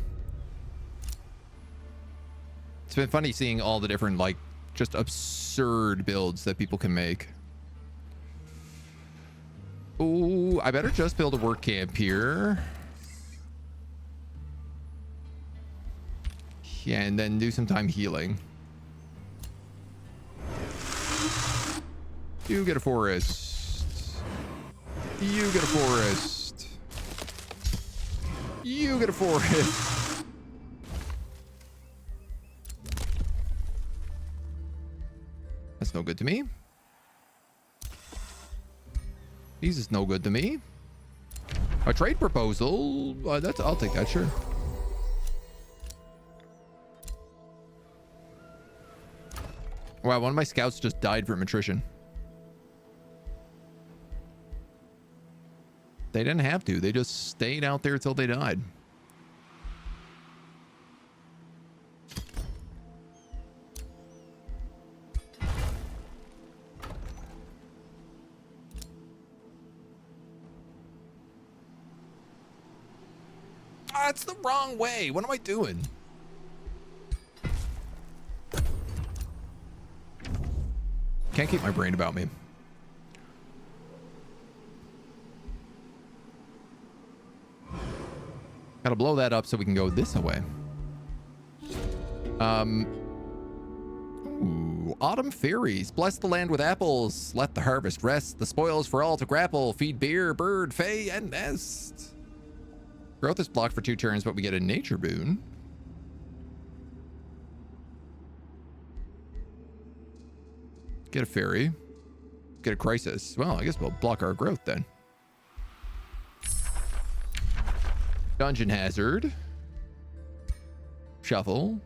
It's been funny seeing all the different, like, just absurd builds that people can make. Ooh, I better just build a work camp here. Yeah, and then do some time healing. You get a forest. You get a forest. You get a forest. That's no good to me. These is no good to me. A trade proposal. I'll take that, sure. Wow, one of my scouts just died from attrition. They didn't have to. They just stayed out there until they died. That's the wrong way. What am I doing? Can't keep my brain about me. Gotta blow that up so we can go this way. Ooh, autumn fairies. Bless the land with apples. Let the harvest rest. The spoils for all to grapple. Feed beer, bird, fay, and nest. Growth is blocked for 2 turns, but we get a nature boon. Get a fairy. Get a crisis. Well, I guess we'll block our growth then. Dungeon hazard. Shuffle.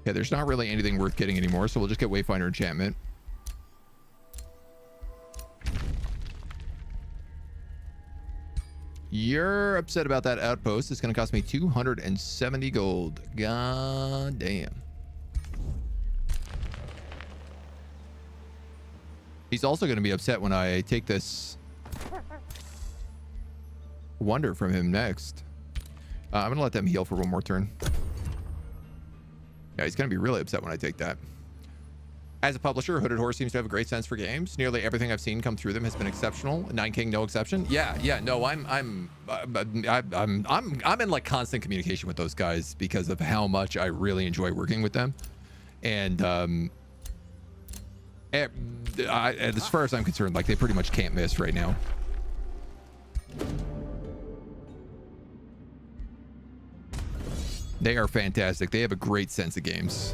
Okay, there's not really anything worth getting anymore, so we'll just get Wayfinder enchantment. you're upset about that outpost. It's going to cost me 270 gold. God damn. He's also going to be upset when I take this wonder from him next. I'm going to let them heal for one more turn. Yeah, he's going to be really upset when I take that. As a publisher, Hooded Horse seems to have a great sense for games. Nearly everything I've seen come through them has been exceptional. Nine King, no exception. Yeah, no, I'm in like constant communication with those guys because of how much I really enjoy working with them. And as far as I'm concerned, like they pretty much can't miss right now. They are fantastic. They have a great sense of games.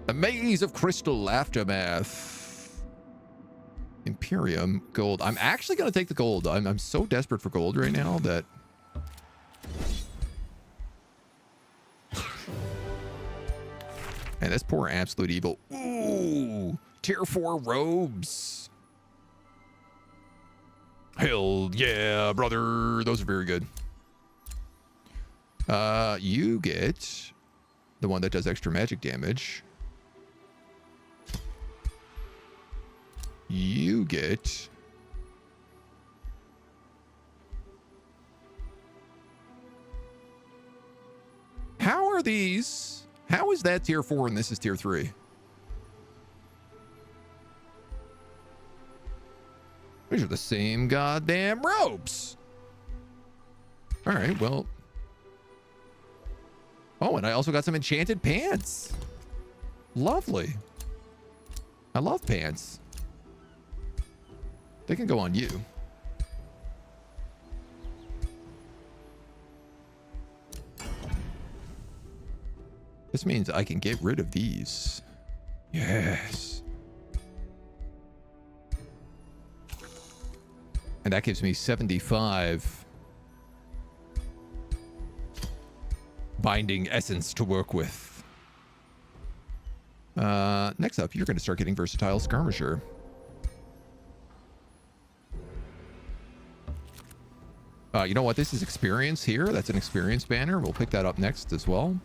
A Maze of Crystal Aftermath. Imperium gold. I'm actually going to take the gold. I'm so desperate for gold right now that... And this poor Absolute Evil. Ooh, tier 4 robes. Hell yeah, brother. Those are very good. You get the one that does extra magic damage. You get how are these? How is that tier 4 and this is tier 3? These are the same goddamn robes. All right, well. Oh, and I also got some enchanted pants. Lovely. I love pants. They can go on you. This means I can get rid of these. Yes. And that gives me 75 binding essence to work with. Next up, you're going to start getting versatile skirmisher. You know what? This is experience here. That's an experience banner. We'll pick that up next as well.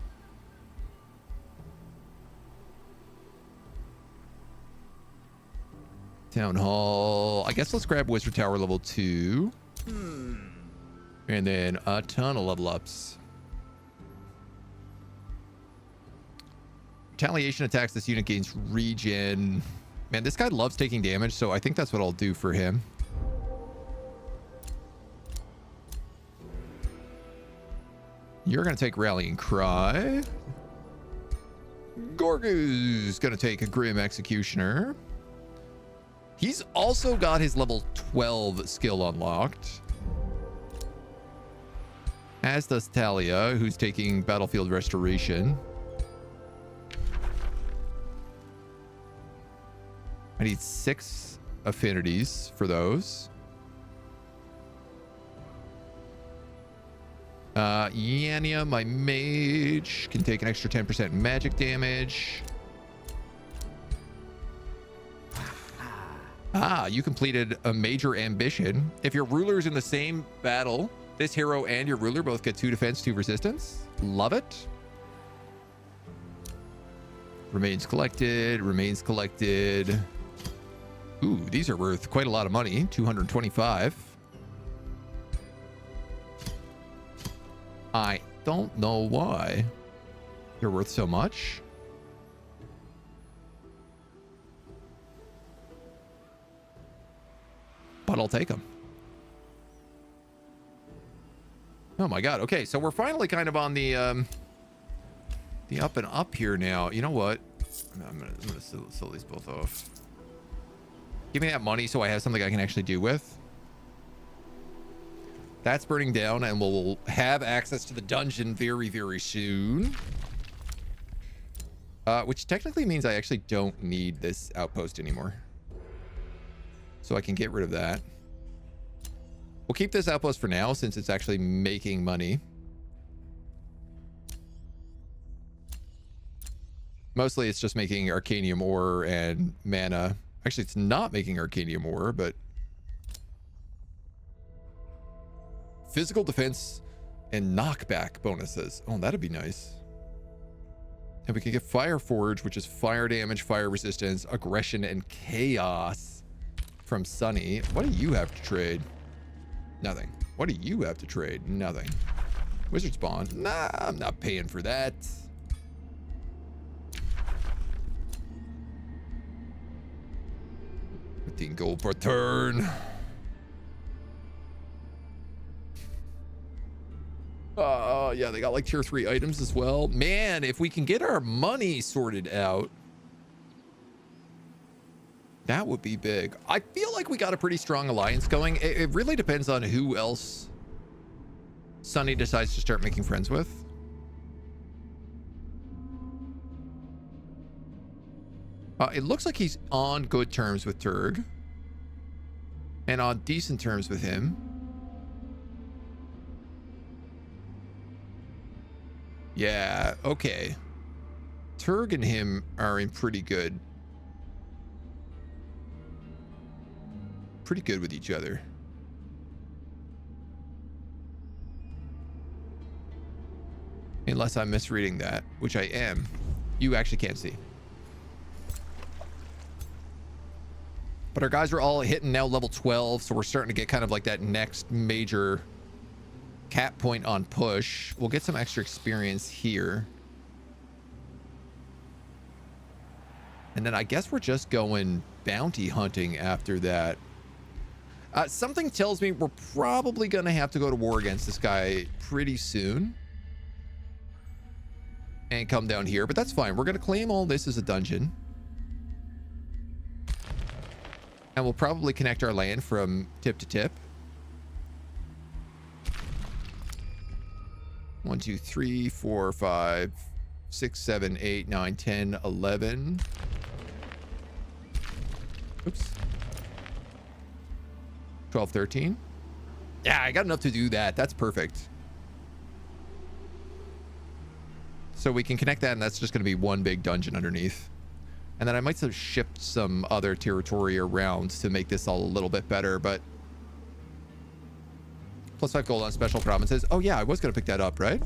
Town Hall. I guess let's grab Wizard Tower level 2. And then a ton of level ups. Retaliation attacks. This unit gains regen. Man, this guy loves taking damage, so I think that's what I'll do for him. You're going to take Rallying Cry. Gorgu's going to take a Grim Executioner. He's also got his level 12 skill unlocked. As does Talia, who's taking Battlefield Restoration. I need 6 affinities for those. Yania, my mage, can take an extra 10% magic damage. You completed a major ambition. If your ruler's in the same battle, this hero and your ruler both get 2 defense, 2 resistance. Love it. Remains collected, remains collected. Ooh, these are worth quite a lot of money. 225. I don't know why they're worth so much. But I'll take them. Oh my god. Okay, so we're finally kind of on the up and up here now. You know what? I'm gonna sell these both off. Give me that money so I have something I can actually do with. That's burning down, and we'll have access to the dungeon very, very soon. Which technically means I actually don't need this outpost anymore. So I can get rid of that. We'll keep this outpost for now, since it's actually making money. Mostly it's just making Arcanium ore and mana. Actually, it's not making Arcanium ore, but... physical defense and knockback bonuses. Oh, that'd be nice. And we can get Fire Forge, which is fire damage, fire resistance, aggression, and chaos from Sunny. What do you have to trade? Nothing. What do you have to trade? Nothing. Wizard Spawn. Nah, I'm not paying for that. 15 gold per turn. Yeah, they got like tier 3 items as well. Man, if we can get our money sorted out, that would be big. I feel like we got a pretty strong alliance going. It really depends on who else Sunny decides to start making friends with. It looks like he's on good terms with Turg and on decent terms with him. Yeah, okay. Turg and him are in pretty good with each other. Unless I'm misreading that, which I am. You actually can't see. But our guys are all hitting now level 12, so we're starting to get kind of like that next major cap point on push. We'll get some extra experience here. And then I guess we're just going bounty hunting after that. Something tells me we're probably going to have to go to war against this guy pretty soon. And come down here, but that's fine. We're going to claim all this as a dungeon. And we'll probably connect our land from tip to tip. 1, 2, 3, 4, 5, 6, 7, 8, 9, 10, 11. Oops. 12, 13. Yeah, I got enough to do that. That's perfect. So we can connect that, and that's just going to be one big dungeon underneath. And then I might have shipped some other territory around to make this all a little bit better, but +5 gold on special provinces. Oh yeah, I was going to pick that up, right?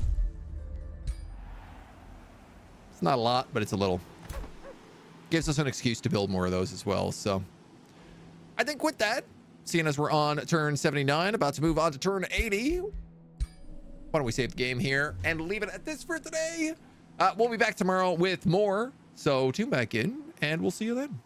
It's not a lot, but it's a little. Gives us an excuse to build more of those as well. So I think with that, seeing as we're on turn 79, about to move on to turn 80, why don't we save the game here and leave it at this for today? We'll be back tomorrow with more. So tune back in and we'll see you then.